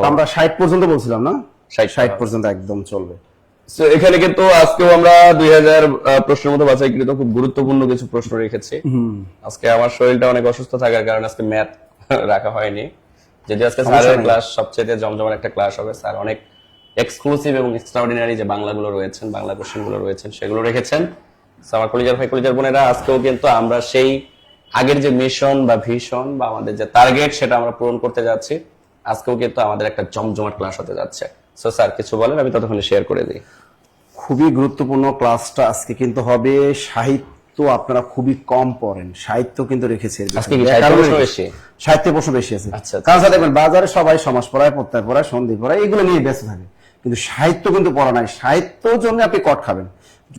আমরা 60 পর্যন্ত বলছিলাম না, 60 পর্যন্ত একদম চলবে। তো এখানে কিন্তু আজকেও আমরা 2000 প্রশ্নের মতো বাছাইকৃত খুব গুরুত্বপূর্ণ কিছু প্রশ্ন রেখেছি। আজকে আমার শরীরটা অনেক অসুস্থ থাকার কারণে আজকে ম্যাথ রাখা হয়নি, যদি আজকে স্যারের ক্লাস সবচেয়ে জমজমাট একটা ক্লাস হবে। স্যার অনেক এক্সক্লুসিভ এবং এক্সট্রাঅর্ডিনারি যে বাংলাগুলো রয়েছেন, বাংলা কোশ্চেনগুলো রয়েছেন সেগুলো রেখেছেন। আমার কলিজার ভাই কলিজার বোনেরা, আজকেও কিন্তু আমরা সেই আগের যে মিশন বা ভিশন বা আমাদের যে টার্গেট সেটা আমরা পূরণ করতে যাচ্ছি। আজকেও কিন্তু আমাদের একটা জমজমাট ক্লাস হতে যাচ্ছে। সো স্যার কিছু বলেন, আমি ততক্ষণে শেয়ার করে দিই। খুবই গুরুত্বপূর্ণ ক্লাসটা আজকে কিন্তু হবে। সাহিত্য আপনারা খুবই কম পড়েন, সাহিত্য কিন্তু রেখেছে আজকে কি সাহিত্য প্রশ্ন বেশি? সাহিত্য প্রশ্ন বেশি আছে। আচ্ছা, কারণ দেখবেন বাজারে সবাই সমাজ পড়ায়, প্রত্যয় পড়ায়, সন্ধি পড়ায়, এগুলো নিয়ে ব্যস্ত থাকে, কিন্তু সাহিত্য কিন্তু পড়া নাই। সাহিত্যর জন্য আপনি কট খাবেন।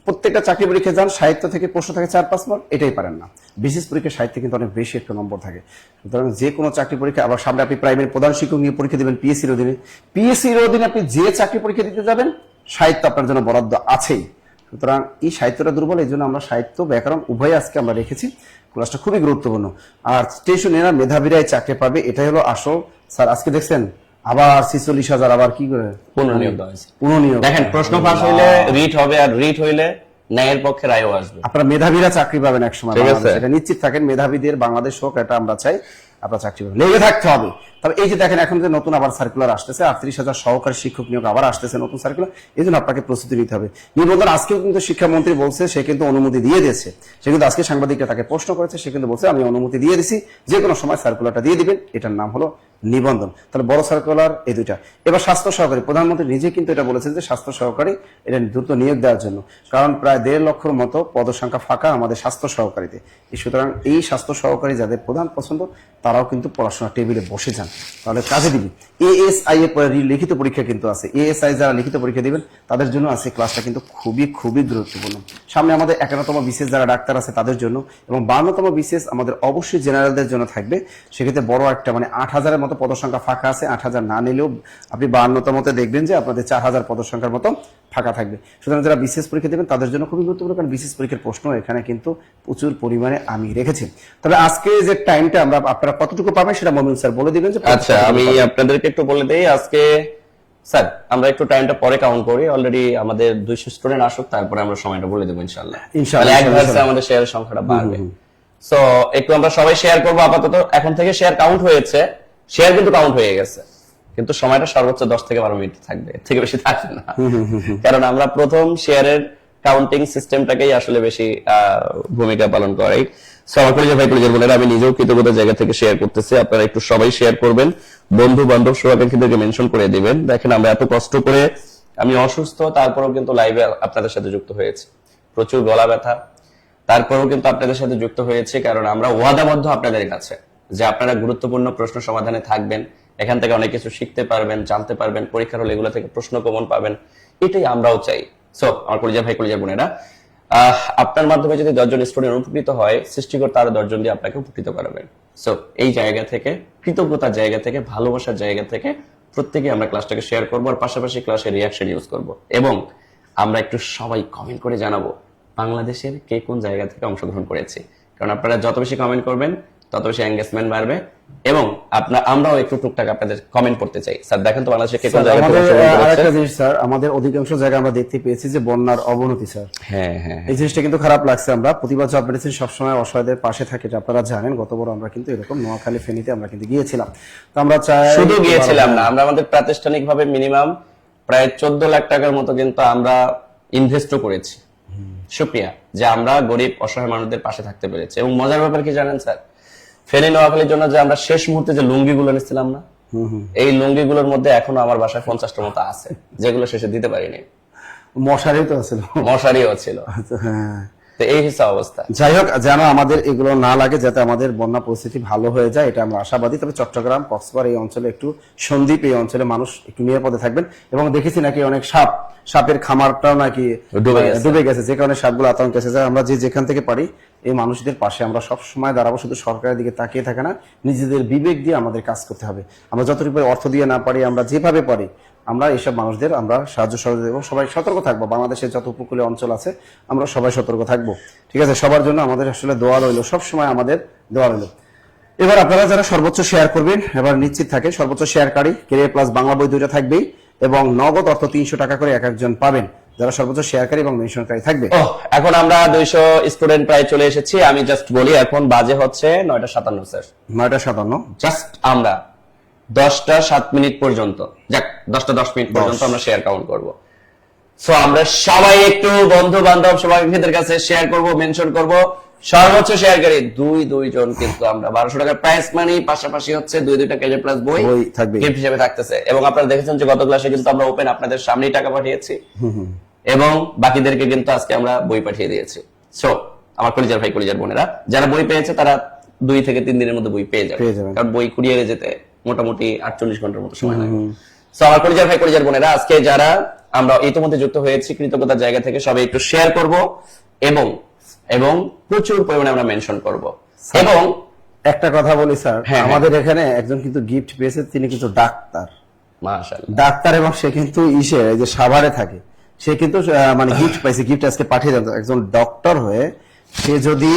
প্রত্যেকটা চাকরি পরীক্ষা যান, সাহিত্য থেকে প্রশ্ন থাকে 4-5 মার্ক, এটাই পারেন না। বিশেষ পরীক্ষা সাহিত্যে কিন্তু অনেক বেশি একটা নম্বর থাকে। সুতরাং যে কোনো চাকরি পরীক্ষা, আবার সামনে আপনি প্রাইমারি প্রধান শিক্ষক নিয়ে পরীক্ষা দিবেন পিএসসির অধীনে, পিএসসির অধীনে আপনি যে চাকরি পরীক্ষা দিতে যাবেন, সাহিত্য আপনার জন্য বরাদ্দ আছেই। সুতরাং এই সাহিত্যটা দুর্বল, এই জন্য আমরা সাহিত্য ব্যাকরণ উভয় আজকে আমরা রেখেছি। ক্লাসটা খুবই গুরুত্বপূর্ণ। আর স্টেশনেরা মেধাবীরাই চাকরি পাবে, এটাই হলো আসল। স্যার আজকে দেখছেন আবার 46,000 আবার কি করে পুনর্নিয়োগ দেওয়া হয়েছে। পুনর্নিয়োগ দেখেন, প্রশ্ন ফাঁস হইলে রিট হবে, আর রিট হইলে ন্যায়ের পক্ষে রায়ও আসবে। আপনারা মেধাবীরা চাকরি পাবেন এক সময়, ঠিক আছে? এটা নিশ্চিত থাকেন। মেধাবীদের বাংলাদেশ হোক, এটা আমরা চাই। আপনারা চাকরি পাবেন, লেগে থাকতে হবে। তবে এই যে দেখেন এখন যে নতুন আবার সার্কুলার আসতেছে, 38,000 সহকারী শিক্ষক নিয়োগ আবার আসতেছে নতুন সার্কুলার, এই জন্য আপনাকে প্রস্তুতি নিতে হবে। নিবন্ধন আজকেও কিন্তু শিক্ষামন্ত্রী বলছে, সে কিন্তু অনুমতি দিয়ে দিয়েছে। সে কিন্তু আজকে সাংবাদিকরা তাকে প্রশ্ন করেছে, সে কিন্তু বলছে আমি অনুমতি দিয়ে দিছি, যে কোনো সময় সার্কুলারটা দিয়ে দিবেন। এটার নাম হলো নিবন্ধন। তাহলে বড় সার্কুলার এই দুইটা। এবার স্বাস্থ্য সহকারী, প্রধানমন্ত্রী নিজে কিন্তু এটা বলেছেন যে স্বাস্থ্য সহকারী এটা দ্রুত নিয়োগ দেওয়ার জন্য, কারণ প্রায় 1.5 লক্ষর মতো পদসংখ্যা ফাঁকা আমাদের স্বাস্থ্য সহকারীতে। সুতরাং এই স্বাস্থ্য সহকারী যাদের প্রধান পছন্দ, তারাও কিন্তু পড়াশোনা টেবিলে বসে যান, তাহলে কাজে দিবি। এএসআই এর পরে লিখিত পরীক্ষা কিন্তু আছে। এএসআই যারা লিখিত পরীক্ষা দিবেন তাদের জন্য আছে ক্লাসটা কিন্তু খুবই খুবই গুরুত্বপূর্ণ। সামনে আমাদের 51তম বিশেষ যারা ডাক্তার আছে তাদের জন্য, এবং 52তম বিশেষ আমাদের অবশ্যই জেনারেলদের জন্য থাকবে। সেক্ষেত্রে বড় একটা 8,000-এর মতো পদসংখ্যা ফাঁকা আছে। 8,000 না নিলেও আপনি 52তমতে দেখবেন যে আপনাদের 4,000 পদসংখ্যার মতো ফাঁকা থাকবে। সুতরাং যারা বিশেষ পরীক্ষা দেবেন তাদের জন্য খুবই গুরুত্বপূর্ণ, কারণ বিশেষ পরীক্ষার প্রশ্ন এখানে কিন্তু প্রচুর পরিমাণে আমি রেখেছি। তবে আজকে যে টাইমটা আমরা আপনারা কতটুকু পাবেন সেটা মমিন স্যার বলে দিবেন। আচ্ছা, আমি আপনাদেরকে একটু বলে দেই। আজকে স্যার আমরা একটু টাইমটা পরে কাউন্ট করি, অলরেডি আমাদের 200 স্টুডেন্ট আসুক, তারপরে আমরা সময়টা বলে দেবো ইনশাআল্লাহ। ইনশাআল্লাহ আমাদের শেয়ারের সংখ্যাটা বাড়বে। সো একটু আমরা সবাই শেয়ার করবো। আপাতত এখন থেকে শেয়ার কাউন্ট হয়েছে, শেয়ার কিন্তু কাউন্ট হয়ে গেছে, কিন্তু সময়টা সর্বোচ্চ 10 থেকে 12 মিনিট থাকবে, এর থেকে বেশি থাকবে না। কারণ আমরা প্রথম শেয়ারের কাউন্টিং সিস্টেমটাকেই আসলে বেশি ভূমিকা পালন করে। আমি নিজেও কৃতজ্ঞতার জায়গা থেকে শেয়ার করতেছি, আপনারা একটু সবাই শেয়ার করবেন, বন্ধু বান্ধব শুভাকাঙ্ক্ষীদেরকে মেনশন করে দিবেন। দেখেন আমরা এত কষ্ট করে, আমি অসুস্থ তারপরেও কিন্তু লাইভে আপনাদের সাথে যুক্ত হয়েছে, প্রচুর গলা ব্যথা, তারপরেও কিন্তু আপনাদের সাথে যুক্ত হয়েছে, কারণ আমরা ওয়াদাবদ্ধ আপনাদের কাছে যে আপনারা গুরুত্বপূর্ণ প্রশ্ন সমাধানে থাকবেন, এখান থেকে অনেক কিছু শিখতে পারবেন, জানতে পারবেন, পরীক্ষার হলে এগুলো থেকে প্রশ্ন কমন পাবেন, এটাই আমরাও চাই। সো আমার কলিজার ভাই কলিজার বোনেরা, আপনার মাধ্যমে যদি 10 জন স্টুডেন্ট উপকৃত হয়, সৃষ্টিকর্তা আরো 10 জন দিয়ে আপনাকে উপকৃত করাবেন। সো এই জায়গা থেকে, কৃতজ্ঞতার জায়গা থেকে, ভালোবাসার জায়গা থেকে প্রত্যেকে আমরা ক্লাসটাকে শেয়ার করবো, আর পাশাপাশি ক্লাসের রিয়াকশন ইউজ করব, এবং আমরা একটু সবাই কমেন্ট করে জানাবো বাংলাদেশের কে কোন জায়গা থেকে অংশগ্রহণ করেছে। কারণ আপনারা যত বেশি কমেন্ট করবেন তত বেশি এঙ্গেজমেন্ট বাড়বে, এবং আমরাও একটু টুকটাক আপনাদের কমেন্ট করতে চাই। স্যার দেখেন তো বাংলাদেশে কে কোন জায়গা থেকে অংশগ্রহণ করেছে। আরেকটা জিনিস স্যার, আমাদের অধিকাংশ জায়গা আমরা দেখতে পেয়েছি যে বন্যার অবনতি স্যার। হ্যাঁ হ্যাঁ, এই জিনিসটা কিন্তু খারাপ লাগছে। আমরা প্রতিবাদ জব মেডিসিন সবসময় অসহায়দের পাশে থাকে, আপনারা জানেন। গতবার আমরা কিন্তু এরকম নোয়াখালী ফেনীতে আমরা কিন্তু গিয়েছিলাম। তো আমরা চাই, শুধু গিয়েছিলাম না, আমরা আমাদের প্রাতিষ্ঠানিকভাবে মিনিমাম প্রায় 14 লাখ টাকার মতো কিন্তু আমরা ইনভেস্টও করেছি। শুকরিয়া যে আমরা গরিব অসহায় মানুষদের পাশে থাকতে পেরেছি। এবং মজার ব্যাপার কি জানেন স্যার, ফেনী নোয়াখালীর জন্য যে আমরা শেষ মুহূর্তে যে লুঙ্গিগুলো নিচ্ছিলাম না, এই লুঙ্গিগুলোর মধ্যে এখনো আমার বাসায় 50টা মতো আছে, যেগুলো শেষে দিতে পারিনি। মশারিও তো ছিল, মশারিও ছিল। হ্যাঁ, তো এই হিসাব অবস্থা। যাই হোক, যেন আমাদের এগুলো না লাগে, যাতে আমাদের বন্যা পরিস্থিতি ভালো হয়ে যায়, এটা আমরা আশাবাদী। তবে চট্টগ্রাম, কক্সবাজার এই অঞ্চলে একটু সন্দ্বীপ, এই অঞ্চলে মানুষ একটু নিরাপদে থাকবেন। এবং দেখেছি নাকি অনেক সাপের খামারটাও নাকি ডুবে গেছে, যে কারণে সাপগুলো আতঙ্ক আছে। আমরা যেখান থেকে পারি এই মানুষদের পাশে আমরা সব সময় দাঁড়াবো। শুধু সরকারের দিকে তাকিয়ে থাকে না, নিজেদের বিবেক দিয়ে আমাদের কাজ করতে হবে। আমরা যতটুকু অর্থ দিয়ে না পারি, আমরা যেভাবে পারি আমরা এইসব মানুষদের আমরা সাহায্য সহযোগিতা দেবো। সবাই সতর্ক থাকবো, বাংলাদেশের যত উপকূলীয় অঞ্চল আছে আমরা সবাই সতর্ক থাকবো। ঠিক আছে, সবার জন্য আমাদের আসলে দোয়া রইল, সবসময় আমাদের দোয়া রইল। এবার আপনারা যারা সর্বোচ্চ শেয়ার করবেন এবার নিশ্চিত থাকে সর্বোচ্চ শেয়ারকারী ক্যারিয়ার প্লাস বাংলা বই দুইটা থাকবেই এবং নগদ অর্থ 300 টাকা করে এক একজন পাবেন যারা সর্বোচ্চ শেয়ারকারী এবং মেনশনকারী থাকবে। এখন আমরা 200 স্টুডেন্ট প্রায় চলে এসেছি। আমি জাস্ট বলি এখন বাজে হচ্ছে 9:57 স্যার। 9:57 জাস্ট আমরা 10:07 পর্যন্ত, যাক 10:10 পর্যন্ত আমরা শেয়ার কাউন্ট করব। সো আমরা সবাই একটু বন্ধু বান্ধব সবাই নিজেদের কাছে শেয়ার করব, মেনশন করব। সর্বোচ্চ শেয়ারকারী দুইজন কিন্তু আমরা 1200 টাকার প্রাইস মানি, পাশাপাশি হচ্ছে 2 ক্যারিয়ার প্লাস বই থাকবে গিফট হিসেবে থাকতেছে। এবং আপনারা দেখেছেন যে গত ক্লাসে কিন্তু আমরা ওপেন আপনাদের সামনেই টাকা পাঠিয়েছি এবং বাকিদেরকে কিন্তু আজকে আমরা বই পাঠিয়ে দিয়েছি। সো আমার কলিজার ভাই কলিজার বোনেরা যারা বই পেয়েছে তারা 2 থেকে 3 দিনের মধ্যে বই পেয়ে যাবে, কারণ বই কুরিয়ারে যেতে মোটামুটি 48 ঘন্টার মতো সময় লাগে। সো আমার কলিজার ভাই কলিজার বোনেরা আজকে যারা আমরা ইতিমধ্যে যুক্ত হয়েছি কৃতজ্ঞতার জায়গা থেকে সবাই একটু শেয়ার করব এবং প্রচুর পরিমাণে আমরা মেনশন করব। এবং একটা কথা বলি স্যার, আমাদের এখানে একজন কিন্তু গিফট পেয়েছে, তিনি কিন্তু ডাক্তার, মাশাআল্লাহ ডাক্তার, এবং সে কিন্তু এই যে সাভারে থাকে, সে কিন্তু মানে গিফট পাইছে, গিফট আজকে পাঠিয়ে দেন। একজন ডক্টর হয়ে সে যদি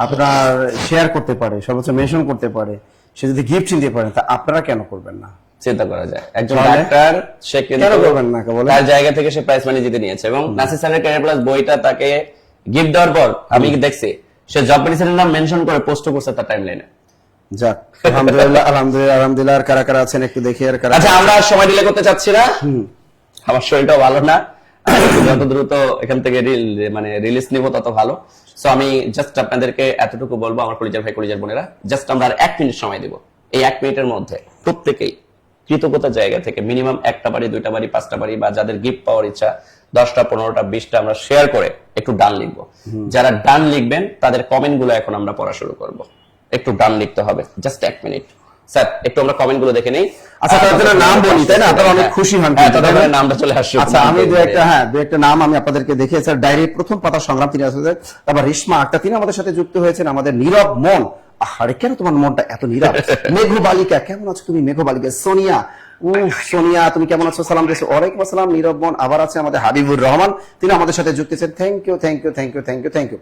আপনার শেয়ার করতে পারে, সর্বোচ্চ মেনশন করতে পারে, সে যদি গিফট নিতে পারে, তা আপনারা কেন করবেন না? চিন্তা করা যায় একজন ডাক্তার সে কিন্তু তার জায়গা থেকে সে প্রাইজ মানি জিতে নিয়েছে। এবং নাসির স্যারের ক্যারিয়ার প্লাস বইটা তাকে গিফট দেওয়ার পর আমি দেখছি সে জব মেডিসিনের নাম মেনশন করে পোস্ট করছে তার টাইমলাইনে। যাক আলহামদুলিল্লাহ আলহামদুলিল্লাহ আলহামদুলিল্লাহ। আর কারা কারা আছেন একটু দেখি। আর কারা? আচ্ছা আমরা সময় ডিলে করতে চাচ্ছি না, আমার শরীরটাও ভালো না, যত দ্রুত এখান থেকে রিলিজ নিব তত ভালো। সো আমি জাস্ট আপনাদেরকে এতটুকু বলবো আমার কলিজার ভাই কলিজার বোনেরা, জাস্ট আমরা আর 1 মিনিট সময় দিব। এই 1 মিনিটের মধ্যে প্রত্যেকেই কৃতজ্ঞতার জায়গা থেকে মিনিমাম 1টা বাড়ি 2টা বাড়ি 5টা বাড়ি বা যাদের গিফট পাওয়ার ইচ্ছা 10টা 15টা 20টা আমরা শেয়ার করে একটু ডান লিখবো। যারা ডান লিখবেন তাদের কমেন্ট গুলো এখন আমরা পড়া শুরু করব। একটু ডান লিখতে হবে, জাস্ট 1 মিনিট। স্যার একটু আমরা কমেন্ট গুলো দেখে নেই। আচ্ছা তাদের নাম বলি, তাই না? আপনারা অনেক খুশি হন, তাদের নামটা চলে আসছে। আচ্ছা আমি দু একটা নাম আমি আপনাদেরকে দেখে স্যার ডায়েরি প্রথম পাতা সংগ্রাম তিনি আসলে, তারপর রিশমা আক্তার তিনি আমাদের সাথে যুক্ত হয়েছেন। আমাদের নীরব মন, আরে কেন তোমার মনটা এত নীরব? মেঘ বালিকা কেমন আছো তুমি? মেঘ বালিকা সোনিয়া, সোনিয়া তুমি কেমন আছো? সালাম দিয়েছো। ওয়ালাইকুম আসসালাম নীরব মন। আবার আছে আমাদের হাবিবুর রহমান, তিনি আমাদের সাথে যুক্ত হয়েছেন। Thank you thank you thank you thank you thank you.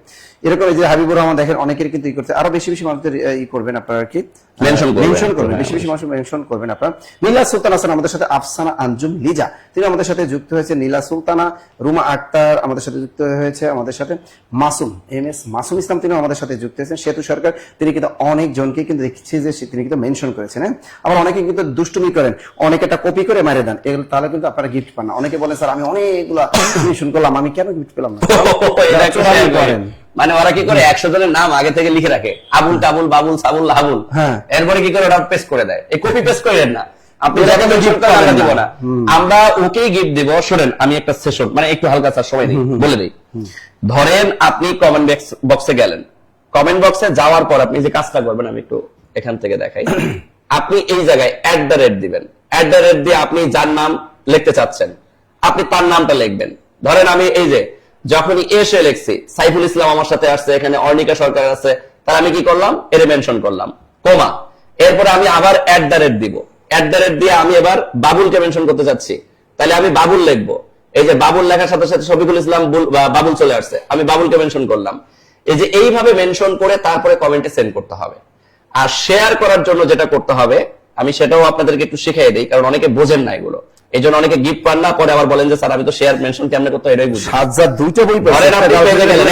এরকম এই যে হাবিবুর রহমান দেখেন অনেকের কিন্তু ই করতে, আরো বেশি বেশি মানুষদের ই করবেন আপনারা, কি মেনশন করবেন, বেশি বেশি মানুষ মেনশন করবেন আপনারা। নীলা সুলতানা আছেন আমাদের সাথে, আফসানা আঞ্জুম লিজা তিনি আমাদের সাথে যুক্ত হয়েছে। নীলা সুলতানা, রুমা আক্তার আমাদের সাথে যুক্ত হয়েছে। আমাদের সাথে মাসুম মাসুম ইসলাম তিনি আমাদের সাথে যুক্ত হয়েছেন। সেতু সরকার তিনি কিন্তু অনেক জনকে কিন্তু দেখছি যে তিনি কিন্তু মেনশন করেছেন। হ্যাঁ, আবার অনেকে কিন্তু দুষ্টুমি করেন, অনেকে একটা কপি করে মারে দেন, এগুলো তাহলে কিন্তু আপনারা গিফট পান না। অনেকে বলেন স্যার আমি অনেকগুলা মেনশন করলাম, আমি কেন গিফট পেলাম না? মানে ওরা কি করে 100 জনের নাম আগে থেকে লিখে রাখে, আবুল টাবুল বাবুল সাবুল হাবুল, এরপরে কি করে ওরা পেস্ট করে দেয়। এই কপি পেস্ট করে দেন না, আপনি যাকে গিফট করেন আমরা দিব না, আমরা ওকেই গিফট দিব। শুনেন আমি একটা সেশন মানে একটু হালকা স্যার সময় দিই, বলে দিই। ধরেন আপনি কমেন্ট বক্সে গেলেন, কমেন্ট বক্সে যাওয়ার পর আপনি যে কাজটা করবেন আমি একটু এখান থেকে দেখাই। আপনি এই জায়গায় @ দিবেন, @ দিয়ে আপনি যার নাম লিখতে চাচ্ছেন আপনি তার নামটা লিখবেন। ধরেন আমি এই যে যখনই এসে লিখছি সাইফুল ইসলাম আমার সাথে আসছে, এখানে অর্ণিকা সরকার আছে, তার আমি কি করলাম এর মেনশন করলাম, কমা, এরপরে আমি আবার @ দিব, @ দিয়ে আমি এবার বাবুলকে মেনশন করতে চাচ্ছি, তাহলে আমি বাবুল লিখবো। এই যে বাবুল লেখার সাথে সাথে শফিকুল ইসলাম বাবুল চলে আসছে, আমি বাবুলকে মেনশন করলাম। এই যে এইভাবে মেনশন করে তারপরে কমেন্টে সেন্ড করতে হবে। আর শেয়ার করার জন্য যেটা করতে হবে আমি সেটাও আপনাদেরকে একটু শিখিয়ে দিই, কারণ অনেকে বোঝেন না এগুলো, এই জন্য অনেকে গিফট পান না, পরে আবার বলেন যে স্যার আমি তো শেয়ার মেনশন কেমনে করতে এটাই বুঝি। 2টা বই ধরেন আপনি পেজে গেলেন,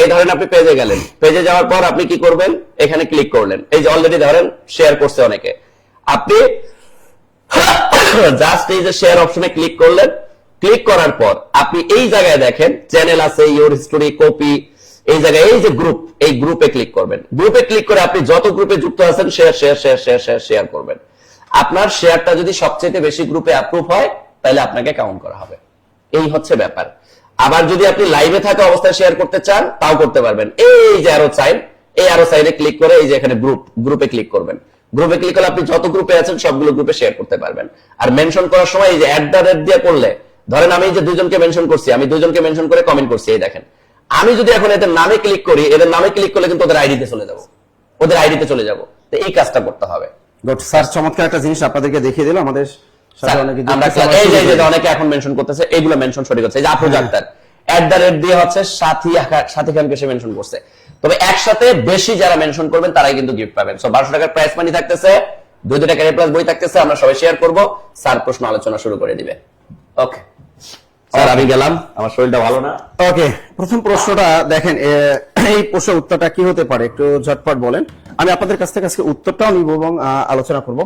এই ধরেন আপনি পেজে গেলেন, পেজে যাওয়ার পর আপনি কি করবেন, এখানে ক্লিক করলেন, এই যে অলরেডি ধরেন শেয়ার করছে অনেকে, আপনি জাস্ট এই যে শেয়ার অপশনে ক্লিক করলেন, ক্লিক করার পর আপনি এই জায়গায় দেখেন চ্যানেল আছে, ইওর হিস্টোরি, কপি, এই জায়গায় এই যে গ্রুপ, এই গ্রুপে ক্লিক করবেন। গ্রুপে ক্লিক করে আপনি যত গ্রুপে যুক্ত আছেন share share share share share share করবেন। আপনার শেয়ারটা যদি সবচেয়ে বেশি গ্রুপে অ্যাপ্রুভ হয় তাহলে আপনাকে কাউন্ট করা হবে। এই হচ্ছে ব্যাপার। আবার যদি আপনি লাইভে থাকা অবস্থায় শেয়ার করতে চান তাও করতে পারবেন। এই যে আরো সাইন, এই আরো সাইনে ক্লিক করে এই যে এখানে গ্রুপে ক্লিক করবেন। গ্রুপে ক্লিক করলে আপনি যত গ্রুপে আছেন সবগুলো গ্রুপে শেয়ার করতে পারবেন। আর মেনশন করার সময় এই যে @ দিয়ে করলে, ধরেন আমি এই যে 2জনকে মেনশন করছি, আমি 2জনকে মেনশন করে কমেন্ট করছি, এই দেখেন আমি যদি এখন এদের নামে ক্লিক করি, এদের নামে ক্লিক করলে কিন্তু ওদের আইডিতে চলে যাব, ওদের আইডিতে চলে যাব। তো এই কাজটা করতে হবে। স্যার চমৎকার একটা জিনিস আপনাদেরকে দেখিয়ে দিল। আমাদের অনেকে এখন মেনশন করতেছে, এইগুলো মেনশন সঠিক হচ্ছে। এই যে আফরোজ আক্তার, দিয়ে হচ্ছে সাথী খানকে সে মেনশন করছে। তবে একসাথে বেশি যারা মেনশন করবেন তারাই কিন্তু গিফট পাবেন। সো 1200 টাকার প্রাইস মানি থাকতেছে, 2 টাকার প্লাস বই থাকতেছে, আমরা সবাই শেয়ার করব। স্যার প্রশ্ন আলোচনা শুরু করে দিবে। ওকে স্যার, আমি গেলাম, আমার শরীরটা ভালো না। ওকে, প্রথম প্রশ্নটা দেখেন, এই প্রশ্নের উত্তরটা কি হতে পারে একটু ঝটপট বলেন। আমি আপনাদের কাছ থেকে আজকে উত্তরটাও নিব এবং আলোচনা করব।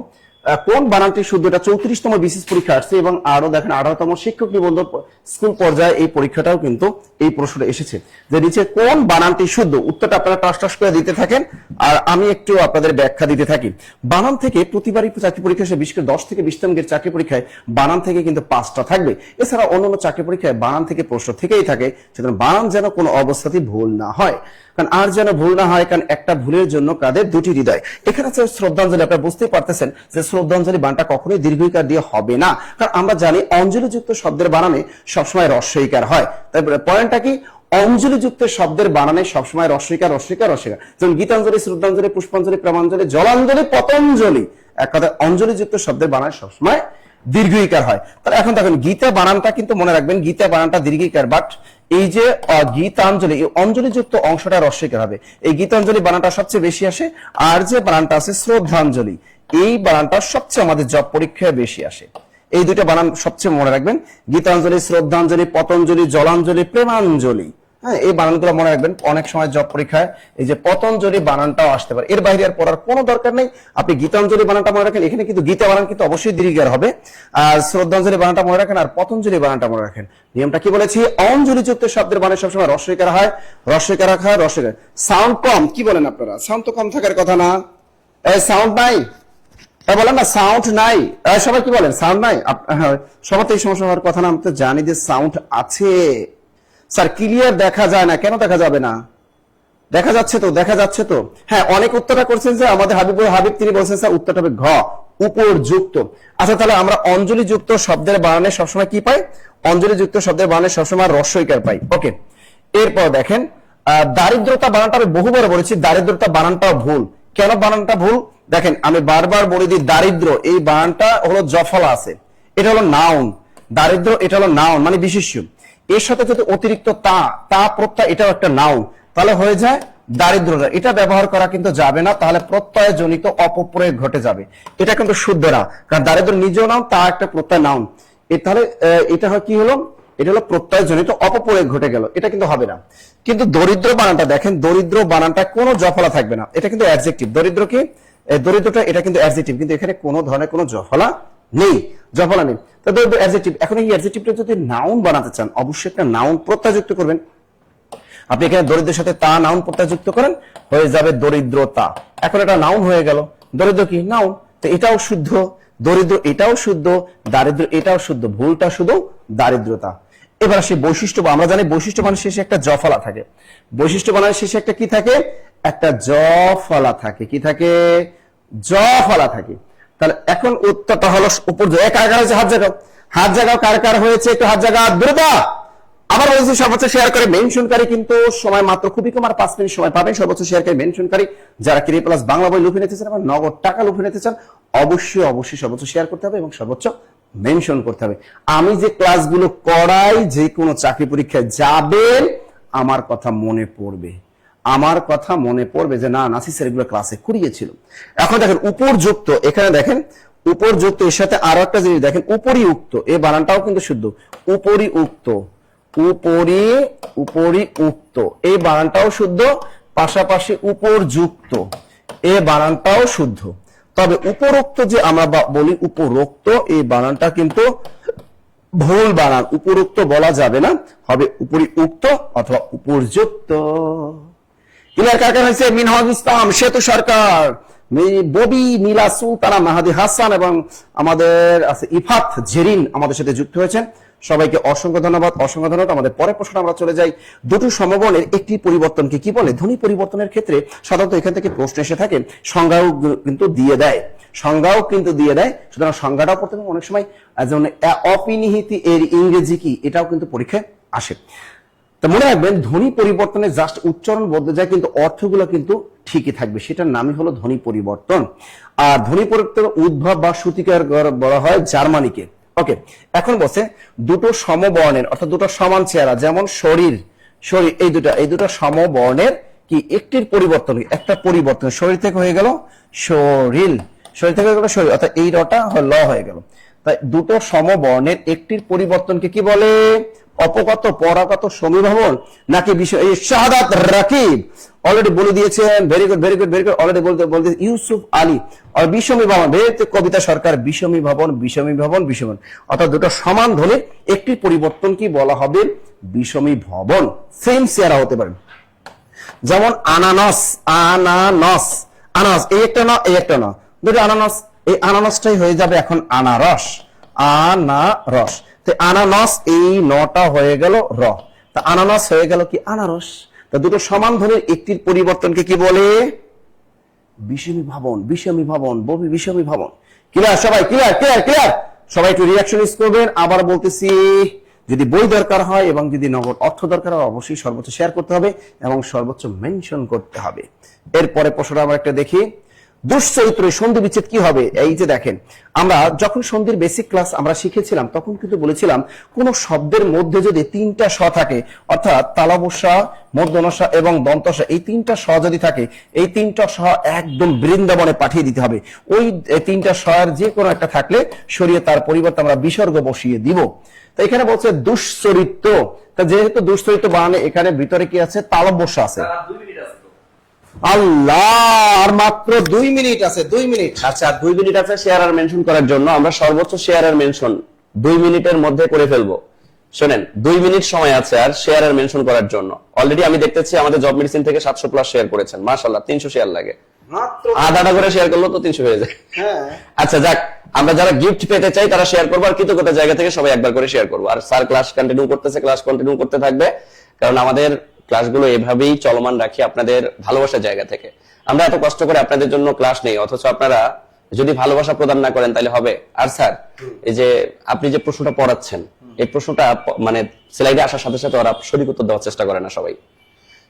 কোন বানানটি শুদ্ধ? এটা 34তম বিসিএস পরীক্ষা আসছে এবং আরো দেখেন 18তম শিক্ষক নিবন্ধন স্কুল পর্যায়ে এই পরীক্ষাটাও কিন্তু এই প্রশ্নটা এসেছে যে নিচে কোন বানানটি শুদ্ধ। উত্তরটা আপনারা টাস করে দিতে থাকেন আর আমি একটু আপনাদের ব্যাখ্যা দিতে থাকি। বানান থেকে প্রতিবারই চাকরি পরীক্ষা এসে বিশেষ করে 10 থেকে 20 তমের চাকরি পরীক্ষায় বানান থেকে কিন্তু 5টা থাকবে। এছাড়া অন্যান্য চাকরি পরীক্ষায় বানান থেকে প্রশ্ন থেকেই থাকে, সুতরাং বানান যেন কোনো অবস্থাতেই ভুল না হয়। কারণ আর যেন ভুল না হয়, কারণ একটা ভুলের জন্য কাদের 2টি হৃদয়। এখানে আছে শ্রদ্ধাঞ্জলি, আপনারা বুঝতেই পারতেছেন যে শ্রদ্ধাঞ্জলি বানটা কখনোই দীর্ঘইকার দিয়ে হবে না, কারণ আমরা জানি অঞ্জলিযুক্ত শব্দের বানানে সবসময় রস্বইকার হয়। তারপরে পয়েন্টটা কি, অঞ্জলিযুক্ত শব্দের বানানে সবসময় রস্বইকার রস্বইকার রস্বইকার। যেমন গীতাঞ্জলি, শ্রদ্ধাঞ্জলি, পুষ্পাঞ্জলি, প্রেমাঞ্জলি, জলাঞ্জলি, পতঞ্জলি, এক কথা অঞ্জলিযুক্ত শব্দের বানানে সবসময় দীর্ঘইকার হয়। তাহলে এখন দেখেন গীতা বানানটা কিন্তু মনে রাখবেন, গীতা বানানটা দীর্ঘইকার, বাট এই যে গীতাঞ্জলি, এই অঞ্জলিযুক্ত অংশটা রস্বইকার হবে। এই গীতাঞ্জলি বানানটা সবচেয়ে বেশি আসে, আর যে বানানটা আছে শ্রদ্ধাঞ্জলি, এই বানানটা সবচেয়ে আমাদের জব পরীক্ষায় বেশি আসে। এই দুইটা বানান সবচেয়ে মনে রাখবেন, গীতাঞ্জলি, শ্রদ্ধাঞ্জলি, পতঞ্জলি, জলাঞ্জলি, প্রেমাঞ্জলি। হ্যাঁ, এই বানানগুলো মনে রাখবেন। অনেক সময় জব পরীক্ষায় এই যে পতঞ্জলি বানানটাও আসতে পারে, এর বাইরে আর পড়ার কোনো দরকার নেই। আপনি গীতাঞ্জলি বানানটা মনে রাখেন, এখানে কিন্তু গীতা বানান কিন্তু অবশ্যই দীর্ঘার হবে, আর শ্রদ্ধাঞ্জলি বানানটা মনে রাখেন, আর পতঞ্জলি বানানটা মনে রাখেন। নিয়মটা কি বলেছি, অঞ্জলিযুক্ত শব্দের বানান সবসময় রস্বইকার হয়, রস্বইকার রাখা হয়, রস্বইকার। সাউন্ড কম, কি বলেন আপনারা? সাউন্ড তো কম থাকার কথা না? এই সাউন্ড নাই, বলেন না সাউন্ড নাই। সবাই কি বলেন, সাউন্ড নাই? সবার তো এই সমস্যা হওয়ার কথা না, আমি তো জানি যে সাউন্ড আছে। স্যার ক্লিয়ার দেখা যায় না, কেন দেখা যাবে না? দেখা যাচ্ছে তো, দেখা যাচ্ছে তো। হ্যাঁ, অনেক উত্তরটা করছেন যে আমাদের হাবিব তিনি বলছেন স্যার উত্তরটা হবে ঘ, উপরযুক্ত। আচ্ছা, তাহলে আমরা অঞ্জলিযুক্ত শব্দের বানানে সবসময় কি পাই? অঞ্জলিযুক্ত শব্দের বানানে সবসময় রস্বইকার পাই। ওকে, এরপর দেখেন দারিদ্রতা বানানটা আমি বহুবার বলেছি, দারিদ্রতা বানানটাও ভুল। কেন বানানটা ভুল? দেখেন আমি বারবার বলে দিই, দারিদ্র এই বানানটা হলো জফলা আছে, এটা হলো নাউন। দারিদ্র এটা হলো নাউন মানে বিশেষ্য, এর সাথে যদি অতিরিক্ত তা প্রত্যয়, এটাও একটা নাউন, তাহলে হয়ে যায় দারিদ্রতা। এটা ব্যবহার করা কিন্তু যাবে না, তাহলে প্রত্যয় জনিত অপপ্রয়োগ ঘটে যাবে। এটা কিন্তু শুদ্ধ না, কারণ দারিদ্র নিজেও নাউন, তা একটা প্রত্যয় নাউন। তাহলে এটা কি হলো, এটা হলো প্রত্যয় জনিত অপপ্রয়োগ ঘটে গেল, এটা কিন্তু হবে না। কিন্তু দরিদ্র বানানটা দেখেন, দরিদ্র বানানটা কোনো জফলা থাকবে না, এটা কিন্তু অ্যাডজেক্টিভ। দরিদ্র কি, দরিদ্রটা এটা কিন্তু অ্যাডজেক্টিভ, কিন্তু এখানে কোনো ধরনের কোনো জফলা নেই, জফলা নেই। দরিদ্র অ্যাডজেক্টিভ। এখন এই অ্যাডজেক্টিভটা যদি নাউন বানাতে চান, অবশ্যই একটা নাউন প্রত্যয় যুক্ত করবেন। আপনি এখানে দরিদ্রের সাথে তা নাউন প্রত্যয় যুক্ত করেন, হয়ে যাবে দরিদ্রতা। এখন এটা নাউন হয়ে গেল, দরিদ্র কি নাউন, তো এটাও শুদ্ধ। দরিদ্র এটাও শুদ্ধ, দারিদ্র এটাও শুদ্ধ, ভুলটা শুধু দারিদ্রতা। এবার আসি বৈশিষ্ট্য। আমরা জানি বৈশিষ্ট্য বানানের শেষে একটা জফলা থাকে, বৈশিষ্ট্য বানানের শেষে একটা কি থাকে, একটা জফলা থাকে। কি থাকে? জফলা থাকে। তাহলে এখন উত্তরটা হলো উপর। কার কার হয়েছে হাত জাগাও, হাত জাগাও, কার কার হয়েছে একটু হাত জাগা। দ্রুত আবার বলছি, সর্বোচ্চ শেয়ারকারী মেনশনকারী কিন্তু সময় মাত্র খুবই কম, আর 5 মিনিট সময় পাবেন। সর্বোচ্চ শেয়ারকারী মেনশনকারী যারা ক্রিয়ে প্লাস বাংলা বই লুফে নিতে চান এবং নগদ টাকা লুফে নিতে চান, অবশ্যই সর্বোচ্চ শেয়ার করতে হবে এবং সর্বোচ্চ মেনশন করতে হবে। আমি যে ক্লাসগুলো করাই, যে কোনো চাকরি পরীক্ষায় যাবেন, আমার কথা মনে পড়বে, আমার কথা মনে পড়বে যে না, নাসির স্যার এগুলো ক্লাসে করিয়েছিল। এখন দেখেন উপরযুক্ত, এখানে দেখেন উপরযুক্ত, এর সাথে আরো একটা জিনিস দেখেন উপরি উক্ত, এই বানানটাও কিন্তু শুদ্ধ। উপরি উক্ত, উপরি উক্ত, এই বানানটাও শুদ্ধ। পাশাপাশি উপরযুক্ত, এই বানানটাও শুদ্ধ। তবে উপরোক্ত যে আমরা বলি উপরোক্ত, এই বানানটা কিন্তু ভুল বানান, উপরোক্ত বলা যাবে না, হবে উপরি উক্ত অথবা উপরযুক্ত। ক্লিয়ার? কার কার হয়েছে? মিনহাজ ইসলাম, সেতু সরকার, ববি, মিলা সুলতানা, মাহাদি হাসান এবং আমাদের আছে ইফাত জেরিন আমাদের সাথে যুক্ত হয়েছেন। সবাইকে অসংখ্য ধন্যবাদ, অসংখ্য ধন্যবাদ। আমাদের পরের প্রশ্ন আমরা চলে যাই, দুটো সমবর্ণের একটি পরিবর্তনকে কি বলে? ধ্বনি পরিবর্তনের ক্ষেত্রে সাধারণত এখান থেকে প্রশ্ন এসে থাকে, সংজ্ঞাও কিন্তু দিয়ে দেয়, সংজ্ঞাও কিন্তু দিয়ে দেয়। সুতরাং সংজ্ঞাটাও পড়তে হবে। অনেক সময় যেমন অপিনিহিতি এর ইংরেজি কি, এটাও কিন্তু পরীক্ষায় আসে। তো মনে রাখবেন, ধ্বনি পরিবর্তনে জাস্ট উচ্চারণ বদলে যায়, কিন্তু অর্থগুলো কিন্তু ঠিকই থাকবে। সেটার নামই হলো ধ্বনি পরিবর্তন। আর ধ্বনি পরিবর্তনের উদ্ভব বা সূতিকার বলা হয় জার্মানিকে। ওকে, এখন বলছে দুটো সমবর্ণের অর্থাৎ দুটো সমান চেহারা, যেমন শরীর শরীর, এই দুটো সমবর্ণের কি একটির পরিবর্তন, একটা পরিবর্তন, শরীর থেকে হয়ে গেল শরীর, শরীর থেকে হয়ে গেল শরীর, অর্থাৎ এই রটা ল হয়ে গেল। তাই দুটো সমবর্ণের একটির পরিবর্তনকে কি বলে? অপগত, পরাগত, সমীভবন, নাকি বিষয়? এই শাহাদাত রাকিব অলরেডি বলে দিয়েছেন, very good very good very good, already বলতে ইউসুফ আলী আর বিষমী ভবন, কবিতা সরকার, বিষমী ভবন বিষমী ভবন বিষমী ভবন, অর্থাৎ দুটো সমান ধ্বনির একটি পরিবর্তন কি বলা হবে? বিষমী ভবন। সেম চেহারা হতে পারে, যেমন আনানস, আনানস, আনারস, এই একটা না এই একটা না, দুটো আনানস, এই আনানসটাই হয়ে যাবে এখন আনারস, আনারস। তো আনানস এই নটা হয়ে গেল র, তা আনানস হয়ে গেল কি আনারস। তা দুটো সমান ধ্বনির একটির পরিবর্তনকে কি বলে? বিষমী ভবন, বিষমী ভবন, বিষমী ভবন। ক্লিয়ার সবাই? ক্লিয়ার ক্লিয়ার ক্লিয়ার সবাই একটু রিঅ্যাকশন করবেন। আবার বলতেছি, যদি বই দরকার হয় এবং যদি নগদ অর্থ দরকার হয় অবশ্যই সর্বোচ্চ শেয়ার করতে হবে এবং সর্বোচ্চ মেনশন করতে হবে। এরপরে প্রশ্নটা আমরা একটা দেখি, দুশ্চরিত্র সন্ধি বিচ্ছেদ কি হবে? এই যে দেখেন, আমরা যখন সন্ধির বেসিক ক্লাস আমরা শিখেছিলাম তখন কিন্তু বলেছিলাম কোন শব্দের মধ্যে যদি তিনটা স থাকে, অর্থাৎ তালবস্যা, মূর্ধন্যস্য এবং দন্তস্য, এই তিনটা স যদি থাকে, এই তিনটা স একদম বৃন্দাবনে পাঠিয়ে দিতে হবে। ওই তিনটা স এর যে কোনো একটা থাকলে সরিয়ে তার পরিবর্তে আমরা বিসর্গ বসিয়ে দিব। তো এখানে বলছে দুশ্চরিত্র, তা যেহেতু দুশ্চরিত্র বানানে এখানে ভিতরে কি আছে? তালবস্যা আছে। আল্লাহ, আর মাত্র 2 মিনিট আছে, 2 মিনিট। আচ্ছা, 2 মিনিট আছে শেয়ার আর মেনশন করার জন্য। আমরা সর্বোচ্চ শেয়ার আর মেনশন 2 মিনিটের মধ্যে করে ফেলবো। শুনেন, 2 মিনিট সময় আছে আর শেয়ার আর মেনশন করার জন্য। অলরেডি আমি দেখতেছি আমাদের জব মেডিসিন থেকে 700 প্লাস শেয়ার করেছেন, মাশাআল্লাহ। 300 শেয়ার লাগে, মাত্র আধা করে শেয়ার করলে তো 300 হয়ে যায়। হ্যাঁ, আচ্ছা যাক, আমরা যারা গিফট পেতে চাই তারা শেয়ার করবো, আর কৃতজ্ঞতা জায়গা থেকে সবাই একবার করে শেয়ার করবো। আর স্যার ক্লাস কন্টিনিউ করতেছে, ক্লাস কন্টিনিউ করতে থাকবে, কারণ আমাদের ক্লাসগুলো এভাবেই চলমান রাখি আপনাদের ভালোবাসার জায়গা থেকে। আমরা এত কষ্ট করে আপনাদের জন্য ক্লাস নেই, অথচ আপনারা যদি ভালোবাসা প্রদান না করেন তাহলে হবে? আর স্যার, এই যে আপনি যে প্রশ্নটা পড়াচ্ছেন, এই প্রশ্নটা মানে স্লাইডে আসার সাথে সাথে ওরা সঠিক উত্তর দেওয়ার চেষ্টা করে না।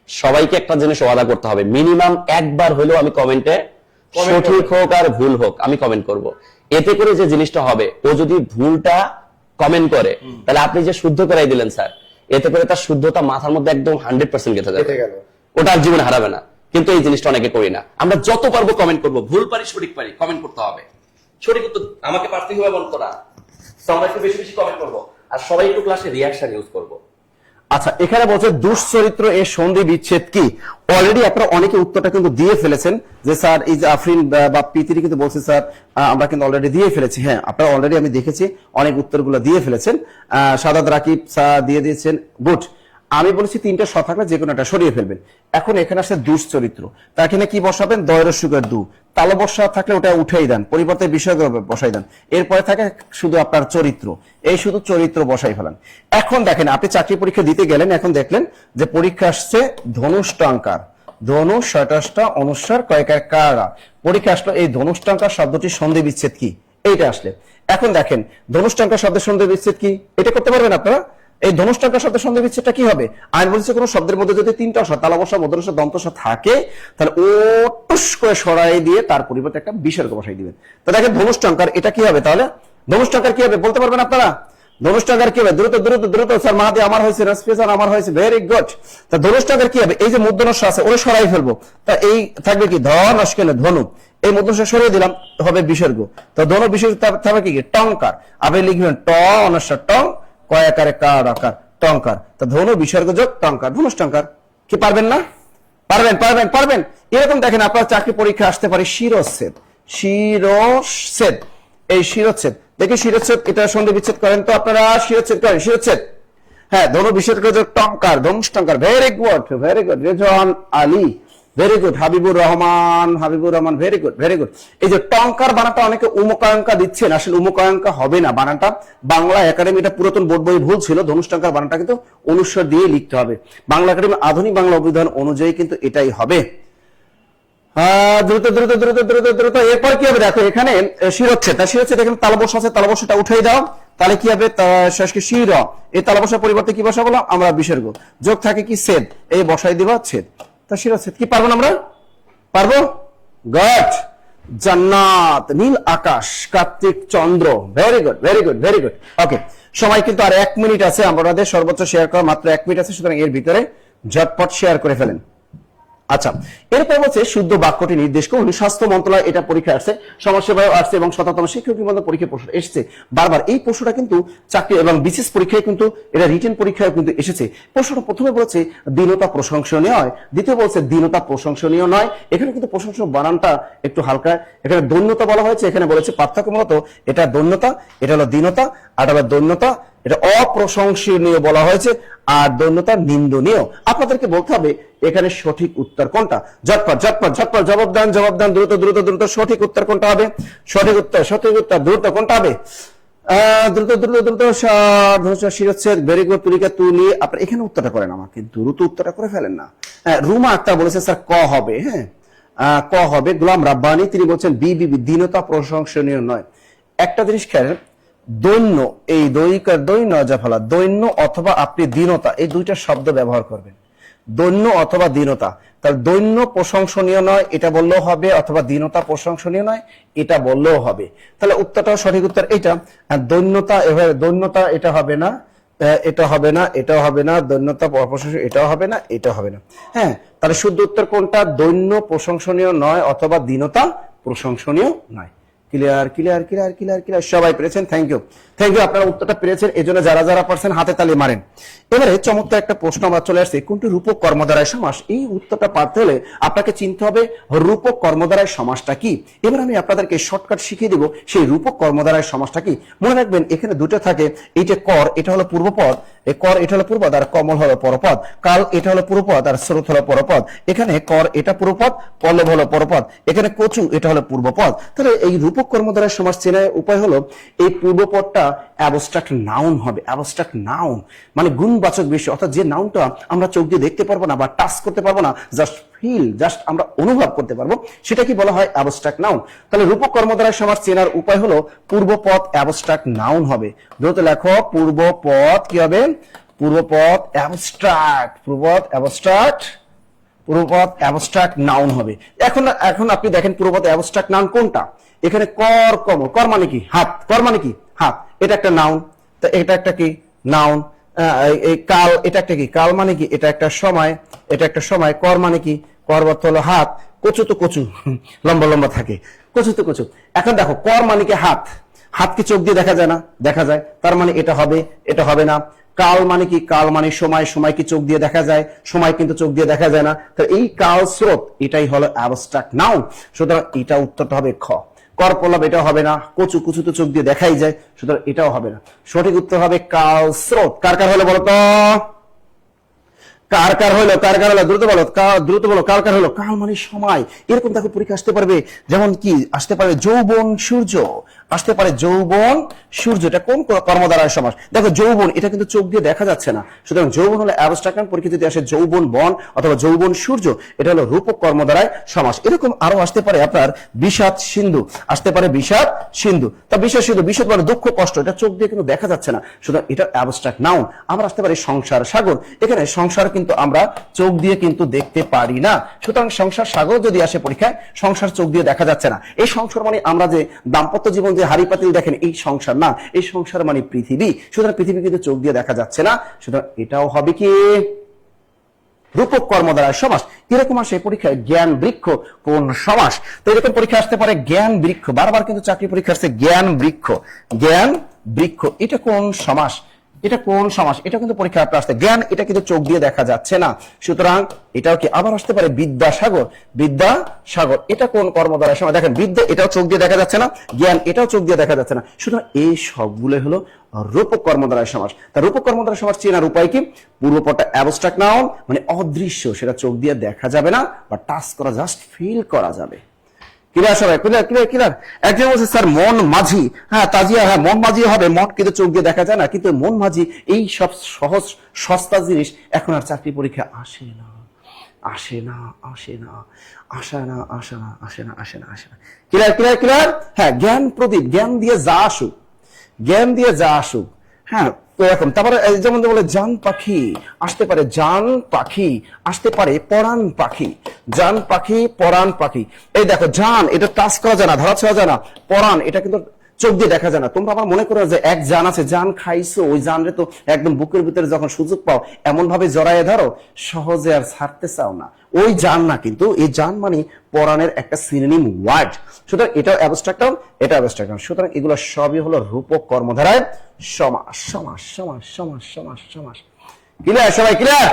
সবাইকে একটা জিনিস ওয়াদা করতে হবে, মিনিমাম একবার হলেও আমি কমেন্টে, সঠিক হোক আর ভুল হোক, আমি কমেন্ট করব। এতে করে যে জিনিসটা হবে, ও যদি ভুলটা কমেন্ট করে তাহলে আপনি যে শুদ্ধ করাই দিলেন স্যার, এতে করে তার শুদ্ধতা মাথার মধ্যে একদম 100% গেঁথে যাবে, ওটা আর জীবনে হারাবে না। কিন্তু এই জিনিসটা অনেকে করি না। আমরা যত পারবো কমেন্ট করবো, ভুল পারি সঠিক পারি, কমেন্ট করতে হবে। সঠিক উত্তর আমাকে পারতে হবে এমন তো না। তো আমরা একটু বেশি বেশি কমেন্ট করবো আর সবাই একটু ক্লাসে রিঅ্যাকশন ইউজ করবো। আচ্ছা, এখানে বলছে দুশ্চরিত্র এর সন্ধি বিচ্ছেদ কি? অলরেডি আপনারা অনেকে উত্তরটা কিন্তু দিয়ে ফেলেছেন, যে স্যার এই যে আফরিন বা পিতিরি কিন্তু বলছে স্যার আমরা কিন্তু অলরেডি দিয়ে ফেলেছি। হ্যাঁ, আপনারা অলরেডি আমি দেখেছি অনেক উত্তরগুলো দিয়ে ফেলেছেন। সাদাত রাকিব স্যার দিয়ে দিয়েছেন, গুড। আমি বলেছি তিনটা স থাকলে যে কোনো একটা সরিয়ে ফেলবেন। এখন এখানে আসছে দুশ্চরিত্র, তা এখানে কি বসাবেন? দয়রস্যুকের দু, তালবস্যা থাকলে ওটা উঠেই দেন, পরিবর্তে বিষয় বসাই দেন। এরপরে থাকে শুধু আপনার চরিত্র, এই শুধু চরিত্র বসাই ফেলান। এখন দেখেন, আপনি চাকরি পরীক্ষা দিতে গেলেন, এখন দেখলেন যে পরীক্ষা আসছে ধনুষ্টঙ্কার, ধনুষ শয়টাষ্টা অনুস্বার কয়েকার কারা, পরীক্ষা আসলো এই ধনুষ্টঙ্কার শব্দটির সন্ধি বিচ্ছেদ কি, এইটা আসলে। এখন দেখেন ধনুষ্টঙ্কার শব্দের সন্ধি বিচ্ছেদ কি, এটা করতে পারবেন আপনারা? এই ধনুষ্টঙ্কার শব্দের সন্ধি বিচ্ছেদটা কি হবে? আমি বলছি কোন শব্দের মধ্যে যদি তিনটা স, তালবস্যা, মূর্ধন্যস্য, দন্তস্য থাকে, তাহলে ও টুস করে সরাই দিয়ে তার পরিবর্তে একটা বিসর্গ বসাই দিবেন। তো দেখেন ধনুষ্টঙ্কার এটা কি হবে? তাহলে ধনুষ্টঙ্কার কি হবে বলতে পারবেন আপনারা? ধনুষ্টঙ্কার কি হবে? দ্রুত দ্রুত দ্রুত। স্যার মাহাদি আমার হয়েছে, রেসপিরেশন আমার হয়েছে, ভেরি গুড। তা ধনুষ্টঙ্কার কি হবে? এই যে মূর্ধন্যস্য আছে ওরে সরাই ফেলবো, তা এই থাকবে কি ধনস্কেন ধনু, এই মূর্ধন্যস্য সরিয়ে দিলাম, হবে বিসর্গ। তো ধনু বিসর্গ থাকবে কি টঙ্কার, আপনি লিখবেন ট অনস্বর টং, কয়াকারে কার আকার টঙ্কার। তা ধনু বিসর্গ যোগ টঙ্কার, ধনুষ্টঙ্কার। কি পারবেন না? পারবেন পারবেন পারবেন। এরকম দেখেন আপনার চাকরি পরীক্ষা আসতে পারে শিরচ্ছেদ, শিরচ্ছেদ, এই শিরচ্ছেদ দেখি শিরচ্ছেদ, এটা সন্ধি বিচ্ছেদ করেন তো আপনারা, শিরচ্ছেদ করেন, শিরচ্ছেদ। হ্যাঁ, ধনু বিসর্গ যোগ টঙ্কার, ধনুষ্টঙ্কার, very good very good. Rezon Ali, very good. Habibur Rahman, Habibur Rahman, very good very good. এই যে টঙ্কার বানানটা অনেকে উমকায়ঙ্কা দিচ্ছেন, আসলে উমকায়ঙ্কা হবে না বানানটা। বাংলা একাডেমি এটা পুরাতন বোর্ড বই ভুল ছিল, ধনুষ্টঙ্কার বানানটা কিন্তু অনুস্বর দিয়ে লিখতে হবে। বাংলা একাডেমি আধুনিক বাংলা অভিধান অনুযায়ী কিন্তু এটাই হবে। দ্রুত দ্রুত দ্রুত দ্রুত দ্রুত। এরপর কি হবে দেখো, এখানে শিরচ্ছেদ, শিরচ্ছেদ এখানে তালবস্যা আছে, তালবস্যাটা উঠাই দাও, তাহলে কি হবে? শেষকে শির, এই তালবস্যার পরিবর্তে কি বসাবো আমরা? বিসর্গ। যোগ থাকে কি ছেদ, এই বসাই দিবা ছেদ। তা শিরচ্ছেদ কি পারবো না আমরা? পারবো? গড। Jannat, Nil Akash, Kartik Chandra. Very good, very good, very good. Okay, সময় কিন্তু আর 1 মিনিট আছে, আমাদের সর্বোচ্চ শেয়ার করা মাত্র 1 মিনিট আছে, সুতরাং এর ভিতরে ঝটপট শেয়ার করে ফেলেন। আচ্ছা, এরপর হচ্ছে শুদ্ধ বাক্যটি নির্দেশ করুন। স্বাস্থ্য মন্ত্রণালয় এটা পরীক্ষা আসছে, সমাজসেবায় আসছে এবং শততম শিক্ষক নিবন্ধন পরীক্ষা প্রশ্ন এসেছে বারবার। এই প্রশ্নটা কিন্তু চাকরি এবং বিশেষ পরীক্ষায় কিন্তু এটা রিটেন পরীক্ষায় কিন্তু এসেছে। প্রশ্নটা প্রথমে বলেছে দীনতা প্রশংসনীয় হয়, দ্বিতীয় বলছে দীনতা প্রশংসনীয় নয়। এখানে কিন্তু প্রশংসনীয় বানানটা একটু হালকা, এখানে দৈন্যতা বলা হয়েছে, এখানে বলেছে পার্থক্য মূলত এটা দৈন্যতা, এটা হলো দীনতা, আর হলো দৈন্যতা এটা অপ্রশংসনীয় বলা হয়েছে, আর দৈন্যতা নিন্দনীয়। আপনাদেরকে বলতে হবে এখানে সঠিক উত্তর কোনটা। ঝটপট ঝটপট ঝটপট জবাব দেন, জবাব দেন, দ্রুত দ্রুত দ্রুত। সঠিক উত্তর কোনটা হবে? সঠিক উত্তর, সঠিক উত্তর দ্রুত কোনটা হবে? দ্রুত দ্রুত দ্রুত শিরোচ্ছেদ। ভেরি গুড তুলিকা তুলি। আপনার এখানে উত্তরটা করেন, আমাকে দ্রুত উত্তরটা করে ফেলেন না। রুমা আক্তার বলেছে স্যার ক হবে। হ্যাঁ, ক হবে। গোলাম রাব্বানি তিনি বলছেন বি বি বি, দীনতা প্রশংসনীয় নয়। একটা জিনিস খেয়াল, দৈন্য, এই দৈন্য জাফালা, দৈন্য অথবা আপনি দীনতা, এই দুইটা শব্দ ব্যবহার করবেন। দৈন্য অথবা দীনতা, তাহলে দৈন্য প্রশংসনীয় নয় এটা বললেও হবে, অথবা দীনতা প্রশংসনীয় নয় এটা বললেও হবে। তাহলে উত্তরটাও সঠিক উত্তর এটা। দৈন্যতা, এভাবে দৈন্যতা এটা হবে না, এটা হবে না, এটাও হবে না, দৈন্যতা প্রশংসনীয় এটাও হবে না, এটা হবে না। হ্যাঁ, তাহলে শুদ্ধ উত্তর কোনটা? দৈন্য প্রশংসনীয় নয় অথবা দীনতা প্রশংসনীয় নয়। Clear clear clear clear clear, সবাই পেরেছেন। থ্যাংক ইউ, থ্যাংক ইউ, আপনারা উত্তরটা পেরেছেন। এই জন্য যারা যারা পারছেন হাতে তালি মারেন। এবারে চমৎকার একটা প্রশ্ন আমরা চলে আসছে, কোনটি রূপক কর্মধারায় সমাস? এই উত্তরটা পারতে হলে আপনাকে চিনতে হবে রূপক কর্মধারায় সমাসটা কি। এবার আমি আপনাদেরকে শর্টকাট শিখিয়ে দিব সেই রূপক কর্মধারায় সমাসটা কি। মনে রাখবেন এখানে দুটো থাকে, এই যে কর এটা হলো পূর্বপদ, এই কর এটা হলো পূর্বপদ, আর কমল হলো পরপদ। কাল এটা হলো পূর্বপদ, আর স্রোত হলো পরপদ। এখানে কর এটা পূর্বপদ, পল্লব হলো পরপদ। এখানে কচু এটা হলো পূর্বপদ। তাহলে এই রূপক কর্মধারায় সমাস চেনার উপায় হলো এই পূর্বপদটা অ্যাবস্ট্রাক্ট নাউন হবে। অ্যাবস্ট্রাক্ট নাউন মানে গুণবাচক বিষয়, অর্থাৎ যে নাউনটা আমরা চোখ দিয়ে দেখতে পারবো না বা টাচ করতে পারবো না, জাস্ট ফিল, জাস্ট আমরা অনুভব করতে পারবো, সেটা কি বলা হয়? Abstract noun. তাহলে রূপক কর্মধারায় সমাস চেনার উপায় হলো পূর্বপদ অ্যাবস্ট্রাক্ট নাউন হবে। দ্রুত লেখো, পূর্বপদ কি হবে? পূর্বপদ অ্যাবস্ট্রাক্ট, পূর্বপদ অ্যাবস্ট্রাক্ট, পূর্বপদ অ্যাবস্ট্রাক্ট নাউন হবে। এখন আপনি দেখেন পূর্বপদ অ্যাবস্ট্রাক্ট নাউন কোনটা। এখানে কর, কমল, কর মানে কি? হাত। কর মানে কি? হাত। এটা একটা নাউন, তো এটা একটা কি? নাউন। এই কাল এটা একটা কি? কাল মানে কি? এটা একটা সময়, এটা একটা সময়। কর মানে কি? কর অর্থ হলো হাত। কচু তো কচু, লম্বা লম্বা থাকে, কচু তো কচু। এখন দেখো কর মানে কি? হাত। হাত কি চোখ দিয়ে দেখা যায় না? দেখা যায়, তার মানে এটা হবে, এটা হবে না। কাল মানে কি? কাল মানে সময়, সময় কি চোখ দিয়ে দেখা যায়? সময় কিন্তু চোখ দিয়ে দেখা যায় না। তো এই কাল স্রোত এটাই হলো অ্যাবস্ট্রাক্ট নাউন, সুতরাং এটা উত্তরটা হবে খ। কর পল্লব এটাও হবে না, কচু, কচু তো চোখ দিয়ে দেখাই যায়, সুতরাং এটাও হবে না। সঠিক উত্তর হবে কাল স্রোত। কার কার হলো বলো তো? কার কার হলো? কার কার হলো? দ্রুত বলো, দ্রুত বলো, কার কার হলো? কাল মানে সময়। এরকম দেখো পরীক্ষা আসতে পারবে, যেমন কি আসতে পারে যৌবন সূর্য, আসতে পারে যৌবন সূর্য। এটা কোন কর্মধারায় সমাস? দেখো যৌবন এটা কিন্তু চোখ দিয়ে দেখা যাচ্ছে না, সুতরাং যৌবন হলো অ্যাবস্ট্রাক্ট নাউন। পরীক্ষা যদি আসে যৌবন বন অথবা যৌবন সূর্য, এটা হলো রূপক কর্মধারায় সমাস। এরকম আরো আসতে পারে আপনার বিষাদ সিন্ধু, আসতে পারে বিষাদ সিন্ধু। তা বিষাদ সিন্ধু, বিষাদ মানে দুঃখ কষ্ট, এটা চোখ দিয়ে কিন্তু দেখা যাচ্ছে না, সুতরাং এটা অ্যাবস্ট্রাক্ট নাউন। আমরা আসতে পারি সংসার সাগর। এখানে সংসার কিন্তু আমরা চোখ দিয়ে কিন্তু দেখতে পারি না, সুতরাং সংসার সাগর যদি আসে পরীক্ষায়, সংসার চোখ দিয়ে দেখা যাচ্ছে না। এই সংসার মানে আমরা যে দাম্পত্য জীবন যে হাড়ি পাতিল দেখেন, এই সংসার না, এই সংসার মানে পৃথিবী, সুতরাং পৃথিবী কিন্তু চোখ দিয়ে দেখা যাচ্ছে না, সুতরাং এটাও হবে কি? রূপক কর্মধারায় সমাস। এরকম আসে পরীক্ষায় জ্ঞান বৃক্ষ কোন সমাস? তো এরকম পরীক্ষা আসতে পারে জ্ঞান বৃক্ষ, বারবার কিন্তু চাকরি পরীক্ষা আসছে জ্ঞান বৃক্ষ। জ্ঞান বৃক্ষ এটা কোন সমাস? এটা কোন সমাস? এটা কিন্তু পরীক্ষা আসতে, জ্ঞান এটা কিন্তু চোখ দিয়ে দেখা যাচ্ছে না, সুতরাং এটাও কি? আবার আসতে পারে বিদ্যাসাগর। বিদ্যাসাগর এটা কোন কর্মধারায় সমাস? দেখেন বিদ্যা এটাও চোখ দিয়ে দেখা যাচ্ছে না, জ্ঞান এটাও চোখ দিয়ে দেখা যাচ্ছে না, সুতরাং এই সবগুলো হলো রূপক কর্মধারায় সমাস। তা রূপক কর্মধারায় সমাস চেনার উপায় কি? পূর্বপদটা অ্যাবস্ট্রাক্ট নাউন মানে অদৃশ্য, সেটা চোখ দিয়ে দেখা যাবে না বা টাচ করা, জাস্ট ফিল করা যাবে। ক্লিয়ার সবাই? Clear clear clear. একজন বলছে স্যার মন মাঝি। হ্যাঁ তাজিয়া, হ্যাঁ মন মাঝি হবে। মন কিন্তু চোখ দিয়ে দেখা যায় না, কিন্তু মন মাঝি এই সব সহজ সস্তা জিনিস এখন আর চাকরি পরীক্ষা আসে না, আসে না, আসে না, আসে না, আসে না, আসে না, আসে না, আসে না। Clear clear clear. হ্যাঁ জ্ঞান প্রদীপ, জ্ঞান দিয়ে যা আসুক, জ্ঞান দিয়ে যা আসুক। হ্যাঁ তো এরকম। তারপরে এই যেমন বলে জান পাখি আসতে পারে, জান পাখি আসতে পারে, পরাণ পাখি, জান পাখি পরাণ পাখি। এই দেখো জান, এটা টাচ করা যায় না, ধরা ছোঁয়া যায় না। পরাণ, এটা কিন্তু চোখ দিয়ে দেখা যায় না। তোমরা আবার মনে করো যে এক জান আছে, জান খাইছো, ওই জানরে তো একদম বুকের ভিতরে যখন সুযোগ পাও এমন ভাবে জড়ায় ধরো, সহজে আর ছাড়তে চাও না। ওই জান না, কিন্তু এই জান মানে পরাণের একটা সিনোনিম ওয়ার্ড। সুতরাং এটাও অ্যাবস্ট্রাক্ট নাউন, এটা অ্যাবস্ট্রাক্ট নাউন। সুতরাং এগুলো সবই হলো রূপক কর্মধারায় সমাস, সমাস, সমাস, সমাস, সমাস, সমাস। ক্লিয়ার সবাই, ক্লিয়ার?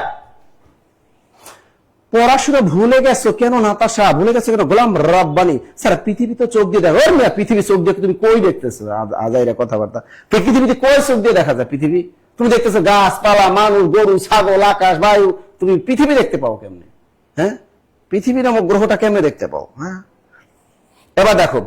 পড়াশোনা ভুলে গেছো কেন নাতাশা? ভুলে গেছো কেন গোলাম রব্বানি? স্যার পৃথিবী তো চোখ দিয়ে দেখো। পৃথিবী চোখ দিয়ে তুমি কই দেখতেছো? আজাইরা কথাবার্তা। পৃথিবীতে কই চোখ দিয়ে দেখা যায় পৃথিবী? তুমি দেখতেছো গাছপালা, মানুষ, গরু, ছাগল, আকাশ, বায়ু। তুমি পৃথিবী দেখতে পাও কেমনে? হ্যাঁ, পৃথিবী নামক গ্রহটা কেমনে দেখতে পাও? হ্যাঁ, এবার দেখো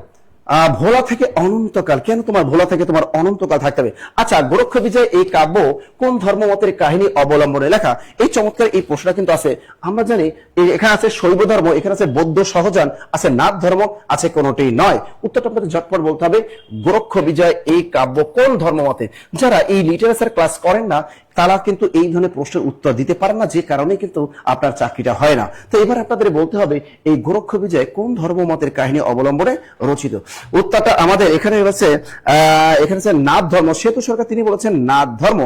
ভোলা থেকে অনন্তকাল। কেন তোমার ভোলা থেকে তোমার অনন্তকাল থাকতে হবে? আচ্ছা, গোরক্ষ বিজয় এই কাব্য কোন ধর্মমতের কাহিনী অবলম্বনে লেখা? এই চমৎকার এই প্রশ্নটা কিন্তু আছে। আমরা জানি এখানে আছে শৈব ধর্ম, এখানে আছে বৌদ্ধ সহজান, আছে নাথ ধর্ম, আছে কোনোটি নয়। উত্তরটা আপনাদের ঝটপট বলতে হবে। গোরক্ষ বিজয় এই কাব্য কোন ধর্মমতে? যারা এই লিটারেচার ক্লাস করেন না তারা কিন্তু এই ধরনের প্রশ্নের উত্তর দিতে পারেন না, যে কারণে কিন্তু আপনার চাকরিটা হয় না। তো এবার আপনাদের বলতে হবে এই গোরক্ষ বিজয় কোন ধর্মমতের কাহিনী অবলম্বনে রচিত? উত্তরটা আমাদের এখানে হচ্ছে নাথ ধর্ম। সেতু সরকার তিনি বলেছেন নাথ ধর্ম।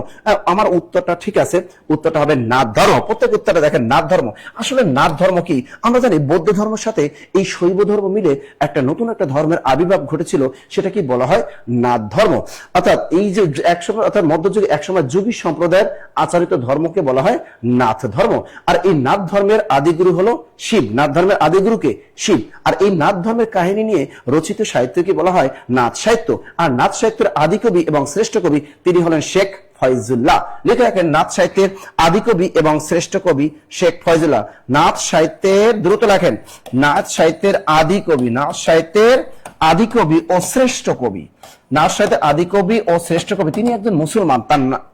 আমার উত্তরটা ঠিক আছে, উত্তরটা হবে নাথ ধর্ম। প্রত্যেক উত্তরটা দেখেন নাথ ধর্ম। আসলে নাথ ধর্ম কি? আমরা জানি বৌদ্ধ ধর্মের সাথে এই শৈব ধর্ম মিলে একটা নতুন একটা ধর্মের আবির্ভাব ঘটেছিল, সেটা কি বলা হয় নাথ ধর্ম। অর্থাৎ এই যে একসময়, অর্থাৎ মধ্যযুগে একসময় যোগী সম্প্রদায়ের আচারিত ধর্মকে বলা হয় নাথ ধর্ম। আর এই নাথ ধর্মের আদিগুরু হলো শিব। নাথ ধর্মের আদিগুরুকে শিব। আর এই নাথ ধর্মের কাহিনী নিয়ে রচিত সাহিত্যকে বলা হয় নাথ সাহিত্য। আর নাথ সাহিত্যের আদিকবি এবং শ্রেষ্ঠ কবি তিনি হলেন শেখ ফয়জুল্লাহ। লিখে রাখেন নাথ সাহিত্যের আদিকবি এবং শ্রেষ্ঠ কবি শেখ ফয়জুল্লাহ। নাথ সাহিত্যের, দ্রুত লেখেন, নাথ সাহিত্যের আদিকবি, নাথ সাহিত্যের আদিকবি ও শ্রেষ্ঠ কবি, নাথ সাহিত্যের আদিকবি ও শ্রেষ্ঠ কবি তিনি একজন মুসলমান,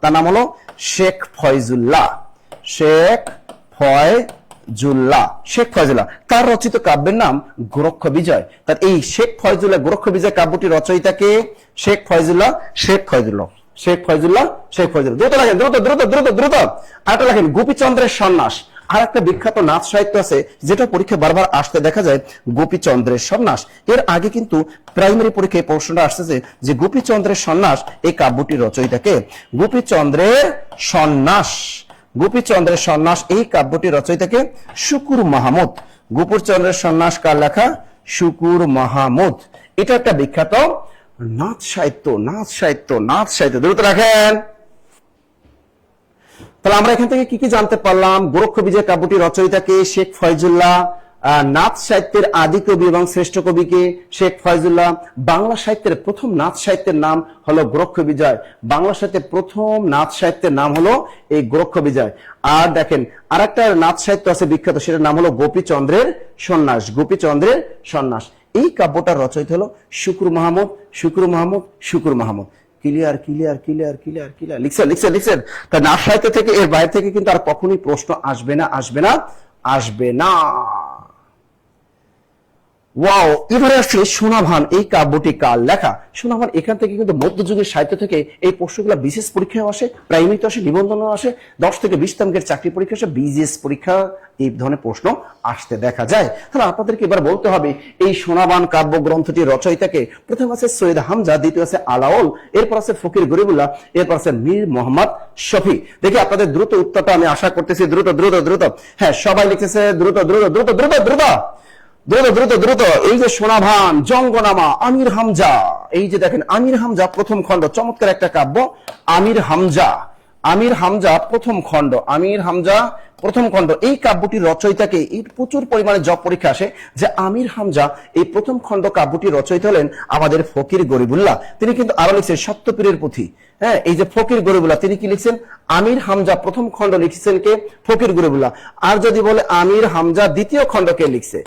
তার নাম হলো শেখ ফয়জুল্লাহ। শেখ ফয়জুল্লাহ, শেখ ফয়জুল্লাহ। তার রচিত কাব্যের নাম গোরক্ষ বিজয়। তার এই শেখ ফয়জুল্লাহ গোরক্ষ বিজয় কাব্যটি রচয়িতাকে শেখ ফয়জুল্লাহ, শেখ ফয়জুল্লাহ, শেখ ফয়জুল্লাহ, শেখ ফয়জুল্লাহ। দ্রুত লেখেন, দ্রুত দ্রুত দ্রুত দ্রুত। আরেকটা লেখেন গোপীচন্দ্রের সন্ন্যাস। আর একটা বিখ্যাত নাথ সাহিত্য আছে যেটা পরীক্ষা বারবার আসতে দেখা যায়, গোপীচন্দ্রের সন্ন্যাস। এর আগে কিন্তু প্রাইমারি পরীক্ষায় প্রশ্নটা আসতেছে যে গোপীচন্দ্রের সন্ন্যাস এই কাব্যটির রচয়িতাকে? গোপীচন্দ্রের সন্ন্যাস, গোপীচন্দ্রের সন্ন্যাস এই কাব্যটির রচয়িতাকে শুকুর মাহমুদ। গোপীচন্দ্রের সন্ন্যাস কার লেখা? শুকুর মাহমুদ। এটা একটা বিখ্যাত নাথ সাহিত্য, নাথ সাহিত্য, নাথ সাহিত্য। দ্রুত রাখেন। তাহলে আমরা এখান থেকে কি কি জানতে পারলাম? গোরক্ষ বিজয় কাব্যটি রচয়িতাকে শেখ ফয়জুল্লাহ, নাথ সাহিত্যের আদি কবি এবং শ্রেষ্ঠ কবিকে শেখ ফয়জুল্লাহ। বাংলা সাহিত্যের প্রথম নাথ সাহিত্যের নাম হলো গোরক্ষ বিজয়। বাংলা সাহিত্যের প্রথম নাথ সাহিত্যের নাম হলো এই গোরক্ষ বিজয়। আর দেখেন আরেকটা নাথ সাহিত্য আছে বিখ্যাত, সেটার নাম হলো গোপীচন্দ্রের সন্ন্যাস, গোপীচন্দ্রের সন্ন্যাস। এই কাব্যটার রচয়িতা হলো Shukur Mahmud, Shukur Mahmud, Shukur Mahmud. Clear, clear, clear, clear, clear. লিখছেন, লিখছেন, লিখছেন। তা নাথ সাহিত্য থেকে এর বাইরে থেকে কিন্তু আর কখনোই প্রশ্ন আসবে না, আসবে না, আসবে না। ওয়াও। এবারে আসছে সোনাভান এই কাব্যটি কার লেখা? সোনাভান এখান থেকে কিন্তু মধ্যযুগের সাহিত্য থেকে এই প্রশ্নগুলো বিশেষ পরীক্ষায় আসে, প্রাইমারিতে আসে, নিবন্ধনও আসে, 10 থেকে 20 তমকের চাকরি পরীক্ষা আসে, বিজিএস পরীক্ষা এই ধরনের প্রশ্ন আসতে দেখা যায়। তাহলে আপনাদেরকে এবার বলতে হবে এই সোনাভান কাব্য গ্রন্থটির রচয়িতাকে। প্রথম আছে সৈয়দ হামজা, দ্বিতীয় আছে আলাওল, এরপর আছে ফকির গরিবুল্লাহ, এরপর আছে মীর মোহাম্মদ শফি। দেখি আপনাদের দ্রুত উত্তরটা আমি আশা করতেছি। দ্রুত দ্রুত দ্রুত। হ্যাঁ, সবাই লিখেছে দ্রুত দ্রুত দ্রুত দ্রুত দ্রুত দ্রুত দ্রুত দ্রুত। এই যে সোনাভান, জঙ্গনামা, আমির হামজা, এই যে দেখেন আমির হামজা প্রথম খণ্ড, চমৎকার একটা কাব্য আমির হামজা। আমির হামজা প্রথম খণ্ড, আমির হামজা প্রথম খণ্ড। এই কাব্যটির রচয়িতাকে এই প্রচুর পরিমাণে জব পরীক্ষা আসে যে আমির হামজা এই প্রথম খণ্ড কাব্যটির রচয়িতা হলেন আমাদের ফকির গরিবুল্লাহ। তিনি কিন্তু আরো লিখছেন সত্যপীরের পুঁথি। হ্যাঁ, এই যে ফকির গরিবুল্লাহ তিনি কি লিখছেন? আমির হামজা প্রথম খণ্ড লিখছেন কে? ফকির গরিবুল্লাহ। আর যদি বলে আমির হামজা দ্বিতীয় খণ্ড কে লিখছে?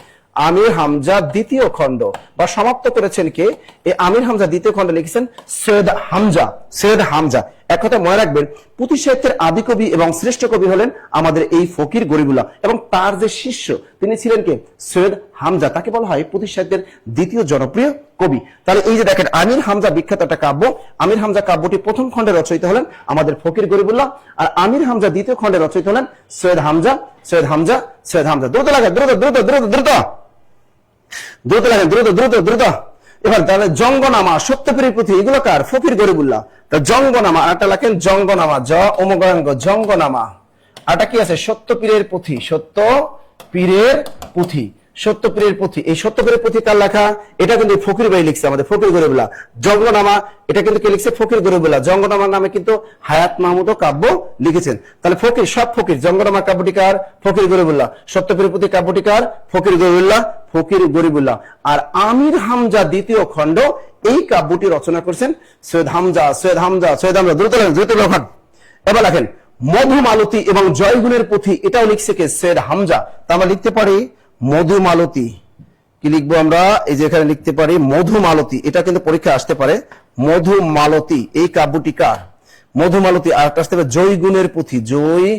আমির হামজা দ্বিতীয় খণ্ড বা সমাপ্ত করেছেন কে? এই আমির হামজা দ্বিতীয় খণ্ড লিখেছেন সৈয়দ হামজা, সৈয়দ হামজা। এক কথা মনে রাখবেন, পুঁথি সাহিত্যের আদি কবি এবং শ্রেষ্ঠ কবি হলেন আমাদের এই ফকির গরিবুল্লাহ, এবং তার যে শিষ্য তিনি ছিলেন কে? সৈয়দ হামজা। তাকে বলা হয় পুঁথি সাহিত্যের দ্বিতীয় জনপ্রিয় কবি। তাহলে এই যে দেখেন, আমির হামজা বিখ্যাত একটা কাব্য, আমির হামজা কাব্যটি প্রথম খণ্ডে রচয়িত হলেন আমাদের ফকির গরিবুল্লাহ, আর আমির হামজা দ্বিতীয় খণ্ডে রচয়িত হলেন সৈয়দ হামজা। সৈয়দ হামজা, সৈয়দ হামজা। দ্রুত লাগে, দ্রুত দ্রুত দ্রুত দ্রুত দ্রুত লাগে, দ্রুত দ্রুত দ্রুত। এবার তাহলে জঙ্গনামা, সত্যপীরের পুঁথি, এগুলো কার? ফকির গরিবুল্লাহ। তা জঙ্গনামা, আরটা লেখেন জঙ্গনামা, জ অমগাঙ্গ, জঙ্গনামা। আরটা কি আছে? সত্যপীরের পুঁথি, সত্যপীরের পুঁথি, সত্যপীরের পুঁথি। এই সত্যপীরের পুঁথি কার লেখা? এটা কিন্তু ফকির ভাই লিখছে, আমাদের ফকির গরিবুল্লাহ। জঙ্গনামা, এটা কিন্তু কে লিখছে? ফকির গরিবুল্লাহ। জঙ্গনামার নামে কিন্তু হায়াত মাহমুদও কাব্য লিখেছেন। তাহলে ফকির, সব ফকির। জঙ্গনামা কাব্যটি কার? ফকির গরিবুল্লাহ। সত্যপীরের পুঁথি কাব্যটি কার? ফকির গরিবুল্লাহ, ফকির গরিবুল্লাহ। আর আমির হামজা দ্বিতীয় খণ্ড, এই কাব্যটি রচনা করেছেন সৈয়দ হামজা। সৈয়দ হামজা, সৈয়দ হামজা। দ্রুত লেখেন, দ্রুত লেখেন। এবার লেখেন মধুমালতী এবং জয়গুণের পুঁথি, এটাও লিখছে কে? সৈয়দ হামজা। তা আমরা লিখতে পারি মধুমালতী। কি লিখবো আমরা? এই যে এখানে লিখতে পারি মধুমালতী। এটা কিন্তু পরীক্ষা আসতে পারে। মধুমালতী, এই কাব্যটি কার? মধুমালতী। আর একটা আসতে পারে জয়গুণের পুঁথি, জয়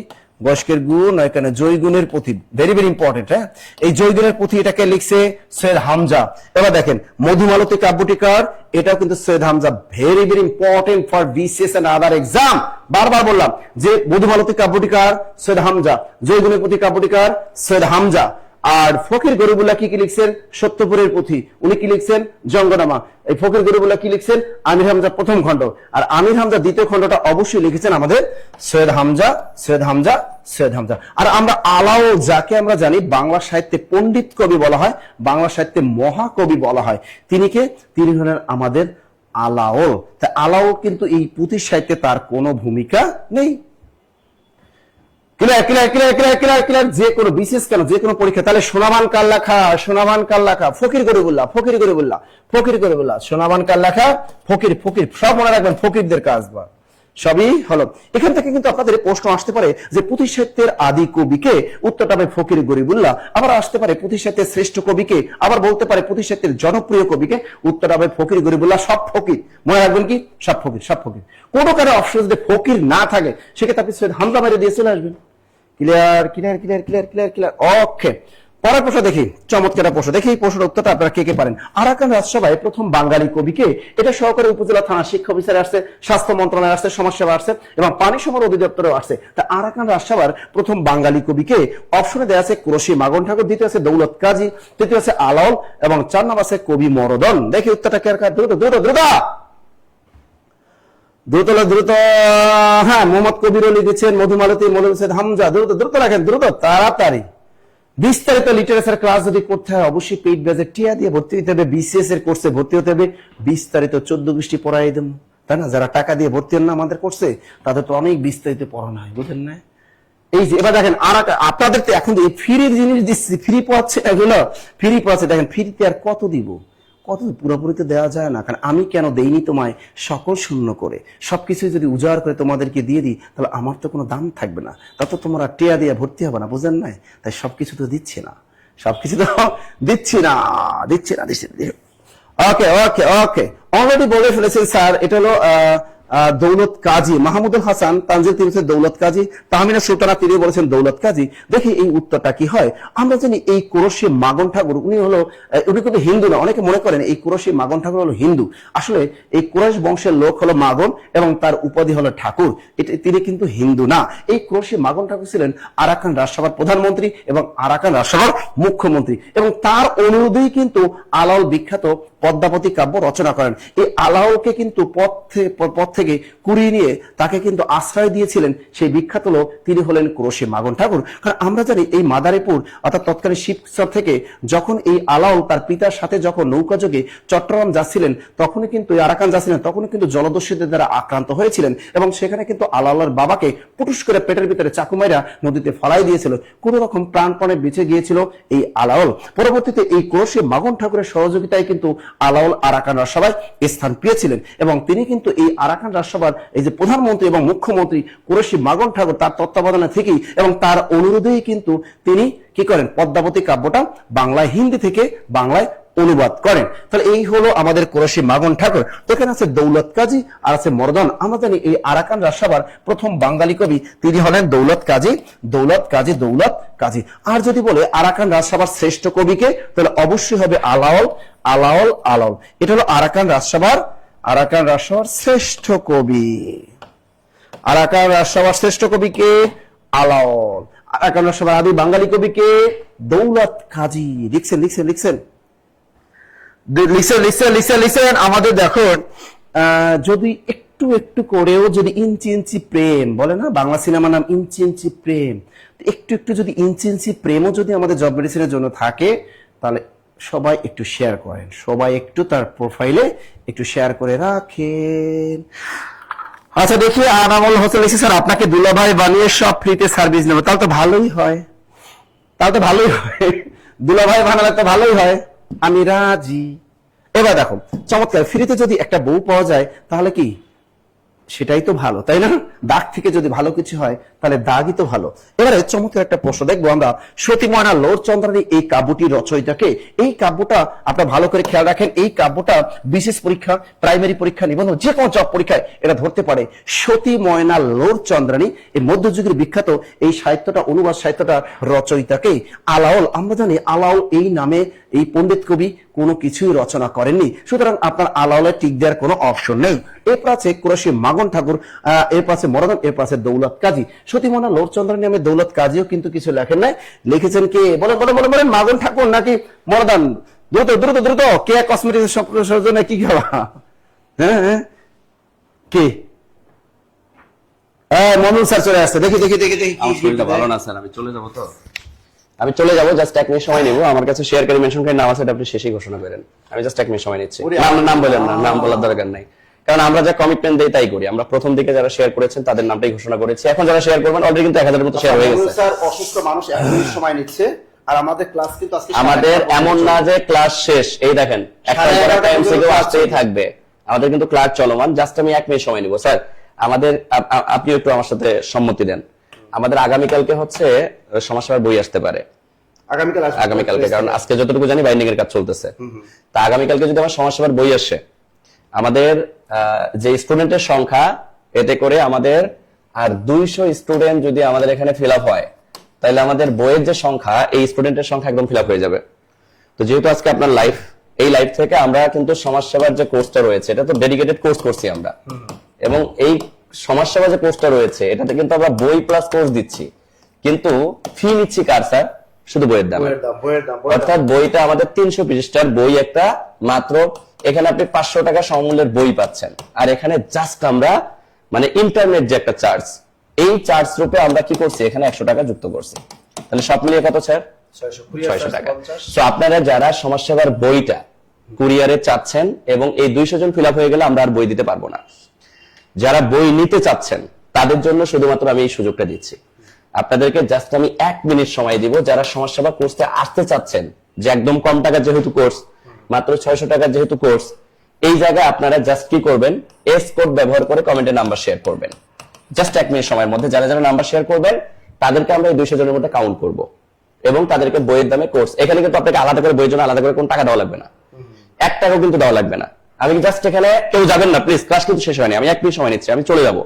বয়স্কের গুণ, এখানে জয়গুণের পুঁথি, ভেরি ভেরি ইম্পর্টেন্ট। হ্যাঁ, এই জয়গুণের পুঁথি এটাকে লিখছে সৈয়দ হামজা। এবার দেখেন মধুমালতী কাব্যটি কার? এটাও কিন্তু Syed Hamza. Very very important for BCS and other exam. বারবার বললাম যে মধুমালতী কাব্যটি কার? সৈয়দ হামজা। জয়গুণের পুঁথি কাব্যটি কার? সৈয়দ হামজা। আর ফকির গরিবুল্লাহ কি লিখছেন? সত্যপুরের পুঁথি। উনি কি লিখছেন? জঙ্গনামা। এই ফকির গরিবুল্লাহ কি লিখছেন? আমির হামজা প্রথম খণ্ড। আর আমির হামজা দ্বিতীয় খণ্ডটা অবশ্যই লিখেছেন আমাদের সৈয়দ হামজা। সৈয়দ হামজা, সৈয়দ হামজা। আর আমরা আলাওল, যাকে আমরা জানি বাংলা সাহিত্যে পণ্ডিত কবি বলা হয়, বাংলা সাহিত্যে মহাকবি বলা হয়, তিনি কে? তিনি হলেন আমাদের আলাওল। তা আলাওল কিন্তু এই পুঁথি সাহিত্যে তার কোনো ভূমিকা নেই। Clear clear clear clear clear clear. যে কোনো বিশেষ কেন, যে কোনো পরীক্ষা। তাহলে সোনামান কার লেখা? সোনামান কার লেখা? ফকির গরিবুল্লাহ, ফকির গরিবুল্লাহ, ফকির গরিবুল্লাহ। সোনামান কার লেখা? ফকির। ফকির সব মনে রাখবেন, ফকিরদের কাজ বা সবই হলো। এখান থেকে কিন্তু আপনাদের প্রশ্ন আসতে পারে যে পুঁথি সাহিত্যের আদি কবিকে? উত্তরটা হবে ফকির গরিবুল্লাহ। আবার আসতে পারে পুঁথি সাহিত্যের শ্রেষ্ঠ কবিকে, আবার বলতে পারে পুঁথি সাহিত্যের জনপ্রিয় কবিকে। উত্তরটা হবে ফকির গরিবুল্লাহ। সব ফকির, মনে রাখবেন কি? সব ফকির, সব ফকির। কোনো কারো অপশন যদি ফকির না থাকে, সেক্ষেত্রে আপনি সৈয়দ হামজা মেরে দিয়ে চলে আসবেন। Clear clear clear clear clear clear. Okay, পরের প্রশ্ন দেখি। চমৎকার প্রশ্ন দেখি, এই প্রশ্নের উত্তরটা আপনারা কে কে পারেন। আরাকান রাজসভায় প্রথম বাঙালি কবিকে? এটা সহকারী উপজেলা থানা শিক্ষা অফিসারে আসছে, স্বাস্থ্য মন্ত্রণালয়ে আসছে, সমাজসেবা আসছে, এবং পানি সম্পদ অধিদপ্তরেও আসছে। তা আরাকান রাজসভার প্রথম বাঙালি কবিকে? অপশনে দেওয়া আছে কুরশী মাগন ঠাকুর, দ্বিতীয় আছে দৌলত কাজী, তৃতীয় আছে আলাওল, এবং 4 নম্বর আছে কবি মরদন। দেখি উত্তরটা কে কার? দ্রুত দ্রুত দ্রুত দ্রুত দ্রুত। হ্যাঁ, মোহাম্মদ কবিরও লিখেছেন মধুমালতী, মৌলভী সৈয়দ হামজা। দ্রুত দ্রুত রাখেন, দ্রুত তাড়াতাড়ি। বিস্তারিত লিটারেচার ক্লাস যদি করতে হয়, অবশ্যই পেইড ব্যাচে টিয়া দিয়ে ভর্তি হতে হবে। বিসিএস এর কোর্সে ভর্তি হতে হবে। বিস্তারিত 14 পৃষ্ঠা পড়াই দেব, তাই না? যারা টাকা দিয়ে ভর্তি হন না আমাদের কোর্সে, তাদের তো অনেক বিস্তারিত পড়ানো হয়, বুঝলেন না? এই যে এবার দেখেন, আর আপনাদের তো এখন ফ্রি জিনিস দিচ্ছি, ফ্রি পড়াচ্ছে, এগুলো ফ্রি পড়াচ্ছে। দেখেন ফ্রিতে আর কত দিব? কত পুরোপুরিতে দেওয়া যায় না। কারণ আমি কেন দেইনি তোমায় সকল শূন্য করে, সবকিছু যদি উজাড় করে তোমাদেরকে দিয়ে দিই, তাহলে আমার তো কোনো দাম থাকবে না। তা তো তোমরা টিয়া দিয়ে ভর্তি হবে না, বুঝেন নাই? তাই সবকিছু তো দিচ্ছি না, সবকিছু তো দিচ্ছি না, দিচ্ছি না, দিচ্ছি না। ওকে ওকে ওকে, অলরেডি বলে ফেলেছেন স্যার। এটা হলো দৌলত কাজী, মাহমুদুল হাসান তানজিল, তিনি হচ্ছেন দৌলত কাজী। তাহমিনা সুলতানা, তিনি বলেছেন দৌলত কাজী। দেখি এই উত্তরটা কি হয়। আমরা জানি এই কুরশী মাগন ঠাকুর, উনি কিন্তু হিন্দু না। অনেকে মনে করেন এই কুরশী মাগন ঠাকুর হলো হিন্দু। আসলে এই কুরাইশ বংশের লোক হলো মাগন, এবং তার উপাধি হলো ঠাকুর। তিনি কিন্তু হিন্দু না। এই কুরশী মাগন ঠাকুর ছিলেন আরাকান রাজসভার প্রধানমন্ত্রী এবং আরাকান রাজসভার মুখ্যমন্ত্রী, এবং তার অনুরোধেই কিন্তু আলাওল বিখ্যাত পদ্মাবতী কাব্য রচনা করেন। এই আলাওলকে কিন্তু পথ থেকে কুড়িয়ে নিয়ে তাকে কিন্তু আশ্রয় দিয়েছিলেন সেই বিখ্যাত লোক, তিনি হলেন কুরশী মাগন ঠাকুর। কারণ আমরা জানি এই মাদারীপুর অর্থাৎ তৎকালীন শিবচর থেকে যখন এই আলাওল তার পিতার সাথে যখন নৌকাযোগে চট্টগ্রাম যাচ্ছিলেন, তখনই কিন্তু আরাকান যাচ্ছিলেন, তখনই কিন্তু জলদস্যুদের দ্বারা আক্রান্ত হয়েছিলেন, এবং সেখানে কিন্তু আলাওলের বাবাকে পুটুস করে পেটের ভিতরে চাকু মাইরা নদীতে ফলাই দিয়েছিল। কোন রকম প্রাণপণে বেঁচে গিয়েছিল এই আলাওল। পরবর্তীতে এই কুরশী মাগন ঠাকুরের সহযোগিতায় কিন্তু আলাওল আরাকান রাজসভায় স্থান পেয়েছিলেন, এবং তিনি কিন্তু এই আরাকান রাজসভার এই যে প্রধানমন্ত্রী এবং মুখ্যমন্ত্রী কুরশী মাগন ঠাকুর, তার তত্ত্বাবধানে থেকেই এবং তার অনুরোধেই কিন্তু তিনি কি করেন? পদ্মাবতী কাব্যটা বাংলায় হিন্দি থেকে বাংলায় অনুবাদ করেন। তাহলে এই হলো আমাদের কোরাসী মাগন ঠাকুর। তো এখানে আছে দৌলত কাজী আর আছে মর্দান। আমরা জানি এই আরাকান রাজসভার প্রথম বাঙালি কবি তিনি হলেন দৌলত কাজী, দৌলত কাজী, দৌলত কাজী। আর যদি বলে আরাকান রাজসভার শ্রেষ্ঠ কবিকে, তাহলে অবশ্যই হবে আলাওল, আলাওল, আলাওল। এটা হলো আরাকান রাজসভার শ্রেষ্ঠ কবি। আরাকান রাজসভার শ্রেষ্ঠ কবিকে আলাওল, আরাকান রাজসভার আদি বাঙালি কবিকে দৌলত কাজী। লিখছেন লিখছেন লিখছেন লিসেন। আমাদের দেখুন যদি একটু একটু করেও যদি ইঞ্চি ইঞ্চি প্রেম বলে না, বাংলা সিনেমার নাম ইঞ্চি ইঞ্চি প্রেম, একটু একটু যদি ইঞ্চি ইঞ্চি প্রেমও যদি আমাদের জব মেডিসিনের জন্য থাকে, তাহলে সবাই একটু শেয়ার করেন, সবাই একটু তার প্রোফাইলে একটু শেয়ার করে রাখেন। আচ্ছা দেখি, আনামুল হোসেন লিখছে স্যার আপনাকে দুলাভাই বানিয়ে সব ফ্রিতে সার্ভিস নেব। তাহলে তো ভালোই হয়, দুলাভাই বানালে তো ভালোই হয়, আমি রাজি। এবার দেখো চমৎকার, ফ্রিতে যদি একটা বউ পাওয়া যায় তাহলে কি সেটাই তো ভালো, তাই না? দাগ থেকে যদি ভালো কিছু হয় তাহলে দাগই তো ভালো। এবারে চমৎকার একটা প্রশ্ন দেখবো আমরা, সতী ময়না লোর চন্দ্রানী এই কাব্যটির রচয়িতাকে। এই কাব্যটা আপনারা ভালো করে খেয়াল রাখেন, এই কাব্যটা বিশেষ পরীক্ষা, প্রাইমারি পরীক্ষা, নিবন্ধন, যে কোনো জব পরীক্ষায় এটা ধরতে পারে। সতী ময়না লোর চন্দ্রানী এই মধ্যযুগের বিখ্যাত এই সাহিত্যটা, অনুবাদ সাহিত্যটা রচয়িতাকে আলাওল। আমরা জানি আলাওল এই নামে এই পণ্ডিত কবি কোনো কিছুই রচনা করেননি, সুতরাং আপনার আলাওলে টিক দেওয়ার কোনো অপশন নেই। এরপর আছে কোরাসী মাগন ঠাকুর, এরপর আছে মরদান, এরপর আছে দৌলত কাজী। সতীমনা লোরচন্দ্র নামে দৌলত কাজীও কিন্তু কিছু লেখেন নাই, লিখেছেন কে? বলেন মাগন ঠাকুর নাকি মরদান? দ্রুত দ্রুত দ্রুত, কে কসমেটিক্স সৌজন্যে কি খাওয়া? হ্যাঁ কে? মনুল স্যার চলে আসছে, দেখি দেখি দেখি দেখি। আমার শরীরটা ভালো না স্যার, আমি চলে যাবো তো। আমি চলে যাবো, জাস্ট 1 মিনিট সময় নিব। আমার কাছে শেয়ারকারী মেনশনকারী নাম আছে, আপনি শেষেই ঘোষণা করেন। আমি জাস্ট 1 মিনিট সময় নিচ্ছি। নাম বলেন না, নাম বলার দরকার নাই, কারণ আমরা যা কমিটমেন্ট দেই তাই করি। আমরা প্রথম দিকে যারা শেয়ার করেছেন তাদের নামটাই ঘোষণা করেছি। এখন যারা শেয়ার করবেন অলরেডি কিন্তু 1000 এর মতো শেয়ার হয়ে গেছে। স্যার অসুস্থ মানুষ 1 মিনিট সময় নিচ্ছে, আর আমাদের ক্লাস কিন্তু আজকে আমাদের এমন না যে ক্লাস শেষ। এই দেখেন একটা এমসিকিউ আসতেই থাকবে, আমাদের কিন্তু ক্লাস চলমান। জাস্ট আমি 1 মিনিট সময় নিব। স্যার আমাদের, আপনি একটু আমার সাথে সম্মতি দেন, আমাদের আগামীকালকে হচ্ছে সমাজসেবার বই আসতে পারে। আগামীকালকে, কারণ আজকে যতটুকু জানি বাইন্ডিং এর কাজ চলতেছে। তা আগামীকালকে যদি আমার সমাজসেবার বই আসে, আমাদের যে স্টুডেন্টের সংখ্যা, এতে করে আমাদের আর 200 স্টুডেন্ট যদি আমাদের এখানে ফিল আপ হয়, তাহলে আমাদের বইয়ের যে সংখ্যা, এই স্টুডেন্টের সংখ্যা একদম ফিল আপ হয়ে যাবে। তো যেহেতু আজকে আপনার লাইফ, এই লাইফ থেকে আমরা কিন্তু সমাজসেবার যে কোর্সটা রয়েছে, এটা তো ডেডিকেটেড কোর্স করছি আমরা, এবং এই সমাজসেবা যে কোর্সটা রয়েছে এটাতে কিন্তু আমরা বই প্লাস কোর্স দিচ্ছি, কিন্তু ফি নিচ্ছি কার স্যার? শুধু বইয়ের দাম। অর্থাৎ বইটা আমাদের 300 পৃষ্ঠার বই একটা মাত্র, এখানে আপনি 500 টাকা সমমূল্যের বই পাচ্ছেন। আর এখানে জাস্ট আমরা মানে ইন্টারনেট যে একটা চার্জ, এই চার্জ রূপে আমরা কি করছি, এখানে 100 টাকা যুক্ত করছি। তাহলে সব মিলিয়ে কত স্যার? 600 টাকা। তো আপনারা যারা সমাজসেবার বইটা কুরিয়ারে চাচ্ছেন, এবং এই 200 জন ফিল আপ হয়ে গেলে আমরা আর বই দিতে পারবো না। যারা বই নিতে চাচ্ছেন তাদের জন্য শুধুমাত্র আমি এই সুযোগটা দিচ্ছি। আপনাদেরকে জাস্ট আমি 1 মিনিট সময় দিব। যারা সমাজসেবা কোর্সে আসতে চাচ্ছেন, যে একদম কম টাকার যেহেতু কোর্স, মাত্র 600 টাকার যেহেতু কোর্স, এই জায়গায় আপনারা জাস্ট কি করবেন, এস কোড ব্যবহার করে কমেন্টে নাম্বার শেয়ার করবেন। জাস্ট 1 মিনিট সময়ের মধ্যে যারা যারা নাম্বার শেয়ার করবেন তাদেরকে আমরা এই 200 জনের মধ্যে কাউন্ট করব, এবং তাদেরকে বইয়ের দামে কোর্স, এখানে কিন্তু আপনাকে আলাদা করে বইয়ের জন্য আলাদা করে কোন টাকা দেওয়া লাগবে না, 1 টাকাও কিন্তু দেওয়া লাগবে না। আমি জাস্ট এখানে, কেউ যাবেন না প্লিজ, ক্লাস কিন্তু শেষ হয়নি, আমি 1 মিনিট সময় নিচ্ছি, আমি চলে যাব।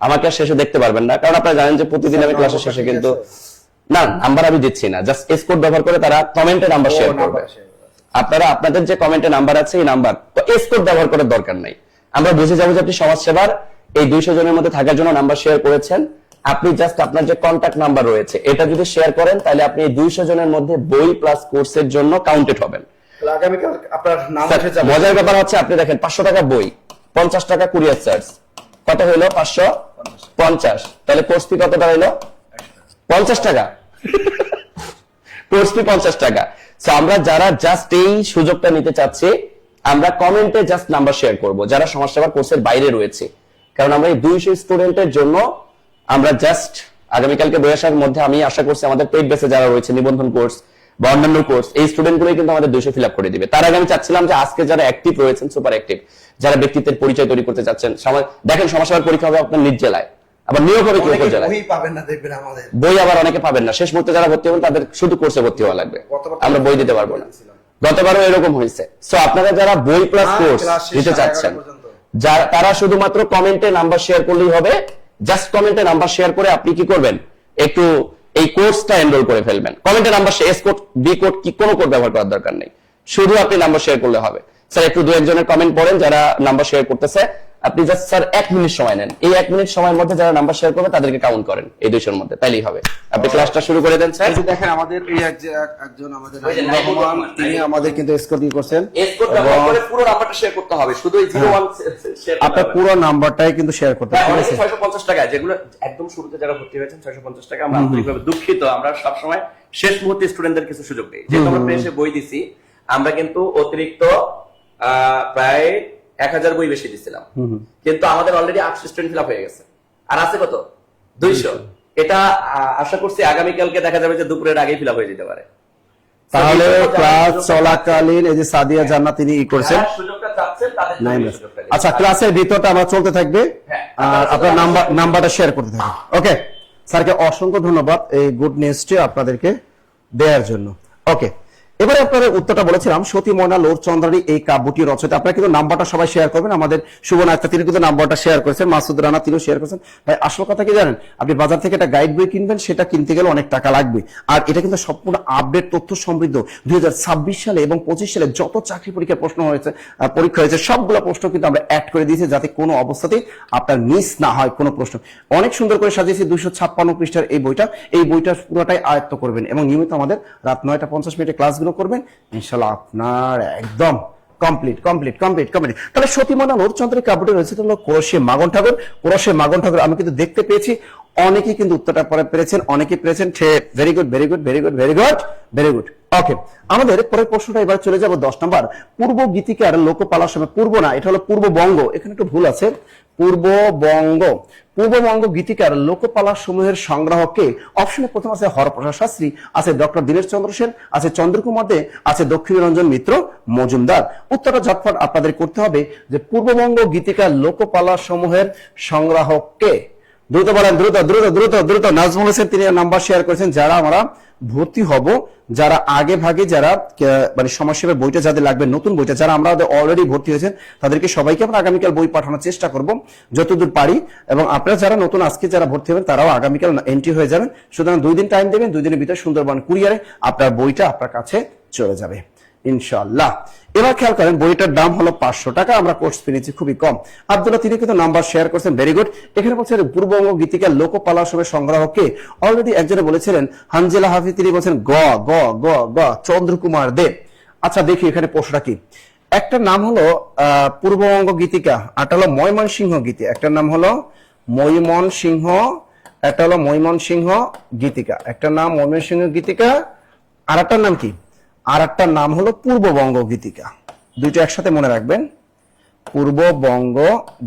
আমাকে আর শেষে দেখতে পারবেন না, কারণ আপনারা জানেন যে প্রতিদিন আমি ক্লাসের শেষে কিন্তু না নাম্বার আমি দিচ্ছি না, জাস্ট এস কোড ব্যবহার করে তারা কমেন্টে নাম্বার শেয়ার করবে। আপনারা আপনাদের যে কমেন্টে নাম্বার আছে এই নাম্বার, তো এস কোড ব্যবহার করার দরকার নাই। আমরা বুঝে যাবো যে আপনি সমাজসেবার এই 200 জনের মধ্যে থাকার জন্য নাম্বার শেয়ার করেছেন। আপনি জাস্ট আপনার যে কন্টাক্ট নাম্বার রয়েছে এটা যদি শেয়ার করেন, তাহলে আপনি এই 200 জনের মধ্যে বই প্লাস কোর্সের জন্য কাউন্টেড হবেন। মজার ব্যাপার হচ্ছে, আপনি দেখেন 500 টাকা বই, 50 টাকা কুরিয়ার চার্জ, কত হইলো? 550। তাহলে কোর্স ফি কত দাঁড়াইলো? 50 টাকা। কোর্স ফি 50 টাকা। সো আমরা যারা জাস্ট এই সুযোগটা নিতে চাচ্ছি, আমরা কমেন্টে জাস্ট নাম্বার শেয়ার করব যারা সমাজসেবা কোর্সের বাইরে রয়েছে, কারণ আমরা এই 200 স্টুডেন্টের জন্য আমরা জাস্ট আগামীকালকে বই আসার মধ্যে আমি আশা করছি আমাদের পেইড বেসে যারা রয়েছে, নিবন্ধন কোর্স বা অন্যান্য কোর্স, এই স্টুডেন্টগুলোই কিন্তু আমাদের 200 ফিল আপ করে দিবে। তার আগে আমি চাচ্ছিলাম যে আজকে যারা অ্যাক্টিভ রয়েছেন, সুপার অ্যাক্টিভ, যারা ব্যক্তিত্বের পরিচয় তৈরি করতে চাচ্ছেন, দেখেন সমাজসেবার পরীক্ষা হবে আপনার নিজ জেলায়, আবার নিয়োগ হবে কি উপজেলায়, বই আবার অনেকে পাবেন না। শেষ মুহূর্তে যারা ভর্তি হবেন তাদের শুধু কোর্সে ভর্তি হওয়া লাগবে, আমরা বই দিতে পারবো না। গতবারও এরকম হয়েছে। সো আপনারা যারা বই প্লাস কোর্স নিতে চাচ্ছেন, যারা তারা শুধুমাত্র কমেন্টে নাম্বার শেয়ার করলেই হবে। জাস্ট কমেন্টে নাম্বার শেয়ার করে আপনি কি করবেন, একটু এই কোর্সটা এনরোল করে ফেলবেন। কমেন্টে number S code B code কি কোনো কোড ব্যবহার করার দরকার নেই, শুধু আপনি নাম্বার শেয়ার করলে হবে। স্যার একটু দু একজনের কমেন্ট পড়েন যারা নাম্বার শেয়ার করতেছে। আপনি জাস্ট স্যার 1 মিনিট সময় নেন, এই 1 মিনিট সময়ের মধ্যে যারা নাম্বার শেয়ার করবে তাদেরকে কাউন্ট করেন এই 200 এর মধ্যে, তাইলেই হবে। আপনি ক্লাসটা শুরু করে দেন স্যার। এই যে দেখেন আমাদের এই একজন আমাদের রহমান, তিনি আমাদের কিন্তু স্কোর দিয়ে করছেন। স্কোর ব্যবহার করে পুরো নাম্বারটা শেয়ার করতে হবে, শুধু এই 01 শেয়ার করতে আপনার হবে। পুরো নাম্বারটাই কিন্তু শেয়ার করতে হবে, ঠিক আছে? 650 টাকা, যেগুলো একদম শুরুতে যারা ভর্তি হয়েছেন 650 টাকা। আমরা আন্তরিকভাবে দুঃখিত, আমরা সব সময় শেষ মুহূর্তে স্টুডেন্টদের কিছু সুযোগ দেই। যেহেতু আমরা প্রেসে বই দিছি, আমরা কিন্তু অতিরিক্ত প্রায় 1000 বই বেশি দিছিলাম, কিন্তু আমাদের অলরেডি 800 স্টুডেন্ট ফিল আপ হয়ে গেছে, আর আছে কত 200। এটা আশা করছি আগামীকালকে দেখা যাবে যে দুপুরের আগেই ফিল আপ হয়ে যেতে পারে। তাহলে ক্লাস চলাকালীন এই যে সাদিয়া জান্নাত তিনি ই করেছেন। যারা সুযোগটা চাচ্ছেন তাদের জন্য এই সুযোগটা দিন। আচ্ছা, ক্লাসের ভিতরটা আমরা চলতে থাকবে, হ্যাঁ, আর আপনার নাম্বারটা শেয়ার করতে থাকবেন। ওকে স্যারকে অসংখ্য ধন্যবাদ এই গুড নিউজটি আপনাদেরকে দেওয়ার জন্য। ওকে, এবারে আপনাদের উত্তরটা বলেছিলাম সতী ময়না লোর চন্দ্রানী এই কাব্যটি রচয়িতা। আপনারা কিন্তু নাম্বারটা সবাই শেয়ার করবেন। আমাদের সুবর্ণা তিনি কিন্তু নাম্বারটা শেয়ার করেছেন, মাসুদ রানা তিনিও শেয়ার করেছেন। ভাই আসল কথা কি জানেন, আপনি বাজার থেকে একটা গাইড বই কিনবেন, সেটা কিনতে গেলে অনেক টাকা লাগবে, আর এটা কিন্তু সম্পূর্ণ আপডেট তথ্য সমৃদ্ধ। 2026 সালে এবং 25 সালে যত চাকরি পরীক্ষার প্রশ্ন হয়েছে, পরীক্ষা হয়েছে, সবগুলো প্রশ্ন কিন্তু আমরা অ্যাড করে দিয়েছি, যাতে কোনো অবস্থাতেই আপনার মিস না হয় কোনো প্রশ্ন। অনেক সুন্দর করে সাজিয়েছি 256 পৃষ্ঠার এই বইটা। এই বইটা পুরোটাই আয়ত্ত করবেন এবং নিয়মিত আমাদের রাত 9টা 50 মিনিটে ক্লাসগুলো করবেন, ইনশাআল্লাহ আপনার একদম কমপ্লিট। তাহলে সতী ময়না লোরচন্দ্রের কাব্যটি রয়েছে হলো কোরশে মাগন ঠাকুর। কোরশে মাগন ঠাকুর আমি কিন্তু দেখতে পেয়েছি অনেকেই কিন্তু উত্তরটা পরে পেরেছেন, অনেকেই পেরেছেন। Very good. ওকে, আমাদের পরের প্রশ্নটা এবার চলে যাব 10 নম্বর। পূর্ব গীতিকার লোকপালার সময়, পূর্ব না, এটা হলো পূর্ববঙ্গ, এখানে একটু ভুল আছে, পূর্ববঙ্গ গীতিকার লোকপালা সমূহের সংগ্রাহককে? অপশনে প্রথম আছে হরপ্রসাদ শাস্ত্রী, আছে ডক্টর দীনেশ চন্দ্র সেন, আছে চন্দ্রকুমার দে, আছে দক্ষিণরঞ্জন মিত্র মজুমদার। উত্তরটা ঝটফট আপনাদের করতে হবে যে পূর্ববঙ্গ গীতিকার লোকপালা সমূহের সংগ্রাহককে? দ্রুত বলেন, দ্রুত। নাজমুল হোসেন তিনি নাম্বার শেয়ার করেছেন। যারা আমরা ভর্তি হব, যারা আগে ভাগে যারা মানে সমাজসেবার বইটা যাদের লাগবে, নতুন বইটা, যারা আমরা অলরেডি ভর্তি হয়েছেন তাদেরকে সবাইকে আমরা আগামীকাল বই পাঠানোর চেষ্টা করব যতদূর পারি। এবং আপনারা যারা নতুন আজকে যারা ভর্তি হবেন তারাও আগামীকাল এন্ট্রি হয়ে যাবেন। সুতরাং 2 দিন টাইম দেবেন, 2 দিনের ভিতরে সুন্দরবন কুরিয়ারে আপনার বইটা আপনার কাছে চলে যাবে ইনশাআল্লাহ। এবার খেয়াল করেন, বইটার দাম হলো 500 টাকা। আমরা কোর্স ফি নিচ্ছি খুবই কম। আব্দুল্লাহ তিনি কিন্তু নাম্বার শেয়ার করেছেন, ভেরি গুড। এখানে বলছেন পূর্ববঙ্গ গীতিকার লোকপালা সবের সংগ্রাহককে? অলরেডি একজনে বলেছিলেন হানজেলা হাফিজ, তিনি বলছেন গ চন্দ্রকুমার দে। আচ্ছা দেখি এখানে প্রশ্নটা কি। একটা নাম হলো পূর্ববঙ্গ গীতিকা, একটা হলো ময়মনসিংহ গীতি, একটা নাম হলো ময়মনসিংহ, একটা হলো ময়মনসিংহ গীতিকা, একটা নাম ময়মনসিংহ গীতিকা, আর একটার নাম কি? আর একটা নাম হলো পূর্ববঙ্গ গীতিকা। দুইটা একসাথে মনে রাখবেন, পূর্ববঙ্গ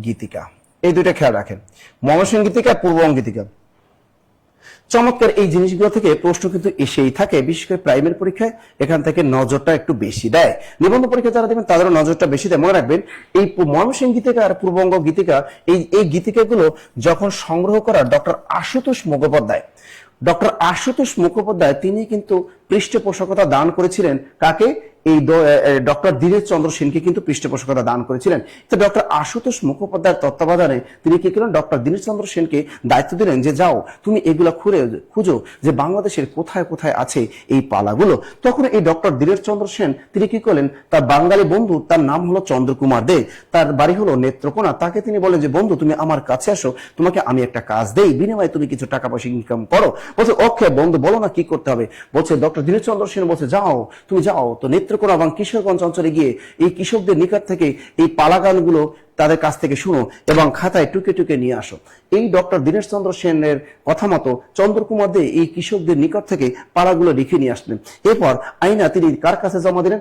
গীতিকা, এই দুইটা খেয়াল রাখেন, ময়মনসিংহ গীতিকা, পূর্ববঙ্গ গীতিকা। চমৎকার এই জিনিসগুলো থেকে প্রশ্ন কিন্তু এসেই থাকে, বিশেষ করে প্রাইমারি পরীক্ষায় এখান থেকে নজরটা একটু বেশি দেয়। নিবন্ধ পরীক্ষা যারা দেবেন তাদেরও নজরটা বেশি দেয়। মনে রাখবেন এই ময়মনসিংহ গীতিকা আর পূর্ববঙ্গ গীতিকা, এই গীতিকাগুলো যখন সংগ্রহ করা ডক্টর আশুতোষ মুখোপাধ্যায় তিনি কিন্তু পৃষ্ঠপোষকতা দান করেছিলেন কাকে? এই ডক্টর দীনেশ চন্দ্র সেনকে কিন্তু পৃষ্ঠপোষকতা দান করেছিলেন। তো ডক্টর আশুতোষ মুখোপাধ্যায়ের তত্ত্বাবধানে তিনি কি করলেন? ডক্টর দীনেশ চন্দ্র সেনকে দায়িত্ব দিলেন যে যাও তুমি এগুলা খুঁজো যে বাংলাদেশের কোথায় কোথায় আছে এই পালাগুলো। তখন এই ডক্টর দীনেশ চন্দ্র সেন তিনি কি করলেন? তার বাঙালি বন্ধু, তার নাম হলো চন্দ্রকুমার দে, তার বাড়ি হলো নেত্রকোনা, তাকে তিনি বলেন যে বন্ধু তুমি আমার কাছে আসো, তোমাকে আমি একটা কাজ দেই, বিনিময়ে তুমি কিছু টাকা পয়সা ইনকাম করো। বলছে ওকে বন্ধু বলো না কি করতে হবে। বলছে ডক্টর দীনেশ চন্দ্র সেন বলছে তুমি যাও তো নেত্রকোনা এবং কিশোরগঞ্জ অঞ্চলে গিয়ে এই কৃষকদের নিকট থেকে এই পালা গানগুলো তাদের কাছ থেকে শুনো এবং খাতায় টুকে নিয়ে আসো। এই ডক্টর দীনেশ চন্দ্র সেনের কথা মতো চন্দ্রকুমার দে এই কৃষকদের নিকট থেকে পালাগুলো লিখে নিয়ে আসলেন। এরপর আইনা তিনি কার কাছে জমা দিলেন?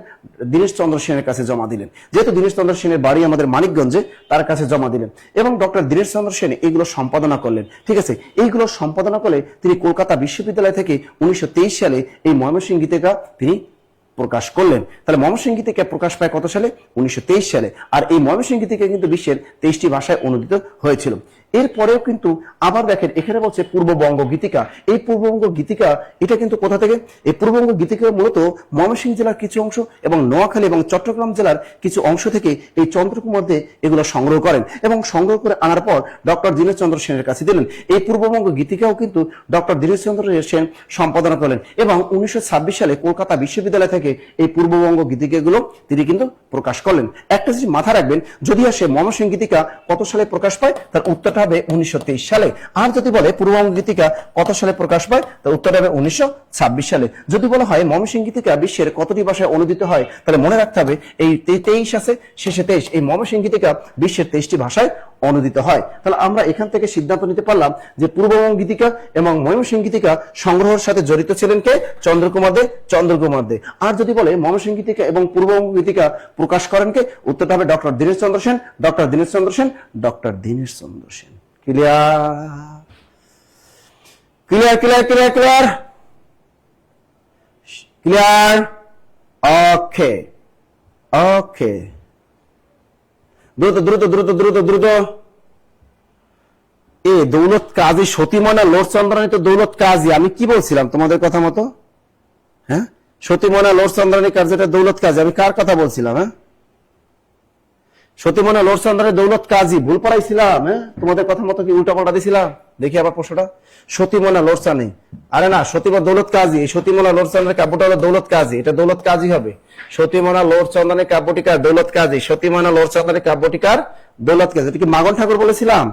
দীনেশ চন্দ্র সেনের কাছে জমা দিলেন। যেহেতু দীনেশ চন্দ্র সেনের বাড়ি আমাদের মানিকগঞ্জে, তার কাছে জমা দিলেন এবং ডক্টর দীনেশ চন্দ্র সেন এগুলো সম্পাদনা করলেন। ঠিক আছে, এইগুলো সম্পাদনা করে তিনি কলকাতা বিশ্ববিদ্যালয় থেকে 1923 সালে এই ময়মনসিংহ গীতিকা তিনি প্রকাশ করলেন। তাহলে ময়মনসিংহ গীতিকা প্রকাশ পায় কত সালে? 1923 সালে। আর এই ময়মনসিংহ গীতিকা কিন্তু বিশ্বের 23টি ভাষায় অনুদিত হয়েছিল। এরপরেও কিন্তু আবার দেখেন এখানে বলছে পূর্ববঙ্গ গীতিকা। এই পূর্ববঙ্গ গীতিকা এটা কিন্তু কোথা থেকে? এই পূর্ববঙ্গ গীতিকা মূলত ময়মনসিংহ জেলার কিছু অংশ এবং নোয়াখালী এবং চট্টগ্রাম জেলার কিছু অংশ থেকে এই চন্দ্রকুমার দে এগুলো সংগ্রহ করেন এবং সংগ্রহ করে আনার পর ডক্টর দীনেশচন্দ্র সেনের কাছে দিলেন। এই পূর্ববঙ্গ গীতিকাও কিন্তু ডক্টর দীনেশচন্দ্র সেন সম্পাদনা করলেন এবং 1926 সালে কলকাতা বিশ্ববিদ্যালয় থেকে এই পূর্ববঙ্গ গীতিকাগুলো তিনি কিন্তু প্রকাশ করলেন। একটা জিনিস মাথা রাখবেন, যদি আসে ময়মনসিংহ গীতিকা কত সালে প্রকাশ পায়, তার উত্তরটা হবে 1923 সালে। আর যদি বলে পূর্ববঙ্গ গীতিকা কত সালে প্রকাশ পায়, তার উত্তরটা হবে 1926 সালে। যদি বলা হয় ময়মনসিংহ গীতিকা বিশ্বের কতটি ভাষায় অনুদিত হয়, তাহলে মনে রাখতে হবে এই 23 আছে, শেষে 23, এই ময়মনসিংহ গীতিকা বিশ্বের 23টি ভাষায় অনুদিত হয়। তাহলে আমরা এখান থেকে সিদ্ধান্ত নিতে পারলাম যে পূর্ববঙ্গ গীতিকা এবং ময়মনসিংহ গীতিকা সংগ্রহের সাথে জড়িত ছিলেন কে? চন্দ্রকুমার দে, চন্দ্রকুমার দে। আর যদি বলে ময়মনসিংহ গীতিকা এবং পূর্ববঙ্গ গীতিকা প্রকাশ করেন কে, উত্তরটা হবে doctor Dineshchandra Sen, doctor Dineshchandra Sen, doctor Dineshchandra Sen. Clear clear clear clear clear clear okay okay, দ্রুত দ্রুত দ্রুত দ্রুত দ্রুত। এ দৌলত কাজী সতীমনা লোর চন্দ্রানী তো দৌলত কাজী, আমি কি বলছিলাম তোমাদের কথা মতো? হ্যাঁ, সতীমনা লোর চন্দ্রানী কার যেটা দৌলত কাজী, আমি কার কথা বলছিলাম? হ্যাঁ, সতীমনা লোর চন্দ্রানী দৌলত কাজী, ভুল পড়াইছিলাম? হ্যাঁ, তোমাদের কথা মতো কি উল্টা পাল্টা দিছিলাম? দেখি আবার প্রশ্নটা। সতীমনা লোরচানি, আরে না, সতীমনা দৌলত কাজী। সতীমনা লোরচন্দ্রের কাব্যটা হলো দৌলত কাজী, এটা দৌলত কাজী হবে। সতীমনা লোরচন্দ্রের কাব্যটিকার দৌলত কাজী, সতীমনা লোরচন্দ্রের কাব্যটিকার দৌলত কাজী। এটা কি মাগন ঠাকুর বলেছিলাম?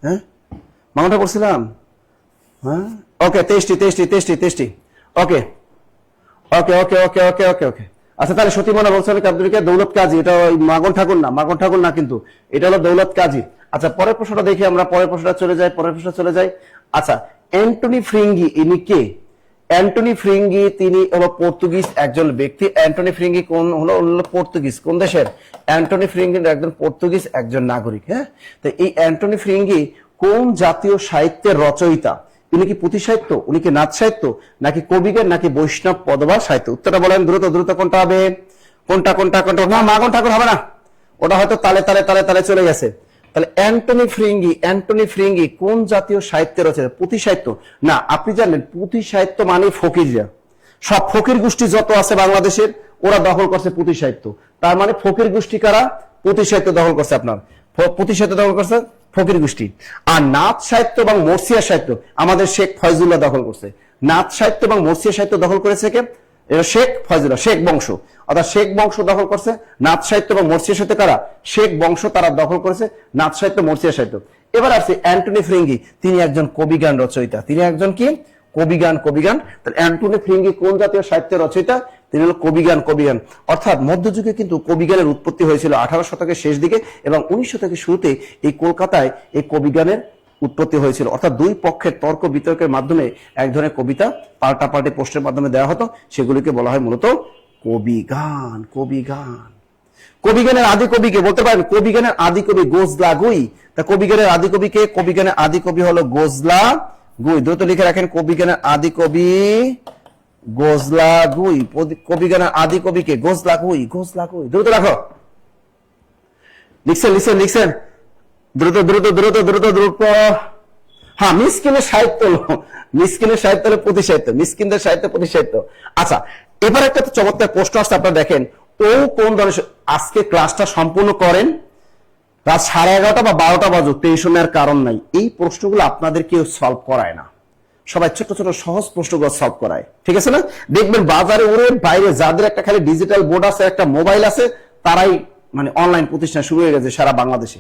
হ্যাঁ, মাগন ঠাকুর বলছিলাম। হ্যাঁ, ওকে, তেষ্টি। ওকে ওকে ওকে ওকে ওকে ওকে ওকে আচ্ছা, তাহলে সতীমনা লোরচন্দ্রের কাব্যটিকার দৌলত কাজী, এটা ওই মাগন ঠাকুর না, মাগন ঠাকুর না কিন্তু, এটা হলো দৌলত কাজী। আচ্ছা, পরের প্রশ্নটা দেখি আমরা, পরের প্রশ্নটা চলে যাই। আচ্ছা, অ্যান্টনি ফ্রিঙ্গি ইনি কে? অ্যান্টনি ফ্রিঙ্গি তিনি হলো পর্তুগিজ একজন ব্যক্তি। অ্যান্টনি ফ্রিঙ্গি কোন হলো পর্তুগিজ, কোন দেশের? অ্যান্টনি ফ্রিঙ্গি একজন পর্তুগিজ একজন নাগরিক। হ্যাঁ, তো এই অ্যান্টনি ফ্রিঙ্গি কোন জাতীয় সাহিত্যের রচয়িতা? উনি কি পুঁথি সাহিত্য, উনি কি নাচ সাহিত্য, নাকি কবিগান, নাকি বৈষ্ণব পদবার সাহিত্য? উত্তরটা বলেন দ্রুত দ্রুত, কোনটা হবে? কোনটা কোনটা কোনটা? না, মাগন ঠাকুর হবে না, ওটা হয়তো তালে তালে তালে তালে চলে গেছে। তাহলে অ্যান্টনি ফ্রিঙ্গি কোন জাতীয় সাহিত্যের রচনা? পুঁথি সাহিত্য না, আপনি জানেন পুঁথি সাহিত্য মানে ফকিররা, সব ফকির গোষ্ঠী যত আছে বাংলাদেশের ওরা দখল করছে পুঁথি সাহিত্য। তার মানে ফকির গোষ্ঠী কারা? পুঁথি সাহিত্য দখল করছে, আপনার পুঁথি সাহিত্য দখল করছে ফকির গোষ্ঠী। আর নাচ সাহিত্য এবং মরসিয়া সাহিত্য আমাদের শেখ ফয়জুল্লাহ দখল করছে। নাচ সাহিত্য এবং মরসিয়া সাহিত্য দখল করেছে কে? এটা শেখ ফয়জুল্লাহ, শেখ বংশ, অর্থাৎ শেখ বংশ দখল করছে নাচ সাহিত্য এবং মরসিয়া সাহিত্য। কারা? শেখ বংশ, তারা দখল করেছে নাচ সাহিত্য, মরসিয়া সাহিত্য। এবার আসছে অ্যান্টনি ফ্রিঙ্গি, তিনি একজন কবিগান রচয়িতা। তিনি একজন কি? কবিগান। তাহলে অ্যান্টনি ফ্রিঙ্গি কোন জাতীয় সাহিত্যের রচয়িতা? তিনি হলো কবিগান। অর্থাৎ মধ্যযুগে কিন্তু কবিগানের উৎপত্তি হয়েছিল 18 শতকের শেষ দিকে এবং 19 শতকের শুরুতে এই কলকাতায় এই কবিগানের উৎপত্তি হয়েছিল। অর্থাৎ দুই পক্ষের তর্ক বিতর্কের মাধ্যমে এক ধরনের কবিতা পাল্টাপাল্টি পোস্টের মাধ্যমে দেওয়া হতো, সেগুলিকে বলা হয় মূলত কবিগান। কবিগানের আদি কবিকে বলতে পারেন? কবিগানের আদি কবি গোজলাগুই। তা কবিগানের আদি কবি কে? কবিগানের আদি কবি হলো গোজলাগুই। দ্রুত লিখে রাখেন, কবিগানের আদি কবি গোজলাগুই। কবিগানের আদি কবি কে? গোজলাগুই। দ্রুত রাখো, লিখছেন দ্রুত। হ্যাঁ, মিসকিনের সাহিত্য হলো পুঁথি সাহিত্য, মিসকিনদের সাহিত্য পুঁথি সাহিত্য। আচ্ছা, এবার একটা চমৎকার প্রশ্ন আসছে, আপনারা দেখেন। ও কোন ধরনের? আজকে ক্লাসটা সম্পূর্ণ করেন রাত 11:30 বা 12টা বাজুক, টেনশনের কারণ নাই। এই প্রশ্নগুলো আপনাদের কেউ সলভ করায় না, সবাই ছোট ছোট সহজ প্রশ্নগুলো সলভ করায়, ঠিক আছে না? দেখবেন বাজারে ওরে বাইরে যাদের একটা খালি ডিজিটাল বোর্ড আছে, একটা মোবাইল আছে, তারাই মানে অনলাইন প্রতিষ্ঠান শুরু হয়ে গেছে সারা বাংলাদেশে।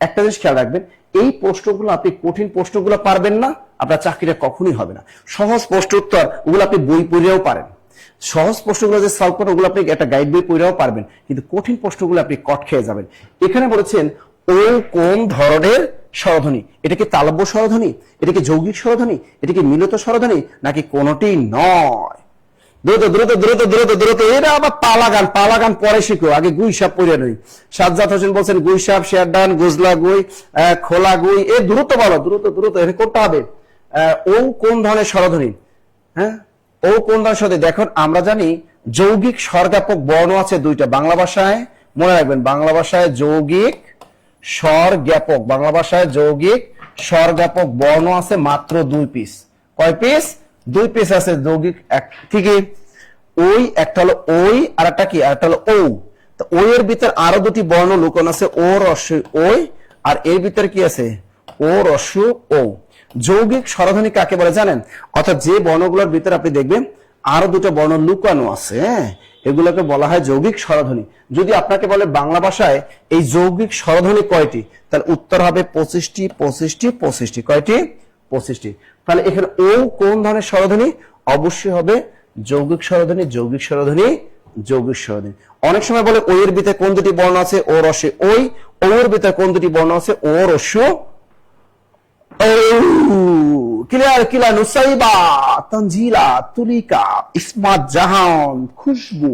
একটা জিনিস খেয়াল রাখবেন, এই প্রশ্নগুলো আপনি কঠিন প্রশ্নগুলো পারবেন না, আপনার চাকরিটা কখনোই হবে না। সহজ প্রশ্ন উত্তর ওগুলো আপনি বই পড়েও পারেন, সহজ প্রশ্নগুলো যে সলভ করেন ওগুলো আপনি একটা গাইড বই পড়েও পারবেন, কিন্তু কঠিন প্রশ্নগুলো আপনি কট খেয়ে যাবেন। এখানে বলেছেন ও কোন ধরনের স্বরধ্বনি? এটা কি তালব্য স্বরধ্বনি, এটা কি যৌগিক স্বরধ্বনি, এটা কি মিলিত স্বরধ্বনি, নাকি কোনটি নয়? দ্রুত। এটা আবার পালা গান পরে শিখো, আগে গুই সাপ পড়ে নই। সাজ্জাদ হোসেন বলছেন গুই সাপ, শেরডান, গুজলা গুই, খোলা গুই। এ দ্রুত বলো, দ্রুত। এটা কোনটা হবে? ও কোন ধরনের স্বরধ্বনি? হ্যাঁ, ও কোন ধরনের স্বরধ্বনি? দেখুন, আমরা জানি যৌগিক স্বরজ্ঞাপক বর্ণ আছে দুইটা বাংলা ভাষায়, মনে রাখবেন, বাংলা ভাষায় যৌগিক স্বরজ্ঞাপক, বাংলা ভাষায় যৌগিক স্বরজ্ঞাপক বর্ণ আছে মাত্র 2 পিস। কয় পিস? 2 পিস আছে যৌগিক ঠিকই। ওই একটা হলো ওই, আর একটা কি, আর একটা হলো ও। তো ওই এর ভিতর আরো 2টি বর্ণ লুকানো আছে, ও রস্যই ওই, আর এর ভিতর কি আছে, ও রস্য ও। যৌগিক স্বরধ্বনি কাকে বলে জানেন? অর্থাৎ যে বর্ণগুলোর ভিতরে আপনি দেখবেন আরো 2টা বর্ণ লুকানো আছে, এগুলোকে বলা হয় যৌগিক স্বরধ্বনি। যদি আপনাকে বলে বাংলা ভাষায় এই যৌগিক স্বরধ্বনি কয়টি, তাহলে উত্তর হবে 25টি, 25টি, 25টি। কয়টি? 25টি। তাহলে এখানে ও কোন ধরনের স্বরধ্বনি? অবশ্যই হবে যৌগিক স্বরধ্বনি, যৌগিক স্বরধ্বনি, যৌগিক স্বরধ্বনি। অনেক সময় বলে ওই এর ভিতরে কোন 2টি বর্ণ আছে, ও রস্যই ওই, ও এর ভিতরে কোন 2টি বর্ণ আছে, ও রস্য clear clear. Nusaiba, Tanzila, Tulika, Ismat Jahan, Khushbu,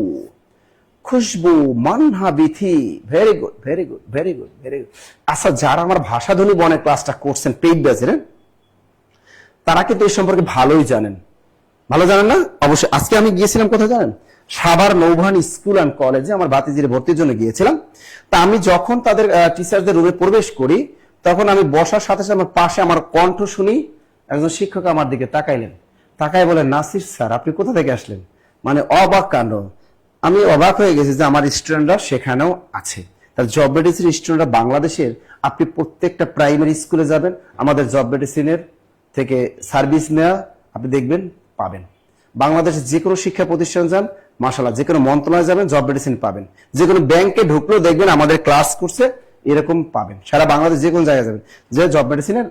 Khushbu, Manha, Bithi. Very good, very good, very good, very good. আচ্ছা, যারা আমার ভাষাধ্বনি বনের ক্লাসটা করছেন পেইড ব্যাচের, তারা কিন্তু এই সম্পর্কে ভালোই জানেন। ভালো জানেন না? অবশ্যই। আজকে আমি গিয়েছিলাম কোথায় জানেন? সাভার নৌভান স্কুল অ্যান্ড কলেজে আমার ভাতিজির ভর্তির জন্য গিয়েছিলাম। তা আমি যখন তাদের টিচারদের রুমে প্রবেশ করি, তখন আমি বসার সাথে সাথে আমার পাশে আমার কণ্ঠ শুনি, একজন শিক্ষক আমার দিকে তাকাইলেন, তাকাই বলে, নাসির স্যার আপনি কোথা থেকে আসলেন? মানে অবাক কাণ্ড। আমি অবাক হয়ে গেছি যে আমার স্টুডেন্টরা সেখানেও আছে। তার জব মেডিসিন স্টুডেন্টরা বাংলাদেশের, আপনি প্রত্যেকটা প্রাইমারি স্কুলে যাবেন, আমাদের জব মেডিসিনের থেকে সার্ভিস নেওয়া আপনি দেখবেন পাবেন। বাংলাদেশের যে কোনো শিক্ষা প্রতিষ্ঠান যান, মাশাআল্লাহ, যে কোনো মন্ত্রণালয়ে যাবেন জব মেডিসিন পাবেন। যে কোনো ব্যাংকে ঢুকলেও দেখবেন আমাদের ক্লাস করছে, এরকম পাবেন। সারা বাংলাদেশ যে কোনো জায়গায় যাবেন, যে জব মেডিসিনের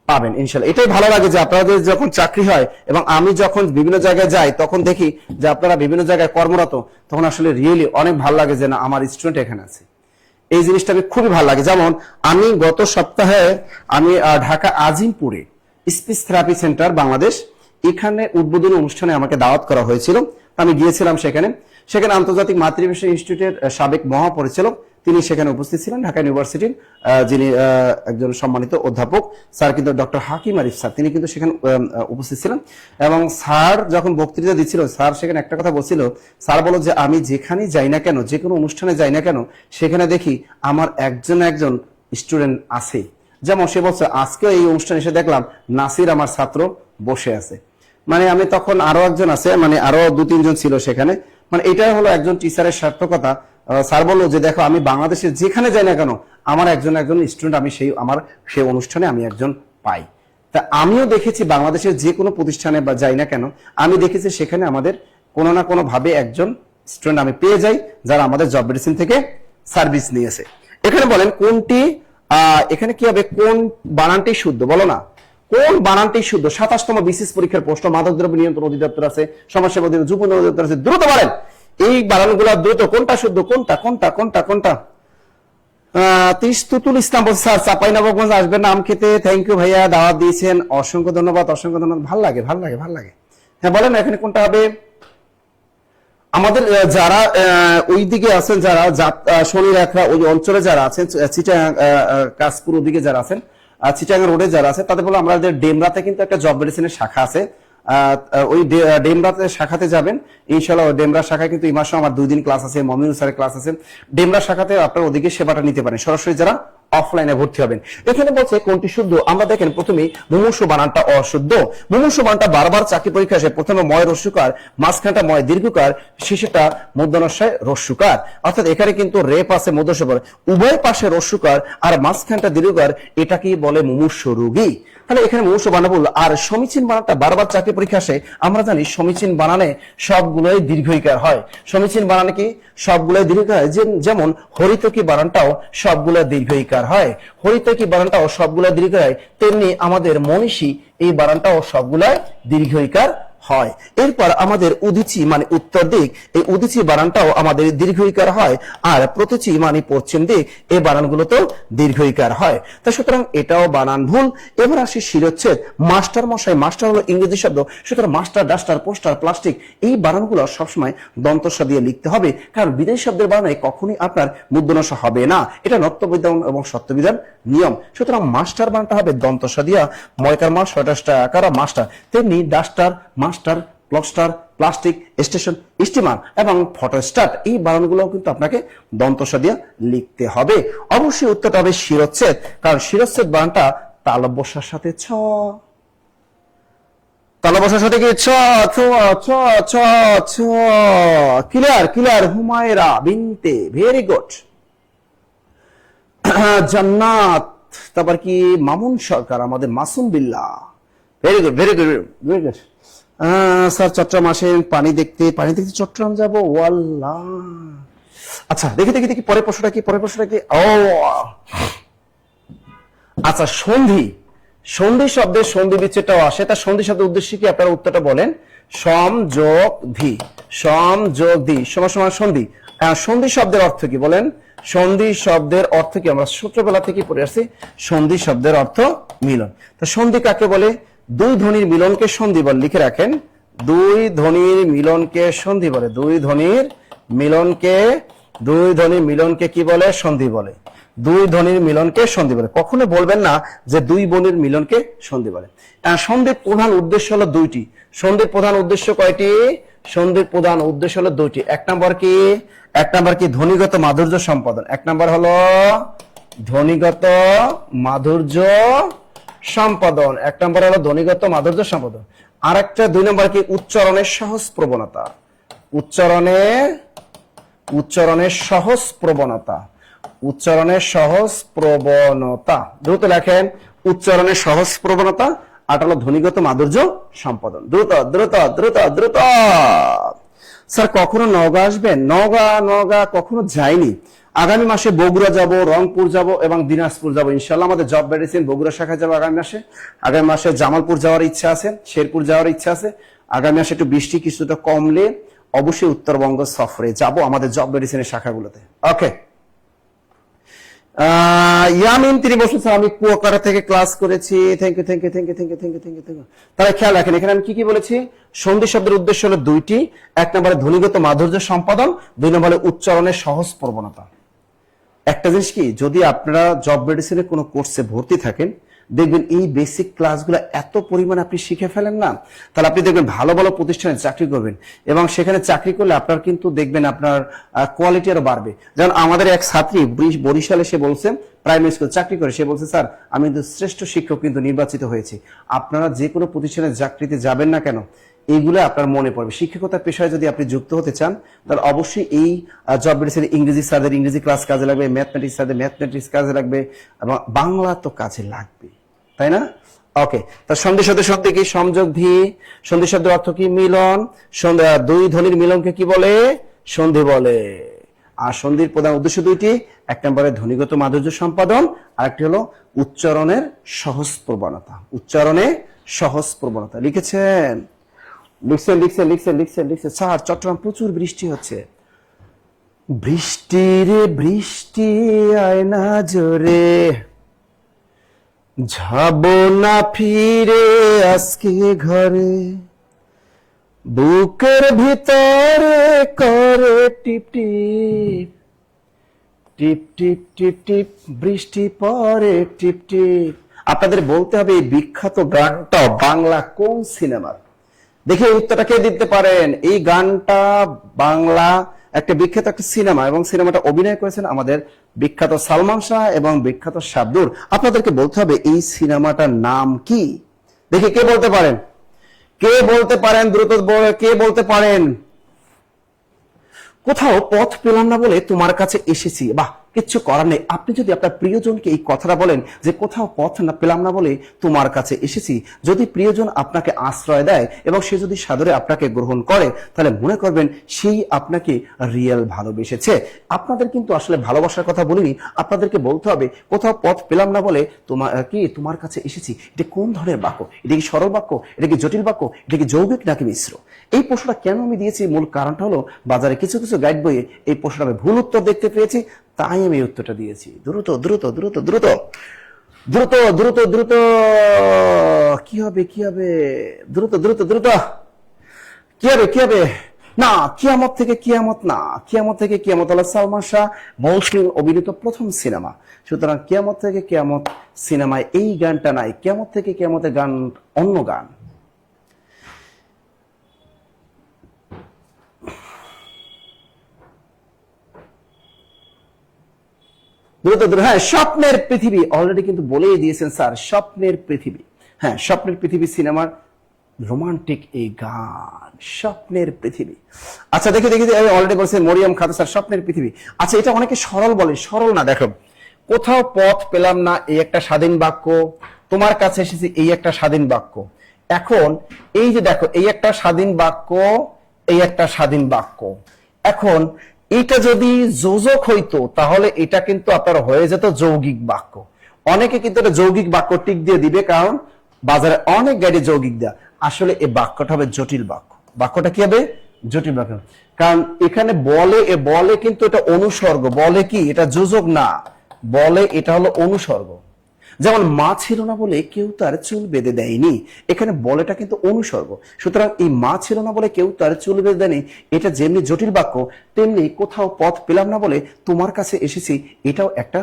পাবেন ইনশাআল্লাহ। এটাই ভালো লাগে যে আপনাদের যখন চাকরি হয় এবং আমি যখন বিভিন্ন জায়গায় যাই তখন দেখি যে আপনারা বিভিন্ন জায়গায় কর্মরত, তখন আসলে রিয়েলি অনেক ভালো লাগে যে না, আমার স্টুডেন্ট এখানে আছে। এই জিনিসটা আমি খুবই ভালো লাগে। যেমন আমি গত সপ্তাহে আমি ঢাকা আজিমপুরে স্পিচ থেরাপি সেন্টার বাংলাদেশ, এখানে উদ্বোধনী অনুষ্ঠানে আমাকে দাওয়াত করা হয়েছিল। আমি গিয়েছিলাম সেখানে। সেখানে আন্তর্জাতিক মাতৃভাষা ইনস্টিটিউটের সাবেক মহাপরিচালক তিনি সেখানে উপস্থিত ছিলেন, ঢাকা ইউনিভার্সিটির যিনি একজন সম্মানিত অধ্যাপক স্যার, কিন্তু ডক্টর হাকিম আরিফ স্যার, তিনি কিন্তু সেখানে উপস্থিত ছিলেন। এবং স্যার যখন বক্তৃতা দিচ্ছিল, স্যার সেখানে একটা কথা বলছিল। স্যার বলল যে আমি যেখানেই যাই না কেন, যে কোনো অনুষ্ঠানে যাই না কেন, সেখানে দেখি আমার একজন স্টুডেন্ট আছে। যেমন সে বলছে, আজকে এই অনুষ্ঠানে এসে দেখলাম নাসির আমার ছাত্র বসে আছে। মানে আমি তখন আরো একজন আছে, মানে আরো 2-3 জন ছিল সেখানে। মানে এটাই হলো একজন টিচারের সার্থকতা। স্যার বললো যে দেখো, আমি বাংলাদেশের যেখানে যাই না কেন, আমার একজন স্টুডেন্ট, আমি সেই অনুষ্ঠানে আমি একজন পাই। তা আমিও দেখেছি বাংলাদেশের যে কোনো প্রতিষ্ঠানে বা যাই না কেন, আমি দেখেছি সেখানে আমাদের কোনো না কোনো ভাবে একজন স্টুডেন্ট আমি পেয়ে যাই, যারা আমাদের জব মেডিসিন থেকে সার্ভিস নিয়েছে। এখানে বলেন কোনটি, এখানে কি হবে, কোন বানানটি শুদ্ধ বলো না, কোন বানানটি শুদ্ধ? 27তম বিসিএস পরীক্ষার প্রশ্ন। মাদকদ্রব্য নিয়ন্ত্রণ অধিদপ্তর আছে, সমাজসেবা অধিদপ্তর, যুব অধিদপ্তর আছে। দ্রুত বলেন এই বানানগুলো দ্রুত, কোনটা শুদ্ধ, কোনটা কোনটা কোনটা কোনটা? তিস্তুতুল ইসলাম বলছে, স্যার চাঁপাইনবাবগঞ্জ আসবেন না আম খেতে। থ্যাংক ইউ ভাইয়া, দাওয়াত দিয়েছেন, অসংখ্য ধন্যবাদ, অসংখ্য ধন্যবাদ। ভাল লাগে, ভাল লাগে, ভাল লাগে। হ্যাঁ বলেন এখানে কোনটা হবে? আমাদের যারা ওই দিকে আছেন, যারা শনি রেখা ওই অঞ্চলে যারা আছেন, চিটাগাং কাশপুর ওদিকে যারা আছেন, চিটাগাং রোডে যারা আছে, তাদের বলে আমাদের ডেমরাতে কিন্তু একটা জব মেডিসিনের শাখা আছে। ওই ডেমরাতে শাখাতে যাবেন ইনশাআল্লাহ। ডেমরা শাখায় কিন্তু এই মাসে আমার 2 দিন ক্লাস আছে, মমিনুল স্যারের ক্লাস আছে। ডেমরা শাখাতে আপনার ওদিকে সেবাটা নিতে পারেন, সরাসরি যারা অফলাইনে ভর্তি হবেন। এখানে বলছে কোনটি শুদ্ধ। আমরা দেখেন প্রথমে মুমূর্ষু বানানটা অশুদ্ধ। মুমূর্ষু বানানটা বারবার চাকরি পরীক্ষা আসে। প্রথমে ময় রস্যকার, মাঝখানটা ময় দীর্ঘকার, শেষেটা মূর্ধন্যস্বয় রস্যকার। অর্থাৎ এখানে কিন্তু রেপ আছে মধ্যস্বর, উভয় পাশে রস্যকার আর মাঝখানটা দীর্ঘকার, এটাকেই বলে মুমূর্ষু রোগী। তাহলে এখানে মুমূর্ষু বানান বলল। আর সমীচীন বানানটা বারবার চাকরি পরীক্ষা আসে। আমরা জানি সমীচীন বানানে সবগুলোই দীর্ঘইকার হয়। সমীচীন বানানে কি সবগুলোই দীর্ঘইকার হয়। যেমন হরিতকি বানানটাও সবগুলো দীর্ঘইকার হয়, হরিতকি বানানটাও সবগুলো দীর্ঘ হয়। তেমনি আমাদের মনীষী এই বানানটাও সবগুলো দীর্ঘইকার হয়। এরপর আমাদের উদিচি মানে উত্তর দিক, এই উদিচি বানানটাও আমাদের দীর্ঘইকার হয়। আর প্রতিচি মানে পশ্চিম দিক, এই বানানগুলোতেও দীর্ঘইকার হয়। তা সুতরাং এটাও বানান ভুল। এবার আসি শিরোচ্ছেদ। মাস্টার মশাই, মাস্টার হলো ইংরেজি শব্দ, সুতরাং মাস্টার, ডাস্টার, পোস্টার, প্লাস্টিক, এই বানানগুলো সবসময় দন্তস্ব দিয়ে লিখতে হবে, কারণ বিদেশি শব্দের বানানে কখনোই আপনার মূর্ধন্য হবে না। এটা নত্যবিধান এবং সত্যবিধান নিয়ম। সুতরাং মাস্টার বানানটা হবে দন্তস্ব দিয়া, ময়কার মাস, ছয়টা আকারা মাস্টার। তেমনি duster, master, plaster, plastic, station, steamer এবং ফটোস্টাট, এই বানানগুলো কিন্তু আপনাকে দন্তস্ব দিয়ে লিখতে হবে। অবশ্যই উত্তরটা হবে শিরোচ্ছেদ, কারণ শিরোচ্ছেদ বানানটা তালবসার সাথে ছ, তালবসার সাথে কি ছ, ছ, ছ, ছ, ছ। Clear, clear. হুমায়রা বিনতে, ভেরি গুড। জান্নাত, তারপর কি মামুন সরকার, আমাদের Masum Billah, very good, very good, very good. Sir Chattogram আসেন পানি দেখতে, পানি দেখতে চট্টগ্রাম যাবো, ওয়াল্লাহ। আচ্ছা দেখি দেখি দেখি পরের প্রশ্নটা কি, পরের প্রশ্নটা কি? ও আচ্ছা, সন্ধি, সন্ধি শব্দের সন্ধি বিচ্ছেদটাও আসে, তার সন্ধি শব্দের উদ্দেশ্য কি আপনারা উত্তরটা বলেন। সম যোগ ধি, সম যোগ ধি সমান সমান সন্ধি। সন্ধি শব্দের অর্থ কি বলেন? সন্ধি শব্দের অর্থ কি? আমরা ছোটবেলা থেকে পড়ে আসছি, সন্ধি শব্দের অর্থ মিলন। তা সন্ধি কাকে বলে? দুই ধ্বনির মিলনকে সন্ধি বলে, লিখে রাখেন। দুই ধ্বনির মিলনকে সন্ধি বলে, দুই ধ্বনির মিলনকে, দুই ধ্বনির মিলনকে কি বলে? সন্ধি বলে। দুই ধ্বনির মিলনকে সন্ধি বলে। কখনো বলবেন না যে দুই বোনের মিলনকে সন্ধি বলে। সন্ধির প্রধান উদ্দেশ্য হলো দুইটি। সন্ধির প্রধান উদ্দেশ্য কয়টি? সন্ধির প্রধান উদ্দেশ্য হলো দুইটি। এক নাম্বার কি? এক নাম্বার কি? ধ্বনিগত মাধুর্য সম্পাদন। এক নাম্বার হলো ধ্বনিগত মাধুর্য সম্পাদন। এক নাম্বার হলো ধ্বনিগত মাধুর্য সম্পাদন। আর একটা দুই নাম্বার কি? উচ্চারণের সহজ প্রবণতা। উচ্চারণের সহজ প্রবণতা। উচ্চারণের সহজ প্রবণতা, দ্রুত লেখেন। উচ্চারণের সহজ প্রবণতা, আর হলো ধ্বনিগত মাধুর্য সম্পাদন। দ্রুত দ্রুত দ্রুত দ্রুত। স্যার কখনো নওগাঁ আসবেন? নওগাঁ, নওগাঁ কখনো যাইনি। আগামী মাসে বগুড়া যাব, রংপুর যাব এবং দিনাজপুর যাব ইনশাআল্লাহ। আমাদের জব মেডিসিন বগুড়া শাখায় যাবো আগামী মাসে। আগামী মাসে জামালপুর যাওয়ার ইচ্ছা আছে, শেরপুর যাওয়ার ইচ্ছা আছে। আগামী মাসে একটু বৃষ্টি কিছুটা কমলে অবশ্যই উত্তরবঙ্গ সফরে যাব আমাদের জব মেডিসিনের শাখাগুলোতে। ওকে। ইয়ামিন তিনি বলছেন স্যার আমি কুয়াকাটা থেকে ক্লাস করেছি। Thank you, thank you, thank you, thank you, thank you, thank you, thank you. তাহলে খেয়াল রাখেন এখানে আমি কি কি বলেছি। সন্ধি শব্দের উদ্দেশ্য হলো দুইটি। এক নম্বরে ধ্বনিগত মাধুর্য সম্পাদন, দুই নম্বরে উচ্চারণের সহজ প্রবণতা। একটা জিনিস কি, যদি আপনারা জব মেডিসিনে কোনো কোর্সে ভর্তি থাকেন, দেখবেন এই বেসিক ক্লাসগুলো এত পরিমাণ আপনি শিখে ফেলেন না, তাহলে আপনি দেখবেন ভালো ভালো প্রতিষ্ঠানে চাকরি করবেন এবং সেখানে চাকরি করলে আপনার কিন্তু দেখবেন আপনার কোয়ালিটি আরো বাড়বে। যেমন আমাদের এক ছাত্রী বরিশালে, সে বলছে প্রাইমারি স্কুল চাকরি করে, সে বলছে স্যার আমি কিন্তু শ্রেষ্ঠ শিক্ষক কিন্তু নির্বাচিত হয়েছি। আপনারা যে কোনো প্রতিষ্ঠানে চাকরিতে যাবেন না কেন, এইগুলো আপনার মনে পড়বে। শিক্ষকতার পেশায় যদি আপনি যুক্ত হতে চান, তাহলে অবশ্যই এই জব মেডিসিনে ইংরেজি স্যারদের ইংরেজি ক্লাস কাজে লাগবে, ম্যাথমেটিক্স স্যারদের ম্যাথমেটিক্স কাজে লাগবে এবং বাংলা তো কাজে লাগবে, তাই না? ওকে। তার সন্ধি শব্দের শব্দ কি? সংযোগ ধি। সন্ধি শব্দের অর্থ কি? মিলন। দুই ধ্বনির মিলনকে কি বলে? সন্ধি বলে। আর সন্ধির প্রধান উদ্দেশ্য দুইটি। এক নম্বরে ধ্বনিগত মাধুর্য সম্পাদন, আরেকটি হলো উচ্চারণের সহজ প্রবণতা। উচ্চারণে সহজ প্রবণতা। লিখেছেন? লিখছেন লিখছেন লিখছেন লিখছেন লিখছেন। স্যার চট্টগ্রাম প্রচুর বৃষ্টি হচ্ছে। বৃষ্টি রে বৃষ্টি আয় না জোরে, যাব না ফিরে আজকে ঘরে, বুকের ভিতরে করে টিপ টিপ টিপ টিপ টিপ টিপ, বৃষ্টি পরে টিপ টিপ। আপনাদের বলতে হবে এই বিখ্যাত গানটা বাংলা কোন সিনেমার? দেখে উত্তরটা কে দিতে পারেন? এই গানটা বাংলা একটা বিখ্যাত একটা সিনেমা এবং সিনেমাটা অভিনয় করেছেন আমাদের বিখ্যাত সালমান শাহ এবং বিখ্যাত শাবদুর। আপনাদেরকে বলতে হবে এই সিনেমাটার নাম কি। দেখি কে বলতে পারেন, কে বলতে পারেন, দ্রুত কে বলতে পারেন? কোথাও পথ পেলাম না বলে তোমার কাছে এসেছি। বাহ, কিচ্ছু করার নেই। আপনি যদি আপনার প্রিয়জনকে এই কথাটা বলেন যে কোথাও পথ না পেলাম না বলে তোমার কাছে এসেছি, যদি প্রিয়জন আপনাকে আশ্রয় দেয় এবং সে যদি সাদরে আপনাকে গ্রহণ করে, তাহলে মনে করবেন সেই আপনাকে রিয়েল ভালোবেসেছে। আপনাদের কিন্তু আসলে ভালোবাসার কথা বলিনি, আপনাদেরকে বলতে হবে কোথাও পথ পেলাম না বলে তোমার কাছে এসেছি। এটা কোন ধরনের বাক্য? এটা কি সরল বাক্য, এটা কি জটিল বাক্য, এটা কি যৌগিক নাকি মিশ্র? এই প্রশ্নটা কেন আমি দিয়েছি, মূল কারণটা হলো বাজারে কিছু কিছু গাইড বইয়ে এই প্রশ্নটা আমি ভুল উত্তর দেখতে পেয়েছি, তাই আমি উত্তরটা দিয়েছি। দ্রুত দ্রুত দ্রুত দ্রুত দ্রুত দ্রুত দ্রুত। কি হবে কি হবে? দ্রুত দ্রুত দ্রুত। কি হবে কি হবে? না, কিয়ামত থেকে কিয়ামত না, কিয়ামত থেকে কিয়ামত হলো সালমান শাহ মৌসুমী অভিনীত প্রথম সিনেমা। সুতরাং কিয়ামত থেকে কিয়ামত সিনেমায় এই গানটা নাই। কিয়ামত থেকে কিয়ামতের গান অন্য গান। দ্রুত দ্রুত, হ্যাঁ স্বপ্নের পৃথিবী অলরেডি কিন্তু বলেই দিয়েছেন স্যার, স্বপ্নের পৃথিবী। হ্যাঁ স্বপ্নের পৃথিবী সিনেমার রোমান্টিক এই গান, স্বপ্নের পৃথিবী। আচ্ছা দেখি দেখি, অলরেডি বলছেন মরিয়ম খাতুন স্যার স্বপ্নের পৃথিবী। আচ্ছা এটা অনেকে সরল বলে, সরল না। দেখো, কোথাও পথ পেলাম না এই একটা স্বাধীন বাক্য, তোমার কাছে এসেছি এই একটা স্বাধীন বাক্য। এখন এই যে দেখো, এই একটা স্বাধীন বাক্য, এই একটা স্বাধীন বাক্য। এখন এটা যদি যোজক হইতো তাহলে এটা কিন্তু আপনার হয়ে যেত যৌগিক বাক্য। অনেকে কিন্তু এটা যৌগিক বাক্য টিক দিয়ে দিবে, কারণ বাজারে অনেক গাড়ি যৌগিক দেয়া। আসলে এই বাক্যটা হবে জটিল বাক্য। বাক্যটা কি হবে? জটিল বাক্য। কারণ এখানে বলে, এ বলে কিন্তু এটা অনুসর্গ, বলে কি এটা যোজক না, বলে এটা হলো অনুসর্গ। যেমন মা ছিল না বলে কেউ তার চুল বেঁধে দেয়নি, এখানে বলেটা কিন্তু অনুসর্গ। সুতরাং এই মা ছিল না বলে কেউ তার চুল বেঁধে দেয়নি, এটা যেমনি জটিল বাক্য, তেমনি কোথাও পথ পেলাম না বলে তোমার কাছে এসেছি, এটাও একটা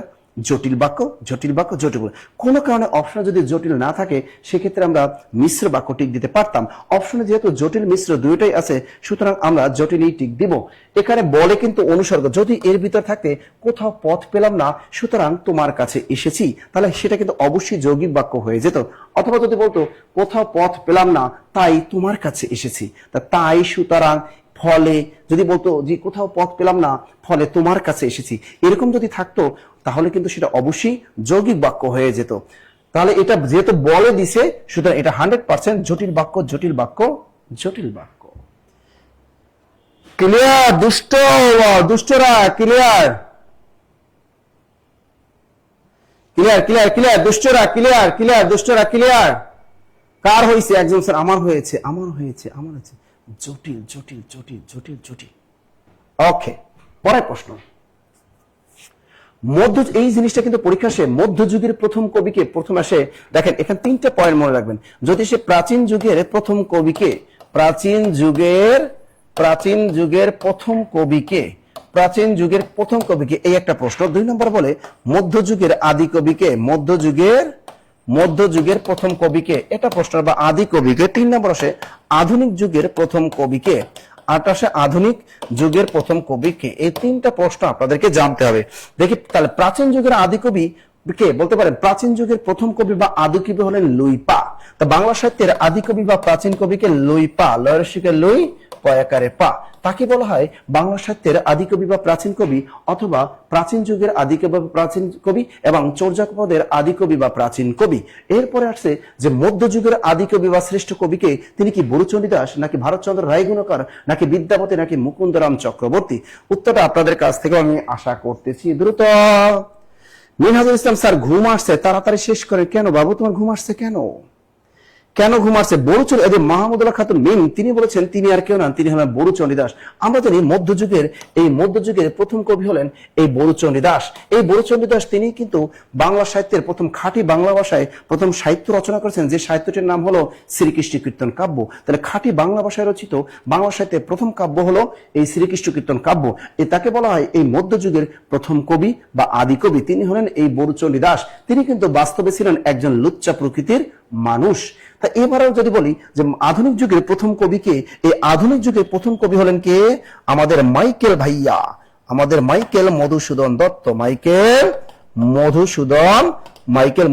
জটিল বাক্য। জটিল বাক্য, জটিল বাক্য। কোনো কারণে অপশনে যদি জটিল না থাকে সেক্ষেত্রে আমরা মিশ্র বাক্য টিক দিতে পারতাম। অপশনে যেহেতু জটিল মিশ্র দুইটাই আছে, সুতরাং আমরা জটিলই টিক দিব। এখানে বলে কিন্তু অনুসর্গ, যদি এর ভিতর থাকতে কোথাও পথ পেলাম না সুতরাং তোমার কাছে এসেছি, তাহলে সেটা কিন্তু অবশ্যই যৌগিক বাক্য হয়ে যেত। অথবা যদি বলতো কোথাও পথ পেলাম না তাই তোমার কাছে এসেছি, তাই সুতরাং ফলে, যদি বলতো যে কোথাও পথ পেলাম না ফলে তোমার কাছে এসেছি, এরকম যদি থাকতো তাহলে কিন্তু সেটা অবশ্যই যৌগিক বাক্য হয়ে যেত। তাহলে এটা যেহেতু বলে দিছে, সুতরাং এটা 100% জটিল বাক্য, জটিল বাক্য, জটিল বাক্য। ক্লিয়ার? দুষ্টরা ক্লিয়ার? ক্লিয়ার ক্লিয়ার ক্লিয়ার, দুষ্টরা ক্লিয়ার, ক্লিয়ার দুষ্টরা ক্লিয়ার। কার হয়েছে? একজন স্যার আমার হয়েছে, আমার হয়েছে, আমার হয়েছে। জটিল জটিল জটিল জটিল জটিল। ওকে, পরের প্রশ্ন। এই জিনিসটা কিন্তু পরীক্ষা আসে, মধ্যযুগের প্রথম কবিকে প্রথম আসে। দেখেন এখানে 3টা পয়েন্ট মনে রাখবেন। যদি সে প্রাচীন যুগের প্রথম কবিকে, প্রাচীন যুগের প্রথম কবিকে, প্রাচীন যুগের প্রথম কবিকে, এই একটা প্রশ্ন। 2 নম্বর বলে মধ্যযুগের আদি কবিকে, মধ্যযুগের প্রথম কবিকে, এটা প্রশ্ন, বা আদি কবিকে। 3 নম্বর আসে আধুনিক যুগের প্রথম কবিকে, আসে আধুনিক যুগের প্রথম কবিকে। এই 3টা প্রশ্ন আপনাদেরকে জানতে হবে। দেখি তাহলে প্রাচীন যুগের আদি কবি কে বলতে পারেন? প্রাচীন যুগের প্রথম কবি বা আদি কবি হলেন লুই পা। তা বাংলা সাহিত্যের আদি কবি বা প্রাচীন কবিকে লুই পা, লয়ের শিখে লুই, পয়াকারে পা। তাকে বলা হয় বাংলা সাহিত্যের আদি কবি বা প্রাচীন কবি, অথবা প্রাচীন যুগের আদি কবি বা প্রাচীন কবি, এবং চর্যাপদের আদি কবি বা প্রাচীন কবি। এরপরে আসছে যে মধ্যযুগের আদি কবি বা শ্রেষ্ঠ কবিকে, তিনি কি বরুচন্ডী দাস, নাকি ভারতচন্দ্র রায়গুণকার, নাকি বিদ্যাপতি, নাকি মুকুন্দরাম চক্রবর্তী? উত্তরটা আপনাদের কাছ থেকে আমি আশা করতেছি। দ্রুত। মিনহাজুল ইসলাম স্যার ঘুম আসছে, তাড়াতাড়ি শেষ করে। কেন বাবু তোমার ঘুম আসছে কেন? কেন ঘুম আসছে? বরুচন্ডী, এই যে মাহমুদুল্লাহ খাতুন মিম, তিনি বলেছেন তিনি আর কেউ না, তিনি হলেন বরুচন্ডী দাস। আমরা জানি মধ্যযুগের প্রথম কবি হলেন এই বরুচন্ডী দাস। এই বরুচন্ডী দাস তিনি কিন্তু বাংলা সাহিত্যের প্রথম খাঁটি বাংলা ভাষায় প্রথম সাহিত্য রচনা করেছেন, যে সাহিত্যটির নাম হলো শ্রীকৃষ্ণ কীর্তন কাব্য। তাহলে খাঁটি বাংলা ভাষায় রচিত বাংলা সাহিত্যের প্রথম কাব্য হলো এই শ্রীকৃষ্ণ কীর্তন কাব্য। তাকে বলা হয় এই মধ্যযুগের প্রথম কবি বা আদি কবি। তিনি হলেন এই বরুচন্ডী দাস। তিনি কিন্তু বাস্তবে ছিলেন একজন লুচ্চা প্রকৃতির মানুষ। তা এবারেও যদি বলি যে আধুনিক যুগের প্রথম কবিকে, এই আধুনিক যুগের প্রথম কবি হলেন কে? আমাদের মাইকেল ভাইয়া, আমাদের মাইকেল মধুসূদন দত্ত, মাইকেল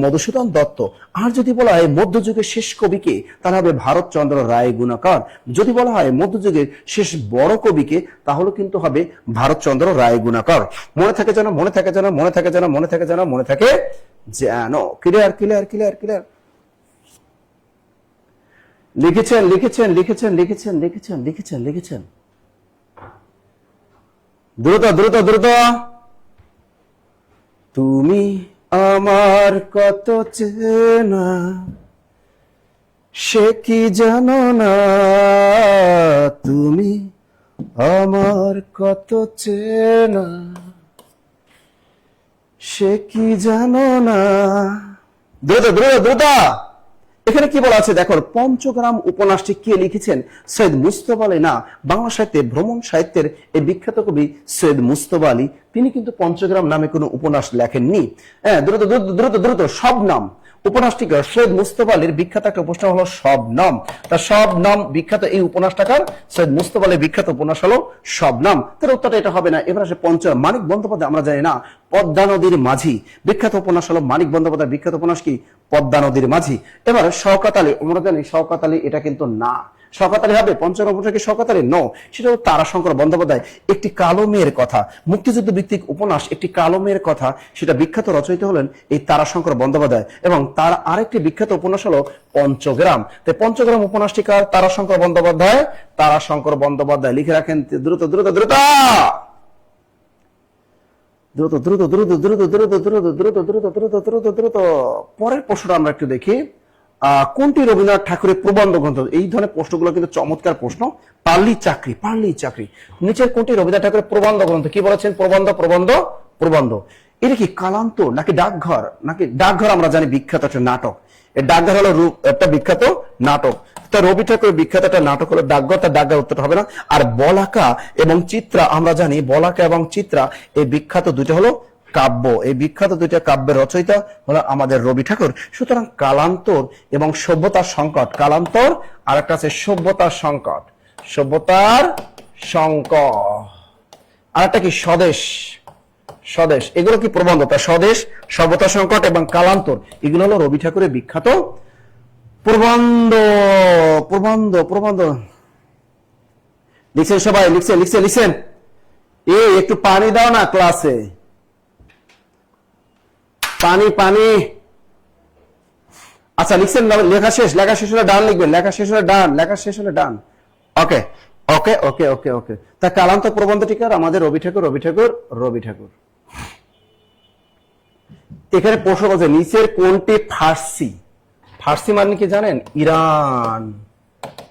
মধুসূদন দত্ত। আর যদি বলা হয় মধ্যযুগের শেষ কবিকে, তাহলে হবে ভারতচন্দ্র রায়গুণাকর। যদি বলা হয় মধ্যযুগের শেষ বড় কবিকে, তাহলে কিন্তু হবে ভারতচন্দ্র রায়গুণাকর। মনে থাকে যেন, মনে থাকে যেন, মনে থাকে যেন, মনে থাকে যেন, মনে থাকে যেন। Clear clear clear clear. লিখেছেন লিখেছেন লিখেছেন লিখেছেন লিখেছেন লিখেছেন লিখেছেন। দ্রুত দ্রুত দ্রুত। তুমি আমার কত চেনা, সে কি জানো না, তুমি আমার কত চেনা, সে কি জানো না। দ্রুত দ্রুত দ্রুত। এখানে কি বলা আছে দেখো, পঞ্চগ্রাম উপন্যাসটি কে লিখেছেন? সৈয়দ মুস্তফা আলী। না, বাংলা সাহিত্যে ভ্রমণ সাহিত্যের এই বিখ্যাত কবি সৈয়দ মুস্তফা আলী, তিনি কিন্তু পঞ্চগ্রাম নামে কোনো উপন্যাস লেখেননি। হ্যাঁ, দ্রুত দ্রুত দ্রুত দ্রুত। সব নাম উপন্যাসটিকার সৈয়দ মুস্তফা আলীর বিখ্যাত একটা উপন্যাস হলো শবনম। তার শবনম বিখ্যাত এই উপন্যাসটাকার সৈয়দ মুস্তফা আলীর বিখ্যাত উপন্যাস হলো শবনম। তার উত্তরটা এটা হবে না। এবার আসে পঞ্চম, মানিক বন্দ্যোপাধ্যায়। আমরা জানি না পদ্মা নদীর মাঝি বিখ্যাত উপন্যাস হলো মানিক বন্দ্যোপাধ্যায়ের বিখ্যাত উপন্যাস কি? পদ্মা নদীর মাঝি। এবার শওকত আলী, আমরা জানি শওকত আলী এটা কিন্তু না। শওকত আলী হবে পঞ্চম উপন্যাস কি শওকত আলী? নো, সেটা হলো তারাশঙ্কর বন্দ্যোপাধ্যায় একটি কালো মেয়ের কথা, মুক্তিযুদ্ধ ভিত্তিক উপন্যাস একটি কালো মেয়ের কথা, সেটা বিখ্যাত রচয়িতা হলেন এই তারাশঙ্কর বন্দ্যোপাধ্যায়। এবং তার আরেকটি বিখ্যাত উপন্যাস হলো পঞ্চগ্রাম। তাই পঞ্চগ্রাম উপন্যাসটিকার তারাশঙ্কর বন্দ্যোপাধ্যায়। তারাশঙ্কর বন্দ্যোপাধ্যায় লিখে রাখেন দ্রুত দ্রুত দ্রুত দ্রুত দ্রুত দ্রুত দ্রুত দ্রুত দ্রুত দ্রুত দ্রুত দ্রুত দ্রুত দ্রুত। পরের প্রশ্নটা আমরা একটু দেখি। কোনটি রবীন্দ্রনাথ ঠাকুরের প্রবন্ধ গ্রন্থ? এই ধরনের প্রশ্নগুলো কিন্তু চমৎকার প্রশ্ন। পার্লি চাকরি, পার্লি চাকরি। নিচের কোনটি রবীন্দ্রনাথ ঠাকুরের প্রবন্ধ গ্রন্থ? কি বলেছেন? প্রবন্ধ প্রবন্ধ প্রবন্ধ। এটা কি কালান্তর নাকি ডাকঘর? নাকি ডাকঘর আমরা জানি বিখ্যাত একটা নাটক। এই ডাকঘর হলো একটা বিখ্যাত নাটক। তা রবি ঠাকুরের বিখ্যাত একটা নাটক হলো ডাকঘর। তার ডাকঘর উত্তরটা হবে না। আর বলাকা এবং চিত্রা, আমরা জানি বলাকা এবং চিত্রা এই বিখ্যাত দুটো হলো কাব্য। এই বিখ্যাত দুইটা কাব্যের রচয়িতা হলো আমাদের রবি ঠাকুর। সুতরাং কালান্তর এবং সভ্যতার সংকট, কালান্তর আর একটা আছে সভ্যতার সংকট, সভ্যতার সংকট, আর একটা কি স্বদেশ, স্বদেশ। এগুলো কি প্রবন্ধ? তা স্বদেশ, সভ্যতার সংকট এবং কালান্তর এগুলো হলো রবি ঠাকুরের বিখ্যাত প্রবন্ধ। প্রবন্ধ প্রবন্ধ লিখছেন সবাই? লিখছেন লিখছেন লিখছেন? একটু পানি দাও না ক্লাসে, পানি পানি। আচ্ছা লিখছেন? লেখা শেষ? লেখা শেষ হলে ডান লিখবেন। লেখা শেষ হলে ডান, লেখা শেষ হলে ডান। ওকে ওকে ওকে ওকে ওকে। তা কালান্ত প্রবন্ধটিকার আমাদের রবি ঠাকুর, রবি ঠাকুর, রবি ঠাকুর। এখানে প্রশ্ন বলছে নিচের কোনটি ফার্সি? ফার্সি মানে কি জানেন? ইরান।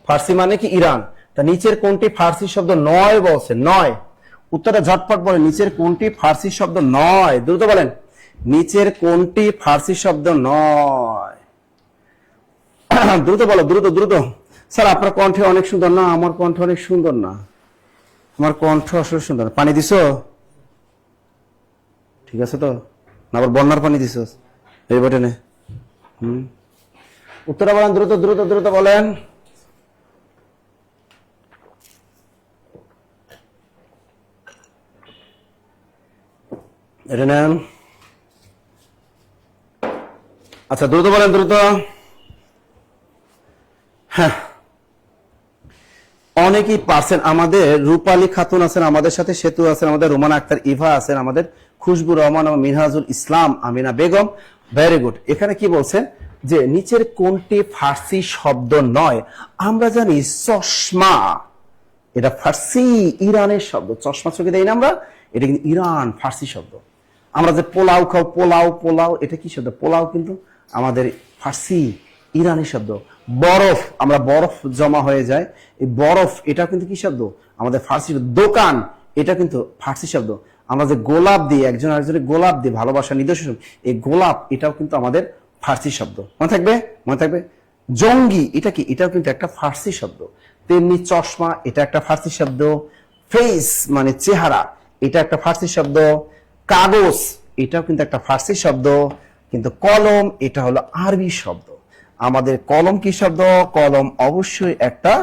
ফার্সি মানে কি? ইরান। তা নিচের কোনটি ফার্সি শব্দ নয় বলছে? নয়। উত্তরটা ঝটপট বলেন। নিচের কোনটি ফার্সি শব্দ নয়? দ্রুত বলেন। নিচের কোনটি ফার্সি শব্দ নয়? দ্রুত বলো, দ্রুত দ্রুত। স্যার আপনার কণ্ঠ অনেক সুন্দর। না, আমার কণ্ঠ অনেক সুন্দর না। আমার কণ্ঠ আসলে সুন্দর। পানি দিছো? ঠিক আছে তো? না আবার বন্যার পানি দিছো এই বটনে? উত্তরটা বলেন, দ্রুত দ্রুত দ্রুত বলেন। এটা নেন। আচ্ছা দ্রুত বলেন, দ্রুত। হ্যাঁ, অনেকেই পারছেন। আমাদের রূপালী খাতুন আছেন আমাদের সাথে, সেতু আছেন আমাদের, রোমান আক্তার ইভা আছেন আমাদের, খুশবু রহমান এবং মিনহাজুল ইসলাম, আমিনা বেগম। Very good. এখানে কি বলছেন যে নিচের কোনটি ফার্সি শব্দ নয়? আমরা জানি চশমা, এটা ফার্সি ইরানের শব্দ। চশমা চোখে দেই না আমরা, এটা কিন্তু ইরান ফার্সি শব্দ। আমরা যে পোলাও খাও, পোলাও পোলাও, এটা কি শব্দ? পোলাও কিন্তু আমাদের ফার্সি ইরানি শব্দ। বরফ, আমরা বরফ জমা হয়ে যায়, এই বরফ এটা কিন্তু কি শব্দ? আমাদের ফার্সি শব্দ। দোকান, এটা কিন্তু ফার্সি শব্দ। আমরা যে গোলাপ দিই, একজন আরেকজনের গোলাপ দিই, ভালোবাসা নিদর্শন, এই গোলাপ এটাও কিন্তু আমাদের ফার্সি শব্দ। মনে থাকবে, মনে থাকবে। জঙ্গি, এটা কি? এটাও কিন্তু একটা ফার্সি শব্দ। তেমনি চশমা, এটা একটা ফার্সি শব্দ। ফেস মানে চেহারা, এটা একটা ফার্সি শব্দ। কাগজ, এটাও কিন্তু একটা ফার্সি শব্দ। কিন্তু কলম, এটা হলো আরবি শব্দ। আমাদের কলম কি শব্দ? কলম অবশ্যই একটা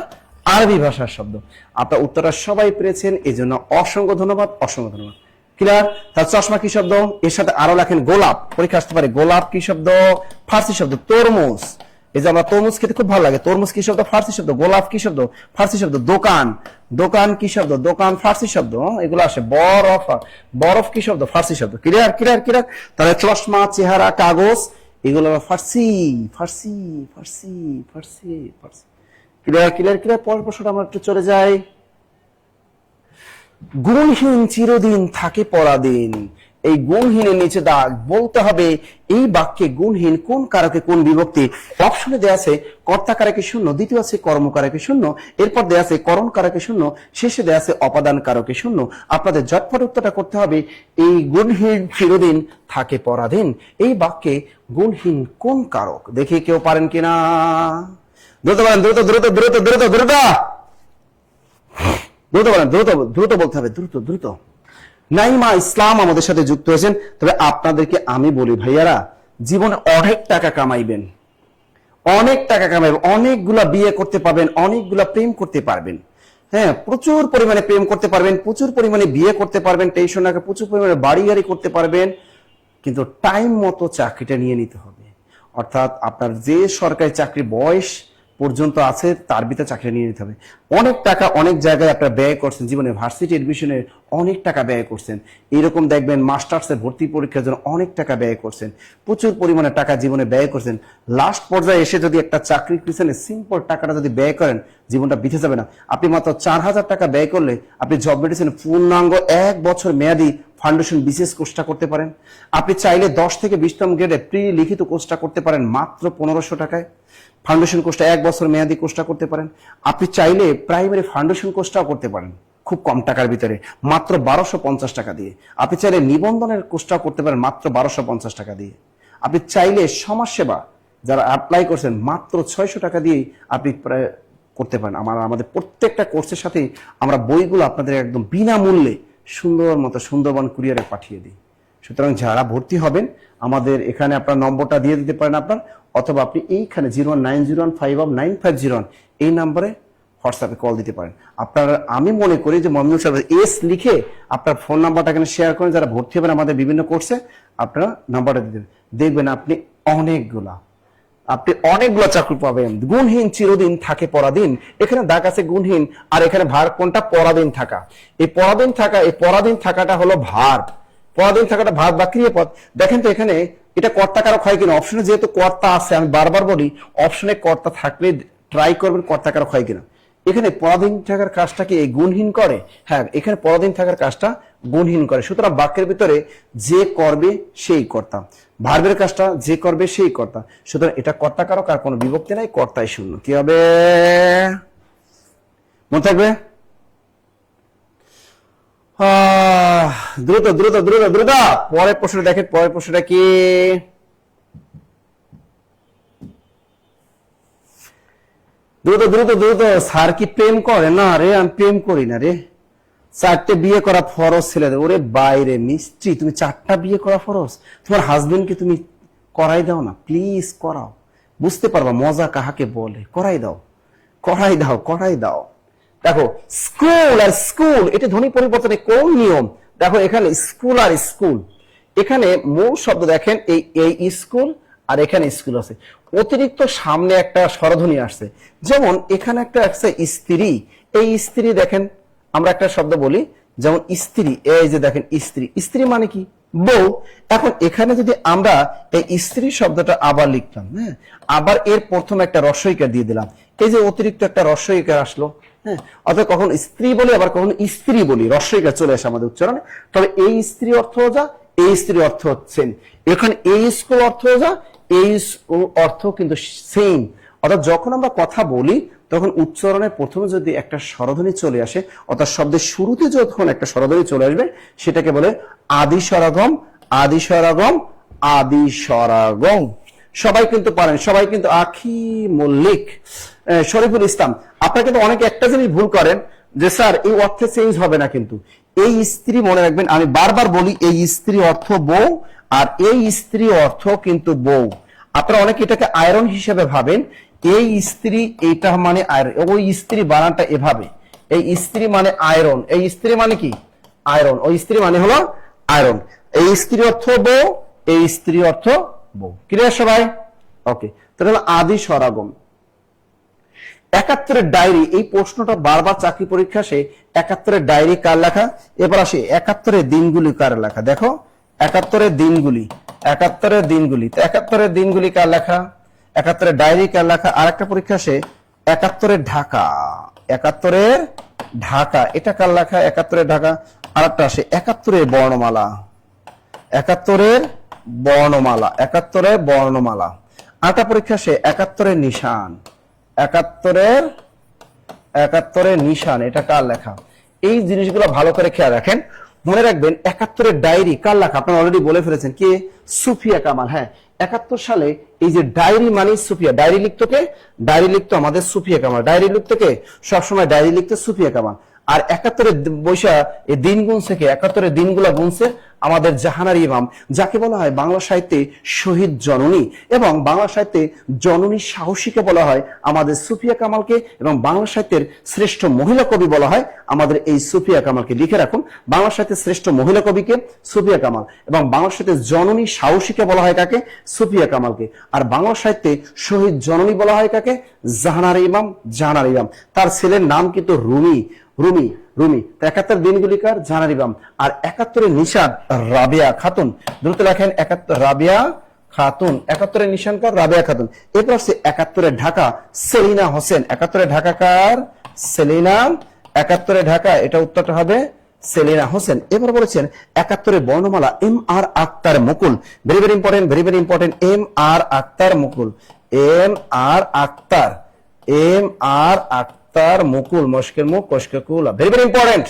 আরবি ভাষার শব্দ। আপনার উত্তরটা সবাই পেরেছেন, এই জন্য অসংখ্য ধন্যবাদ, অসংখ্য ধন্যবাদ। ক্লিয়ার? তার চশমা কি শব্দ? এর সাথে আরো লেখেন গোলাপ, পরীক্ষা আসতে পারে। গোলাপ কি শব্দ? ফার্সি শব্দ। তরমুজ, এই যে আমরা তরমুজ খেতে খুব ভালো লাগে, তরমুজ কি শব্দ? ফার্সি শব্দ। গোলাপ কি শব্দ? ফার্সি শব্দ। দোকান, দোকান কি শব্দ? দোকান ফার্সি শব্দ। এগুলো আসে। বরফ, বরফ কি শব্দ? ফার্সি শব্দ। Clear clear clear. তাহলে চশমা, চেহারা, কাগজ এগুলো Farsi Farsi Farsi Farsi Farsi. Clear clear clear. পরের প্রশ্নটা আমরা একটু চলে যাই। গুণহীন চিরদিন থাকে পরাদিন। এই গুণহীনের নিচে দাগ বলতে হবে এই বাক্যে গুণহীন কোন কারকে কোন বিভক্তি। অপশনে দেয়া আছে কর্তা কারকে শূন্য, দ্বিতীয় আছে কর্ম কারকে শূন্য, এরপর দেয়া আছে করণ কারকে শূন্য, শেষে দেয়া আছে অপাদান কারকে শূন্য। আপনাদের ঝটপট উত্তরটা করতে হবে এই গুণহীন চিরদিন থাকে পরাধীন এই বাক্যে গুণহীন কোন কারক। দেখি কেউ পারেন কিনা। দ্রুত বলেন, দ্রুত দ্রুত দ্রুত দ্রুত দ্রুত দ্রুত বলেন, দ্রুত দ্রুত বলতে হবে, দ্রুত দ্রুত। নাইমা ইসলাম আমাদের সাথে যুক্ত হয়েছেন। তবে আপনাদেরকে আমি বলি ভাইয়ারা, জীবনে অনেক টাকা কামাইবেন, অনেক টাকা কামাইবেন, অনেকগুলা বিয়ে করতে পারবেন, অনেকগুলা প্রেম করতে পারবেন। হ্যাঁ, প্রচুর পরিমাণে প্রেম করতে পারবেন, প্রচুর পরিমাণে বিয়ে করতে পারবেন, টেনশন না করে প্রচুর পরিমাণে বাড়ি গাড়ি করতে পারবেন, কিন্তু টাইম মতো চাকরিটা নিয়ে নিতে হবে। অর্থাৎ আপনার যে সরকারি চাকরি বয়স পর্যন্ত আছে তার ভিতরে চাকরি নিয়ে নিতে হবে। অনেক টাকা অনেক জায়গায় আপনারা ব্যয় করছেন, জীবনে ভার্সিটি এডমিশনে অনেক টাকা ব্যয় করছেন, এইরকম দেখবেন মাস্টার্সে ভর্তি পরীক্ষার জন্য অনেক টাকা ব্যয় করছেন, প্রচুর পরিমাণে টাকা জীবনে ব্যয় করছেন। লাস্ট পর্যায়ে এসে যদি একটা চাকরির পিছনে সিম্পল টাকাটা যদি ব্যয় করেন, জীবনটা বিথে যাবে না। আপনি মাত্র 4,000 টাকা ব্যয় করলে আপনি জব মেডিসিনে পূর্ণাঙ্গ 1 বছর মেয়াদী ফাউন্ডেশন বিশেষ কোর্সটা করতে পারেন। আপনি চাইলে 10 থেকে 20তম গ্রেডে প্রি লিখিত কোর্সটা করতে পারেন মাত্র 1500 টাকায়। ফাউন্ডেশন কোর্সটা 1 বছর মেয়াদী কোর্সটা করতে পারেন। আপনি চাইলে প্রাইমারি ফাউন্ডেশন কোর্সটাও করতে পারেন খুব কম টাকার ভিতরে মাত্র 1250 টাকা দিয়ে। আপনি চাইলে নিবন্ধনের কোর্সটাও করতে পারেন মাত্র 1250 টাকা দিয়ে। আপনি চাইলে সমাজসেবা যারা অ্যাপ্লাই করছেন মাত্র 600 টাকা দিয়ে আপনি করতে পারেন। আমাদের প্রত্যেকটা কোর্সের সাথেই আমরা বইগুলো আপনাদের একদম বিনামূল্যে সুন্দর মতো সুন্দরবন কুরিয়ারে পাঠিয়ে দিই। সুতরাং যারা ভর্তি হবেন আমাদের এখানে আপনার নম্বরটা দিয়ে দিতে পারেন আপনার, অথবা আপনি এইখানে 01901519501 এই নাম্বারে হোয়াটসঅ্যাপে কল দিতে পারেন। আপনার আমি মনে করি যে মমিনুল সাহেব এস লিখে আপনার ফোন নাম্বারটা এখানে শেয়ার করেন, যারা ভর্তি হবেন আমাদের বিভিন্ন কোর্সে আপনারা নাম্বারটা দিতে দেখবেন আপনি অনেকগুলো চাকরি পাবেন। গুণহীন চিরদিন থাকে পরাধীন, এখানে দাগ আছে গুণহীন, আর এখানে ভার কোনটা? পরাধীন থাকা। এই পরাধীন থাকাটা হলো ভার, পরাধীন থাকাটা ভার বা ক্রিয়াপদ। দেখেন তো এখানে এটা কর্তা কারক হয় কিনা, অপশনে যেহেতু কর্তা আছে আমি বারবার বলি অপশনে কর্তা থাকলে ট্রাই করবেন কর্তা কারক হয় কিনা। এখানে পরাধীন থাকার কাজটা কি এই গুণহীন করে? হ্যাঁ, এখানে পরাধীন থাকার কাজটা গুণহীন করে। সুতরাং বাক্যের ভিতরে যে করবে সেই কর্তা, ভার্বের কাজটা যে করবে সেই কর্তা। সুতরাং এটা কর্তা কারক, আর কোনো বিভক্তি নাই, কর্তাই শূন্য। কি হবে? মনে থাকবে? দ্রুত দ্রুত দ্রুত দ্রুত পরের প্রশ্নটা দেখেন। পরের প্রশ্নটা কি? দ্রুত দ্রুত দ্রুত। স্যার কি প্রেম করে? না রে, আমি প্রেম করি না রে। 4টে বিয়ে করা ফরজ ছেলেদের। ওরে বাইরে মিস্ত্রি, তুমি 4টা বিয়ে করা ফরজ? তোমার হাজবেন্ডকে তুমি করাই দাও না, প্লিজ করাও, বুঝতে পারবা মজা কাহাকে বলে। করাই দাও করাই দাও করাই দাও। দেখো স্কুল আর স্কুল এটা ধ্বনি পরিবর্তনে কোন নিয়ম? দেখো এখানে স্কুল আর স্কুল, এখানে মূল শব্দ দেখেন এই স্কুল আর এখানে স্কুল আছে, অতিরিক্ত সামনে একটা স্বরধ্বনি আসছে। যেমন এখানে একটা আসছে স্ত্রী, এই স্ত্রী দেখেন আমরা একটা শব্দ বলি যেমন স্ত্রী, এই যে দেখেন স্ত্রী, স্ত্রী মানে কি? বউ। এখন এখানে যদি আমরা এই স্ত্রী শব্দটা আবার লিখতাম, হ্যাঁ, আবার এর প্রথমে একটা রস্বইকার দিয়ে দিলাম, এই যে অতিরিক্ত একটা রস্বইকার আসলো, হ্যাঁ, অর্থাৎ কখন স্ত্রী বলি আবার কখন স্ত্রী বলি, রস্বইকার চলে আসে আমাদের উচ্চারণে। তবে এই স্ত্রী অর্থ যা, এই স্ত্রী অর্থ হচ্ছেন, এখানে এই স্কুল অর্থ যা, এই স্কুল অর্থ কিন্তু সেম। অর্থাৎ যখন আমরা কথা বলি তখন উচ্চারণের প্রথমে যদি একটা স্বরধ্বনি চলে আসে, অর্থাৎ শব্দের শুরুতে যখন একটা স্বরধ্বনি চলে আসবে সেটাকে বলে আদি স্বরাগম, আদি স্বরাগম, আদি স্বরাগম। সবাই কিন্তু পারেন, সবাই কিন্তু আখি মল্লিক, শরীফুল ইসলাম। আপনারা কিন্তু অনেকে একটা জিনিস ভুল করেন যে স্যার এই অর্থে চেঞ্জ হবে না, কিন্তু এই স্ত্রী মনে রাখবেন, আমি বারবার বলি এই স্ত্রী অর্থ বউ, আর এই স্ত্রী অর্থ কিন্তু বউ। আপনারা অনেকে এটাকে আয়রন হিসেবে ভাবেন, এই স্ত্রী এটা মানে আয়রন, ওই স্ত্রী বানানটা এভাবে, এই স্ত্রী মানে আয়রন, এই স্ত্রী মানে কি? আয়রন, ওই স্ত্রী মানে হলো আয়রন। এই স্ত্রী অর্থ বউ, এই স্ত্রী অর্থ বউ। ক্লিয়ার সবাই? ওকে, তাহলে আদি স্বরাগম। 71-এর ডায়েরি, এই প্রশ্নটা বারবার চাকরি পরীক্ষা আসে। 71-এর ডায়েরি কার লেখা? এবার আসে 71-এর দিনগুলি কার লেখা? দেখো 71-এর দিনগুলি, 71-এর দিনগুলি, 71-এর দিনগুলি কার লেখা? 71-এর ডায়েরি কার লেখা? আর একটা পরীক্ষা আসে 71-এর ঢাকা, 71-এর ঢাকা এটা কার লেখা? 71-এর ঢাকা। আর একটা আসে 71-এর বর্ণমালা, 71-এর বর্ণমালা, 71-এর বর্ণমালা। আর একটা পরীক্ষা আসে 71-এর নিশান, 71-এর নিশান এটা কার লেখা? এই জিনিসগুলো ভালো করে খেয়াল রাখেন, মনে রাখবেন। 71-এর ডায়েরি কার লেখা? আপনারা অলরেডি বলে ফেলেছেন, কে? সুফিয়া কামাল। হ্যাঁ, 71 সালে এই যে ডায়েরি মানে সুফিয়া, ডায়েরি লিখতো কে? ডায়েরি লিখতো আমাদের সুফিয়া কামাল। ডায়েরি লিখতো কে? সবসময় ডায়েরি লিখতো সুফিয়া কামাল। আর 71-এর বৈশা এই দিন গুনছে কে? 71-এর দিনগুলা গুনছে আমাদের জাহানারা ইমাম, যাকে বলা হয় বাংলা সাহিত্যে শহীদ জননী, এবং বাংলা সাহিত্যে জননী সাহসীকে বলা হয় আমাদের সুফিয়া কামালকে, এবং বাংলা সাহিত্যের শ্রেষ্ঠ মহিলা কবি বলা হয় আমাদের এই সুফিয়া কামালকে। লিখে রাখুন, বাংলা সাহিত্যের শ্রেষ্ঠ মহিলা কবিকে সুফিয়া কামাল, এবং বাংলা সাহিত্যে জননী সাহসীকে বলা হয় কাকে? সুফিয়া কামালকে। আর বাংলা সাহিত্যে শহীদ জননী বলা হয় কাকে? জাহানারা ইমাম, জাহানারা ইমাম। তার ছেলের নাম কিন্তু রুমি, রুমি, রুমি। 71 দিনগুলি কার? জাহানারা ইমাম। আর 71 নিশান রাবেয়া খাতুন। দ্রুত লেখেন 71 রাবেয়া খাতুন, 71 নিশান কার? রাবেয়া খাতুন। এরপর আসছে 71 ঢাকা সেলিনা হোসেন। 71 ঢাকা কার? সেলিনা। 71 ঢাকা, এটা উত্তরটা হবে সেলিনা হোসেন। এবার বলেছেন 71 বর্ণমালা M R Akhtar Mukul. Very very important, very very important. M R Akhtar Mukul, M R Akhtar, M R Akhtar Mukul, মস্কের মুখ কস্কে কুল। Very very important.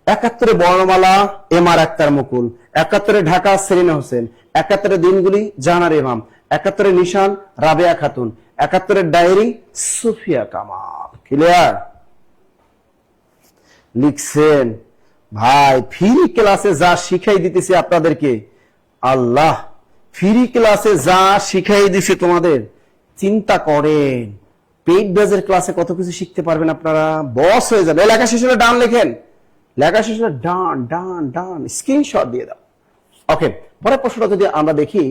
71 বর্ণমালা এম আর আক্তার মুকুল, 71 ঢাকা সেলিনা হোসেন, 71 দিনগুলি জাহানারা ইমাম, 71 নিশান রাবেয়া খাতুন, 71 ডায়েরি সুফিয়া কামাল। ক্লিয়ার? লিখছেন ভাই, ফ্রি ক্লাসে যা শিখাই দিতেছি আপনাদেরকে, আল্লাহ ফ্রি ক্লাসে যা শিখাই দিছে তোমাদের, চিন্তা করেন পেইড বেজের ক্লাসে কত কিছু শিখতে পারবেন আপনারা, বস হয়ে যাবে। লেখা শেষ হলে ডান লেখেন, লেখা শেষ হলে ডান ডান ডান, স্ক্রিনশট দিয়ে দাও। ওকে, পরের প্রশ্নটা যদি আমরা দেখি,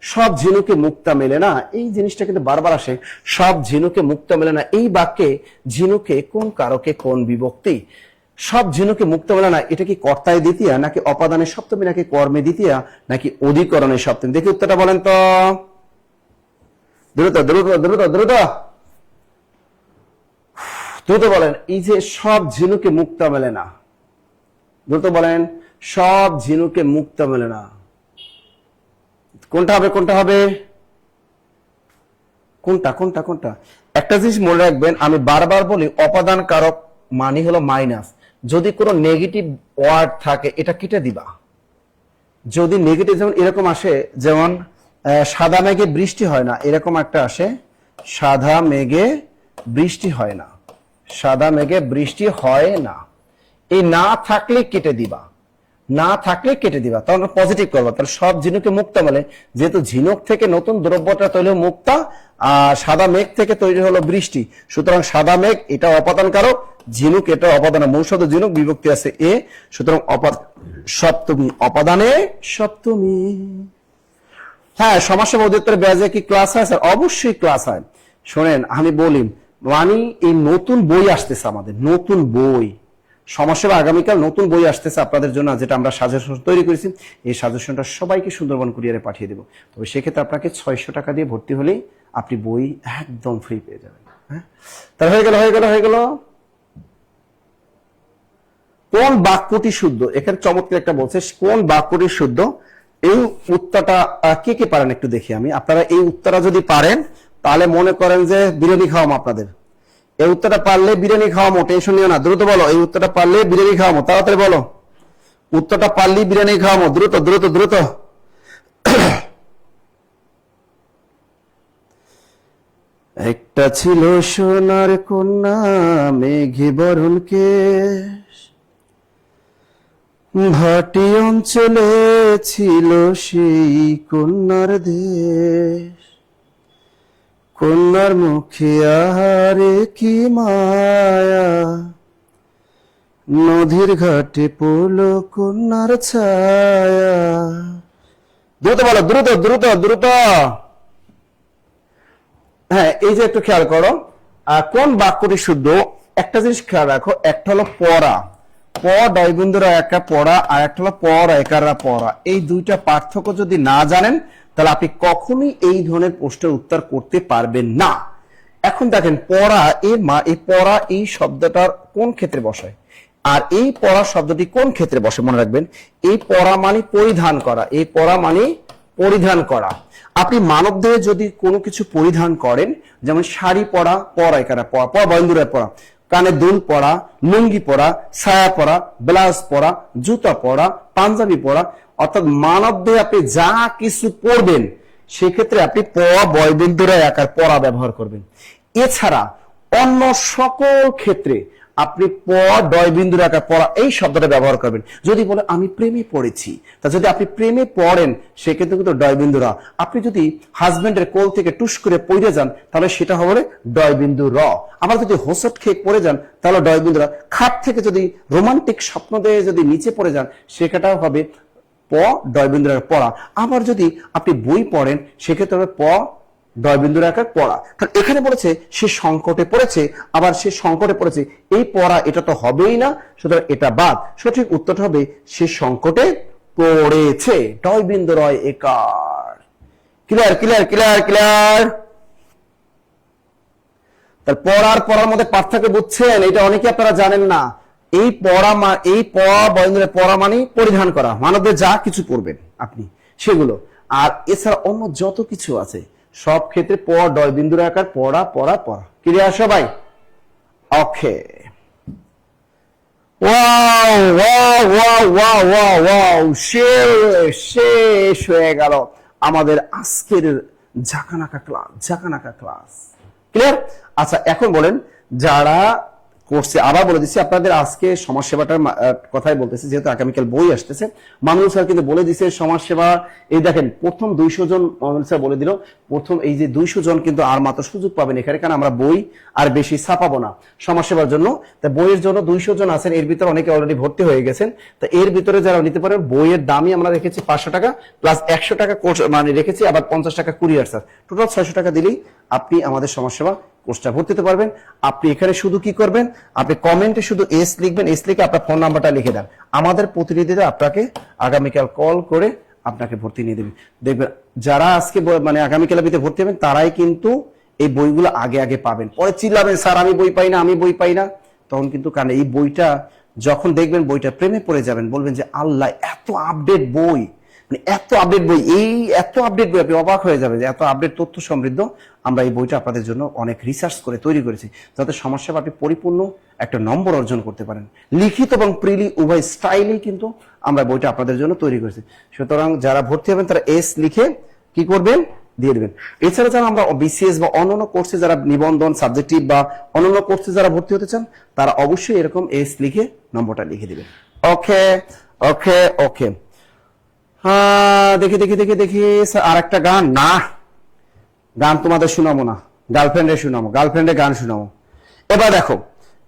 সব ঝিনুকে মুক্তা মেলে না, এই জিনিসটা কিন্তু বারবার আসে। সব ঝিনুকে মুক্তা মেলে না, এই বাক্যে ঝিনুকে কোন কারকে কোন বিভক্তি? সব ঝিনুকে মুক্তা মেলে না, এটা কি কর্তায় দ্বিতীয়া, নাকি অপাদানের সপ্তমী, নাকি কর্মে দ্বিতীয়া, নাকি অধিকরণের সপ্তমী? দেখি উত্তরটা বলেন তো, দ্রুত দ্রুত দ্রুত দ্রুত দ্রুত বলেন। এই যে সব ঝিনুকে মুক্তা মেলে না, দ্রুত বলেন, সব ঝিনুকে মুক্তা মেলে না, কোনটা হবে? কোনটা হবে? কোনটা কোনটা কোনটা? একটা জিনিস মনে রাখবেন, আমি বারবার বলি অপাদান কারক মানে হলো মাইনাস। যদি কোনো নেগেটিভ ওয়ার্ড থাকে এটা কেটে দিবা। যদি নেগেটিভ, যেমন এরকম আসে, যেমন সাদা মেঘে বৃষ্টি হয় না, এরকম একটা আসে, সাদা মেঘে বৃষ্টি হয় না, সাদা মেঘে বৃষ্টি হয় না, এই না থাকলে কেটে দিবা, না থাকলে কেটে দিবা, তখন পজিটিভ করবা। তাহলে সব ঝিনুকে মুক্তা বলে, যেহেতু ঝিনুক থেকে নতুন দ্রব্যটা তৈরি হলো মুক্তা, আর সাদা মেঘ থেকে তৈরি হলো বৃষ্টি, সুতরাং সাদা মেঘ এটা অপাদান কারক, ঝিনুক এটা অপাদান, মূল শব্দ ঝিনুক, বিভক্তি আছে এ, সুতরাং সপ্তমী, অপাদানে সপ্তমী। হ্যাঁ, সমস্যা অধিকতর ব্যাজে কি ক্লাস হয় স্যার? অবশ্যই ক্লাস হয়। শোনেন আমি বলি, মানে এই নতুন বই আসতেছে, আমাদের নতুন বই, সমস্যা আগামীকাল নতুন বই আসতেছে আপনাদের জন্য, যেটা আমরা সাজেশন তৈরি করেছি। এই সাজেশনটা সবাইকে সুন্দরবন কুরিয়ারে পাঠিয়ে দেবো। তবে সেক্ষেত্রে আপনাকে 600 টাকা দিয়ে ভর্তি হলেই আপনি বই একদম ফ্রি পেয়ে যাবেন। হ্যাঁ, তাহলে হয়ে গেল হয়ে গেল হয়ে গেল। কোন বাক্যটি শুদ্ধ? এখানে চমৎকার একটা বলছে, কোন বাক্যটি শুদ্ধ? এই উত্তরটা কে কে পারেন একটু দেখি আমি। আপনারা এই উত্তরটা যদি পারেন তাহলে মনে করেন যে বিরিয়ানি খাওয়াম আপনাদের। এই উত্তরটা পারলে বিরিয়ানি খাওয়ামো, টেনশন নিও না, দ্রুত বলো। এই উত্তরটা পারলে বিরিয়ানি খাওয়ামো, তাড়াতাড়ি বলো। উত্তরটা পারলেই বিরিয়ানি খাওয়ামো, দ্রুত দ্রুত দ্রুত। একটা ছিল সোনার কন্যা, মেঘে বরণ কেশ, ভাটি অঞ্চলে ছিল সেই কন্যার দেশ। কন্যার মুখে আহারে কি মায়া, নদীর ঘাটে পড়ল কন্যার ছায়া। দ্রুত বলো, দ্রুত দ্রুত দ্রুত। হ্যাঁ, এই যে একটু খেয়াল করো, কোন বাক্যটি শুদ্ধ? একটা জিনিস খেয়াল রাখো, একটা হলো পড়া, প ডয়বন্ধুরা একা পড়া, আর একটা হলো পর একাররা পড়া। এই দুইটা পার্থক্য যদি না জানেন তাহলে আপনি কখনোই এই ধরনের প্রশ্নের উত্তর করতে পারবেন না। এখন দেখেন, পড়া এই পড়া এই শব্দটার কোন ক্ষেত্রে বসায়, আর এই পড়া শব্দটি কোন ক্ষেত্রে বসে মনে রাখবেন। এই পড়া মানে পরিধান করা, এই পড়া মানে পরিধান করা। আপনি মানব দেহে যদি কোনো কিছু পরিধান করেন, যেমন শাড়ি পরা, পরা একারা পরা, পরা বন্ধুরা পরা, কানে দুল পরা, লুঙ্গি পরা, ছায়া পরা, ব্লাউজ পরা, জুতা পরা, পাঞ্জাবি পরা, অর্থাৎ মানব দেহে আপনি যা কিছু পরবেন সেক্ষেত্রে আপনি বয়বন্ধুরা একার পরা ব্যবহার করবেন। এছাড়া অন্য সকল ক্ষেত্রে আপনি প ডয় বিন্দুর আকার পড়া এই শব্দটা ব্যবহার করবেন। যদি বলে আমি প্রেমে পড়েছি, তা যদি আপনি প্রেমে পড়েন সেক্ষেত্রে কিন্তু ডয় বিন্দু র। আপনি যদি হাজবেন্ডের কোল থেকে টুস করে পড়ে যান তাহলে সেটা হবে ডয় বিন্দু র। আবার যদি হোঁচট খেয়ে পড়ে যান তাহলে ডয় বিন্দু র। খাট থেকে যদি রোমান্টিক স্বপ্ন দিয়ে যদি নিচে পড়ে যান সেটাও হবে প ডয় বিন্দুর আকার পড়া। আবার যদি আপনি বই পড়েন সেক্ষেত্রে হবে প ডয় বিন্দুর আকার পড়া। কারণ এখানে বলেছে সে সংকটে পড়েছে, আবার সে সংকটে পড়েছে, এই পড়া এটা তো হবেই না, সুতরাং এটা বাদ। সঠিক উত্তরটা হবে সে সংকটে পড়েছে, ডয় বিন্দু রয় একার। Clear clear clear clear. তার পড়ার মধ্যে পার্থক্য বুঝছেন? এটা অনেকে আপনারা জানেন না। এই পড়া এই পড়া মানে পরিধান করা, মানবদের যা কিছু পড়বেন আপনি সেগুলো। আর এছাড়া অন্য যত কিছু আছে সব ক্ষেত্রে প ডয় বিন্দুর আকার পড়া পড়া পড়া। ক্লিয়ার সবাই? Okay, wow wow wow wow wow wow, শেষ হয়ে গেল আমাদের আজকের ঝাঁকানাকা ক্লাস। ক্লিয়ার? আচ্ছা, এখন বলেন যারা কোর্সে, আবার বলে দিচ্ছি আপনাদের আজকে সমাজসেবাটার কথাই বলতেছি, যেহেতু আগামীকাল বই আসতেছে। মানুষ স্যার কিন্তু বলে দিচ্ছে সমাজসেবা, এই দেখেন প্রথম 200 জন মানুষ স্যার বলে দিল, প্রথম এই যে 200 জন কিন্তু আর মাত্র সুযোগ পাবেন এখানে, কারণ আমরা বই আর বেশি ছাপাবো না সমাজসেবার জন্য। তা বইয়ের জন্য 200 জন আছেন, এর ভিতরে অনেকে অলরেডি ভর্তি হয়ে গেছেন। তা এর ভিতরে যারা নিতে পারেন, বইয়ের দামই আমরা রেখেছি 500 টাকা প্লাস 100 টাকা কোর্স মানে রেখেছি, আবার 50 টাকা কুরিয়ার চার্জ, টোটাল 600 টাকা দিলেই আপনি আমাদের সমাজসেবা কোর্সটা ভর্তি হতে পারবেন। আপনি এখানে শুধু কি করবেন, আপনি কমেন্টে শুধু এস লিখবেন, এস লিখে আপনার ফোন নাম্বারটা লিখে দেন, আমাদের প্রতিনিধিরা আপনাকে আগামীকাল কল করে আপনাকে ভর্তি নিয়ে দেবেন। দেখবেন যারা আজকে মানে আগামীকাল ভর্তি হবেন তারাই কিন্তু এই বইগুলো আগে আগে পাবেন। পরে চিল্লাবেন স্যার আমি বই পাই না, আমি বই পাই না, তখন কিন্তু কারণ এই বইটা যখন দেখবেন বইটা প্রেমে পড়ে যাবেন, বলবেন যে আল্লাহ এত আপডেট বই, মানে এত আপডেট বই, এই এত আপডেট বই, আপনি অবাক হয়ে যাবে যে এত আপডেট তথ্য সমৃদ্ধ আমরা এই বইটা আপনাদের জন্য অনেক রিসার্চ করে তৈরি করেছি, যাতে সমাজসেবা আপনি পরিপূর্ণ একটা নম্বর অর্জন করতে পারেন। লিখিত এবং প্রিলি উভয় স্টাইলেই কিন্তু আমরা বইটা আপনাদের জন্য তৈরি করেছি। সুতরাং যারা ভর্তি হবেন তারা এস লিখে কি করবেন, দিয়ে দেবেন। এছাড়া যারা আমরা বিসিএস বা অন্যান্য কোর্সে যারা নিবন্ধন সাবজেক্টিভ বা অন্যান্য কোর্সে যারা ভর্তি হতে চান তারা অবশ্যই এরকম এস লিখে নম্বরটা লিখে দিবেন। ওকে ওকে ওকে। দেখি আর একটা গান, না গান তোমাদের শোনাবো না, গার্লফ্রেন্ডের শোনাবো, গার্লফ্রেন্ডের গান শোনাবো। এবার দেখো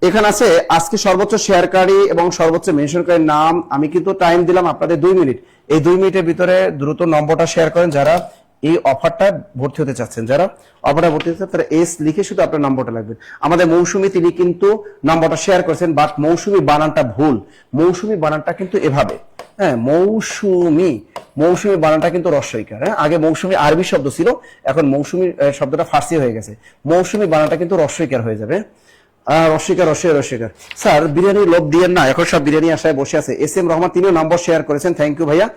এখানে আছে আজকে সর্বোচ্চ শেয়ারকারী এবং সর্বোচ্চ মেনশনকারীর নাম। আমি কিন্তু টাইম দিলাম আপনাদের 2 মিনিট, এই 2 মিনিটের ভিতরে দ্রুত নম্বরটা শেয়ার করেন যারা এই অফারটা ভর্তি হতে চাচ্ছেন। যারা অফারটা ভর্তি হতে চাচ্ছেন তারা এস লিখে শুধু আপনার নম্বরটা লাগবে। আমাদের মৌসুমী তিনি কিন্তু নম্বরটা শেয়ার করেছেন, বাট মৌসুমী বানানটা ভুল। মৌসুমী বানানটা কিন্তু এভাবে, হ্যাঁ মৌসুমী, মৌসুমী বানানটা কিন্তু রস্বইকার। হ্যাঁ, আগে মৌসুমী আরবি শব্দ ছিল, এখন মৌসুমী শব্দটা ফার্সি হয়ে গেছে। মৌসুমী বানানটা কিন্তু রস্বইকার হয়ে যাবে। রসিকার স্যার বিরিয়ানি লোভ দিয়েন না, এখন সব বিরিয়ানি আশায় বসে আছে। এস এম রহমান তিনিও নম্বর শেয়ার করেছেন, থ্যাংক ইউ ভাইয়া।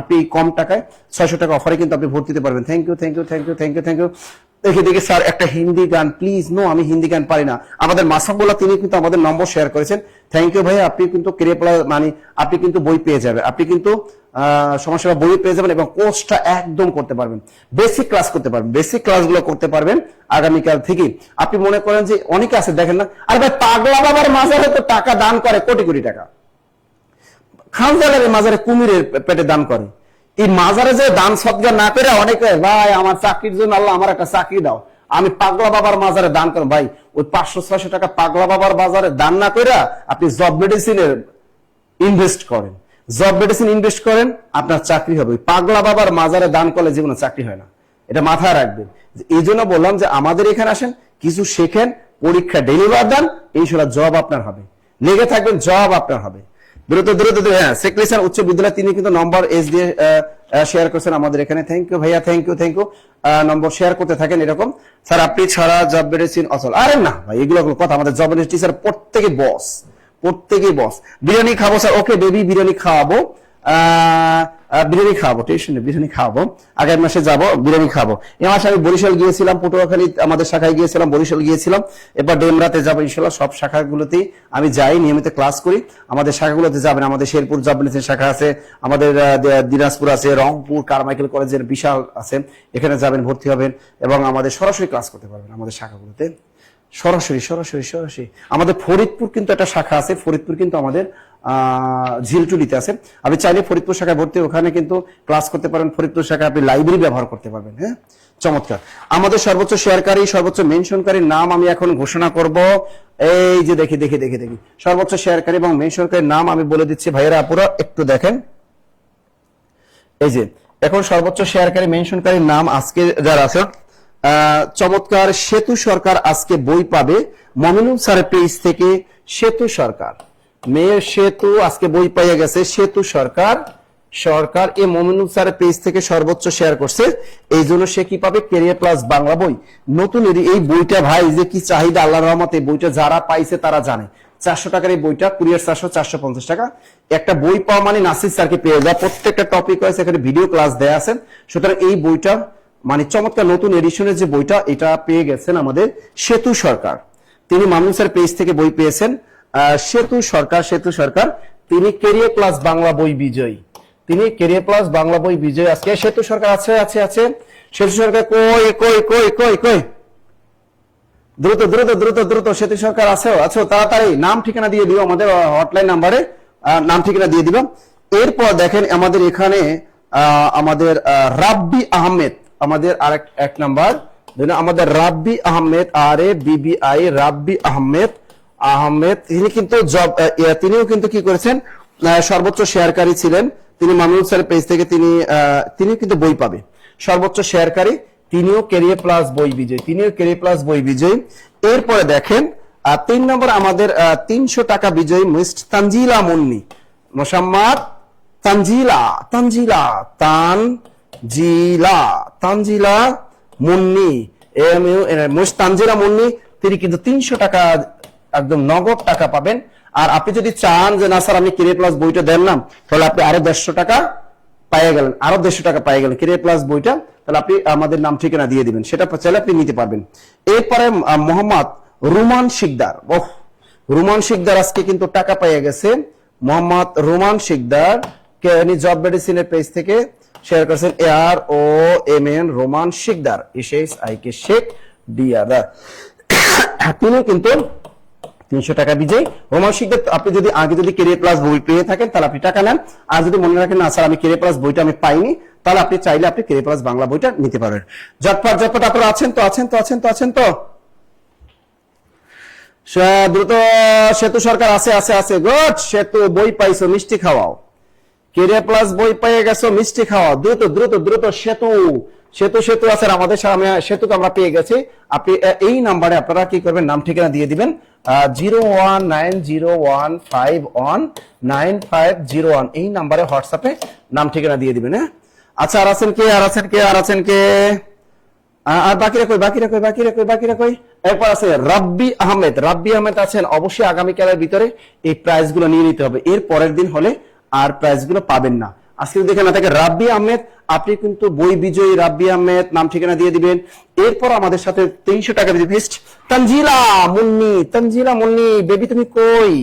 আপনি কম টাকায় 600 টাকা অফারে কিন্তু আপনি ভর্তি দিতে পারবেন। Thank you thank you thank you thank you thank you. দেখি স্যার একটা হিন্দি গান প্লিজ। নো, আমি হিন্দি গান পারি না। আমাদের মাসাবুল্লাহ তিনি কিন্তু আমাদের নম্বর শেয়ার করেছেন, থ্যাংক ইউ ভাইয়া। আপনি কিন্তু মানে আপনি কিন্তু বই পেয়ে যাবেন, আপনি কিন্তু সমাজসেবা বই পেয়ে যাবেন এবং কোর্সটা একদম করতে পারবেন, বেসিক ক্লাস করতে পারবেন, বেসিক ক্লাসগুলো করতে পারবেন আগামীকাল থেকে। আপনি মনে করেন যে অনেকে আছে দেখেন না, আর ভাই পাগলা বাবার মাজারে তো টাকা দান করে কোটি কোটি টাকা, খানজালের মাজারে কুমিরের পেটে দান করে, এই মাজারে যে দান সদকা না করে অনেকে ভাই আমার চাকরির জন্য আল্লাহ আমার একটা চাকরি দাও, আমি পাগলা বাবার মাজারে দান করব। ভাই ওই 500-600 টাকা পাগলা বাবার বাজারে দান না করে আপনি জব মেডিসিনের ইনভেস্ট করেন, জব মেডিসিন ইনভেস্ট করেন, আপনার চাকরি হবে। পাগলা বাবার মাজারে দান করলে জীবনে চাকরি হয় না, এটা মাথায় রাখবেন। এই জন্য বললাম যে আমাদের এখানে আসেন, কিছু শেখেন, পরীক্ষা ডেলিভার দেন, ইনশাআল্লাহ জব আপনার হবে, লেগে থাকবেন, জব আপনার হবে। দ্রুত হ্যাঁ, সেক্রেটারি উচ্চ বিদ্যালয় তিনি কিন্তু নম্বর এস দিয়ে শেয়ার করছেন আমাদের এখানে। থ্যাংক ইউ ভাইয়া, thank you thank you. Number share করতে থাকেন এরকম। স্যার আপনি ছাড়া জব মেডিসিন অচল। আরে না ভাই, এগুলো কথা, আমাদের জব মেডিসিন টিচার প্রত্যেকেই বস, প্রত্যেকেই বস। বিরিয়ানি খাবো স্যার, ওকে বেবি বিরিয়ানি খাওয়াবো, বিরিয়ানি খাওয়াবো, টেনশন নেই, বিরিয়ানি খাওয়াবো, আগামী মাসে যাবো, বিরিয়ানি খাবো। এই মাসে আমি বরিশাল গিয়েছিলাম, পটুয়াখালী আমাদের শাখায় গিয়েছিলাম, বরিশাল গিয়েছিলাম, এবার ডেমরাতে যাবো ইনশাল্লাহ। সব শাখাগুলোতেই আমি যাই, নিয়মিত ক্লাস করি। আমাদের শাখাগুলোতে যাবেন, আমাদের শেরপুর জব মেডিসিন শাখা আছে, আমাদের দিনাজপুর আছে, রংপুর কারমাইকেল কলেজের বিশাল আছে, এখানে যাবেন, ভর্তি হবেন এবং আমাদের সরাসরি ক্লাস করতে পারবেন আমাদের শাখাগুলোতে। সরাসরি আমাদের ফরিদপুর কিন্তু একটা শাখা আছে, ফরিদপুর কিন্তু আমাদের ঝিলটুলিতে আছে। আপনি চাইলে ফরিদপুর শাখায় ভর্তি, ওখানে কিন্তু ক্লাস করতে পারেন। ফরিদপুর শাখায় আপনি লাইব্রেরি ব্যবহার করতে পারবেন। হ্যাঁ, চমৎকার। আমাদের সর্বোচ্চ শেয়ারকারী, সর্বোচ্চ মেনশনকারীর নাম আমি এখন ঘোষণা করব। এই যে দেখি সর্বোচ্চ শেয়ারকারী এবং মেনশনকারীর নাম আমি বলে দিচ্ছি। ভাইয়েরা আপুরা একটু দেখেন, এই যে এখন সর্বোচ্চ শেয়ারকারী মেনশনকারীর নাম আজকে যারা আছে, চমৎকার সেতু সরকার আজকে বই পাবে মমিনুল স্যারের পেজ থেকে। সেতু সরকার, মেয়ে সেতু আজকে বই পাইয়া গেছে। সেতু সরকার এই মমিনুল স্যারের পেজ থেকে সর্বোচ্চ শেয়ার করছে, এই জন্য সে কি পাবে? ক্যারিয়ার প্লাস বাংলা বই নতুন। এই বইটা ভাই যে কি চাহিদা, আল্লাহর রহমতে এই বইটা যারা পাইছে তারা জানে। 400 টাকার এই বইটা, কুরিয়ার 450 টাকা। একটা বই পাওয়া মানে নাসির স্যারকে পেয়ে যায়। প্রত্যেকটা টপিক আছে, এখানে ভিডিও ক্লাস দেয়া আছে। সুতরাং এই বইটা মানে চমৎকার নতুন এডিশনের যে বইটা, এটা পেয়ে গেছেন আমাদের সেতু সরকার। তিনি মামুন স্যার পেজ থেকে বই পেয়েছেন। সেতু সরকার তিনি ক্যারিয়ার প্লাস বাংলা বই বিজয়ী। আজকে সেতু সরকার আছে। সেতু সরকার কই দ্রুত সেতু সরকার আছো তাড়াতাড়ি নাম ঠিকানা দিয়ে দিও আমাদের হটলাইন নাম্বারে, নাম ঠিকানা দিয়ে দিবা। এরপর দেখেন আমাদের এখানে আমাদের রাব্বি আহমেদ, আমাদের আরেক এক নাম্বার আমাদের রাব্বি আহমেদ, RABBI রাব্বি আহমেদ। তিনি কিন্তু তিনিও কিন্তু কি করেছেন, সর্বোচ্চ শেয়ারকারী ছিলেন। তিনি মামুনুল স্যারের পেজ থেকে তিনিও কিন্তু বই পাবে। সর্বোচ্চ শেয়ারকারী, তিনিও ক্যারিয়ার প্লাস বই বিজয়ী। এরপরে দেখেন 3 নম্বর আমাদের 300 টাকা বিজয়ী মিস তানজিলা মুন্নি, মোসাম্মদ তানজিলা মুন্নি, তানজিলা মুন্নি। তিনি কিন্তু 300 টাকা একদম নগদ টাকা পাবেন। আর আপনি যদি চান যে না স্যার আমি ক্যারিয়ার প্লাস বইটা দেন না, তাহলে আপনি আরো 150 টাকা পাইয়ে গেলেন, ক্যারিয়ার প্লাস বইটা। তাহলে আপনি আমাদের নাম ঠিকানা দিয়ে দিবেন, সেটা চাইলে আপনি নিতে পারবেন। এরপরে মোহাম্মদ রুমান শিকদার, রুমান শিকদার আজকে কিন্তু টাকা পাইয়ে গেছে। মোহাম্মদ রুমান শিকদার উনি জব মেডিসিনের পেজ থেকে শেয়ার করেছেন। ROMN Roman Shikdar, SHIK Sheikh dear. তিনি কিন্তু 300 টাকা বিজয়ী। রোমান শিকদার, আপনি যদি আগে ক্যারিয়ার প্লাস বই পেয়ে থাকেন তাহলে আপনি টাকা নেন। আর যদি মনে রাখেন না স্যার আমি ক্যারিয়ার প্লাস বইটা আমি পাইনি, তাহলে আপনি চাইলে আপনি ক্যারিয়ার প্লাস বাংলা বইটা নিতে পারবেন। ঝটপট আপনারা আছেন তো দ্রুত। সেতু সরকার আছে গুড। সেতু বই পাইছো, মিষ্টি খাওয়াও। ক্যারিয়ার প্লাস বই পেয়ে গেছো, মিষ্টি খাওয়াও দ্রুত। সেতু আছে আমাদের সামনে, সেতু তো আমরা পেয়ে গেছি। আপনি এই নাম্বারে আপনারা কি করবেন, নাম ঠিকানা দিয়ে দিবেন। 01901519501 এই নাম্বারে হোয়াটসঅ্যাপে নাম ঠিকানা দিয়ে দিবেন। হ্যাঁ, আচ্ছা। আর আছেন কে? আর বাকিরা কই? এরপর আছে রাব্বি আহমেদ আছেন। অবশ্যই আগামীকালের ভিতরে এই প্রাইজ গুলো নিয়ে নিতে হবে, এর পরের দিন হলে আর প্রাইজ গুলো পাবেন না। আজকে দেখে না থাকে রাব্বি আহমেদ, আপনি কিন্তু বই বিজয়ী রাব্বি আহমেদ, নাম ঠিকানা দিয়ে দিবেন। এরপর আমাদের সাথে 300 টাকা ফিস্ট তানজিলা মুন্নি, বেবি তুমি কই?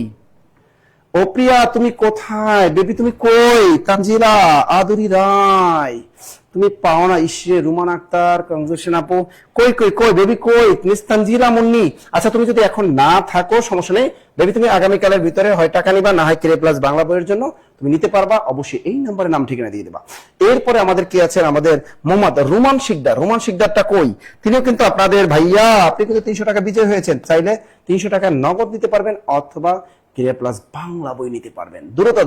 ও প্রিয়া তুমি কোথায়? বেবি তুমি কই? তানজিলা আদুরি রায় তুমি পাও না। ইসে রুমান আক্তার, কংগ্রেসন আপু কই বেবি কই? মিস তানজিলা মুন্নি। আচ্ছা, তুমি যদি এখন না থাকো সমস্যা নেই বেবি, তুমি আগামীকালের ভিতরে হয় টাকা নিবা, না হয় ক্যারিয়ার প্লাস বাংলা বইয়ের জন্য তুমি নিতে পারবা। অবশ্যই এই নম্বরে নাম ঠিকানা দিয়ে দেবা। এরপরে আমাদের কি আছেন, আমাদের মোহাম্মদ রুমান শিকদারটা কই? তিনিও কিন্তু আপনাদের ভাইয়া, আপনি কিন্তু 300 টাকা বিজয় হয়েছেন। চাইলে 300 টাকা নগদ নিতে পারবেন অথবা ক্যারিয়ার প্লাস বাংলা বই নিতে পারবেন। দ্রুত।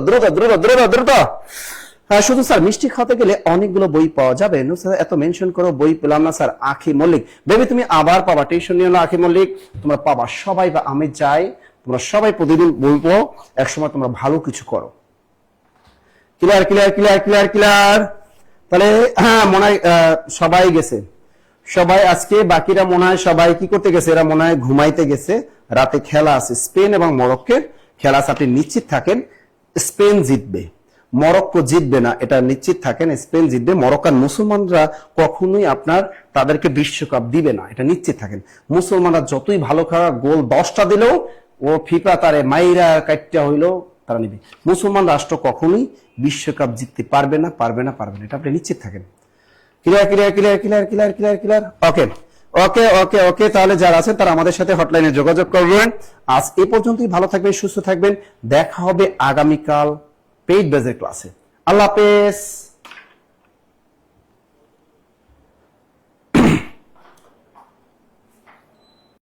শুধু স্যার মিষ্টি খাওয়াতে গেলে অনেকগুলো বই পাওয়া যাবে, এত মেনশন করো বই পেলাম না স্যার। আখি মল্লিক, বেবি তুমি আবার পাবা, টেনশন নিও না আখি মল্লিক, তোমরা পাবা সবাই। বা আমি চাই তোমরা সবাই প্রতিদিন বলবো, একসময় তোমরা ভালো কিছু করো। ক্লিয়ার। তাহলে হ্যাঁ, মনে হয় সবাই গেছে, সবাই আজকে বাকিরা মনে হয় সবাই কি করতে গেছে, এরা মনে হয় ঘুমাইতে গেছে। রাতে খেলা আছে, স্পেন এবং মরক্কোর খেলা আছে। আপনি নিশ্চিত থাকেন স্পেন জিতবে, মরক্কো জিতবে না, এটা নিশ্চিত থাকেন। স্পেন জিতবে। মরক্কান মুসলমানরা কখনোই তাদেরকে বিশ্বকাপ দিবে না, এটা নিশ্চিত থাকেন। মুসলমানরা যতই ভালো খেলা, গোল 10টা দিলেও ও ফিফা তারে মাইরা কাটটা হইলেও তারা নিবে। মুসলমান রাষ্ট্র কখনোই বিশ্বকাপ জিততে পারবে না, এটা আপনি নিশ্চিত থাকেন। ক্লিয়ার। ওকে ওকে ওকে, তাহলে যারা আছেন তারা আমাদের সাথে হটলাইনে যোগাযোগ করবেন। আজ এই পর্যন্তই, ভালো থাকবেন, সুস্থ থাকবেন, দেখা হবে আগামীকাল পেইড বেজের ক্লাসে। আল্লাহ হাফেজ।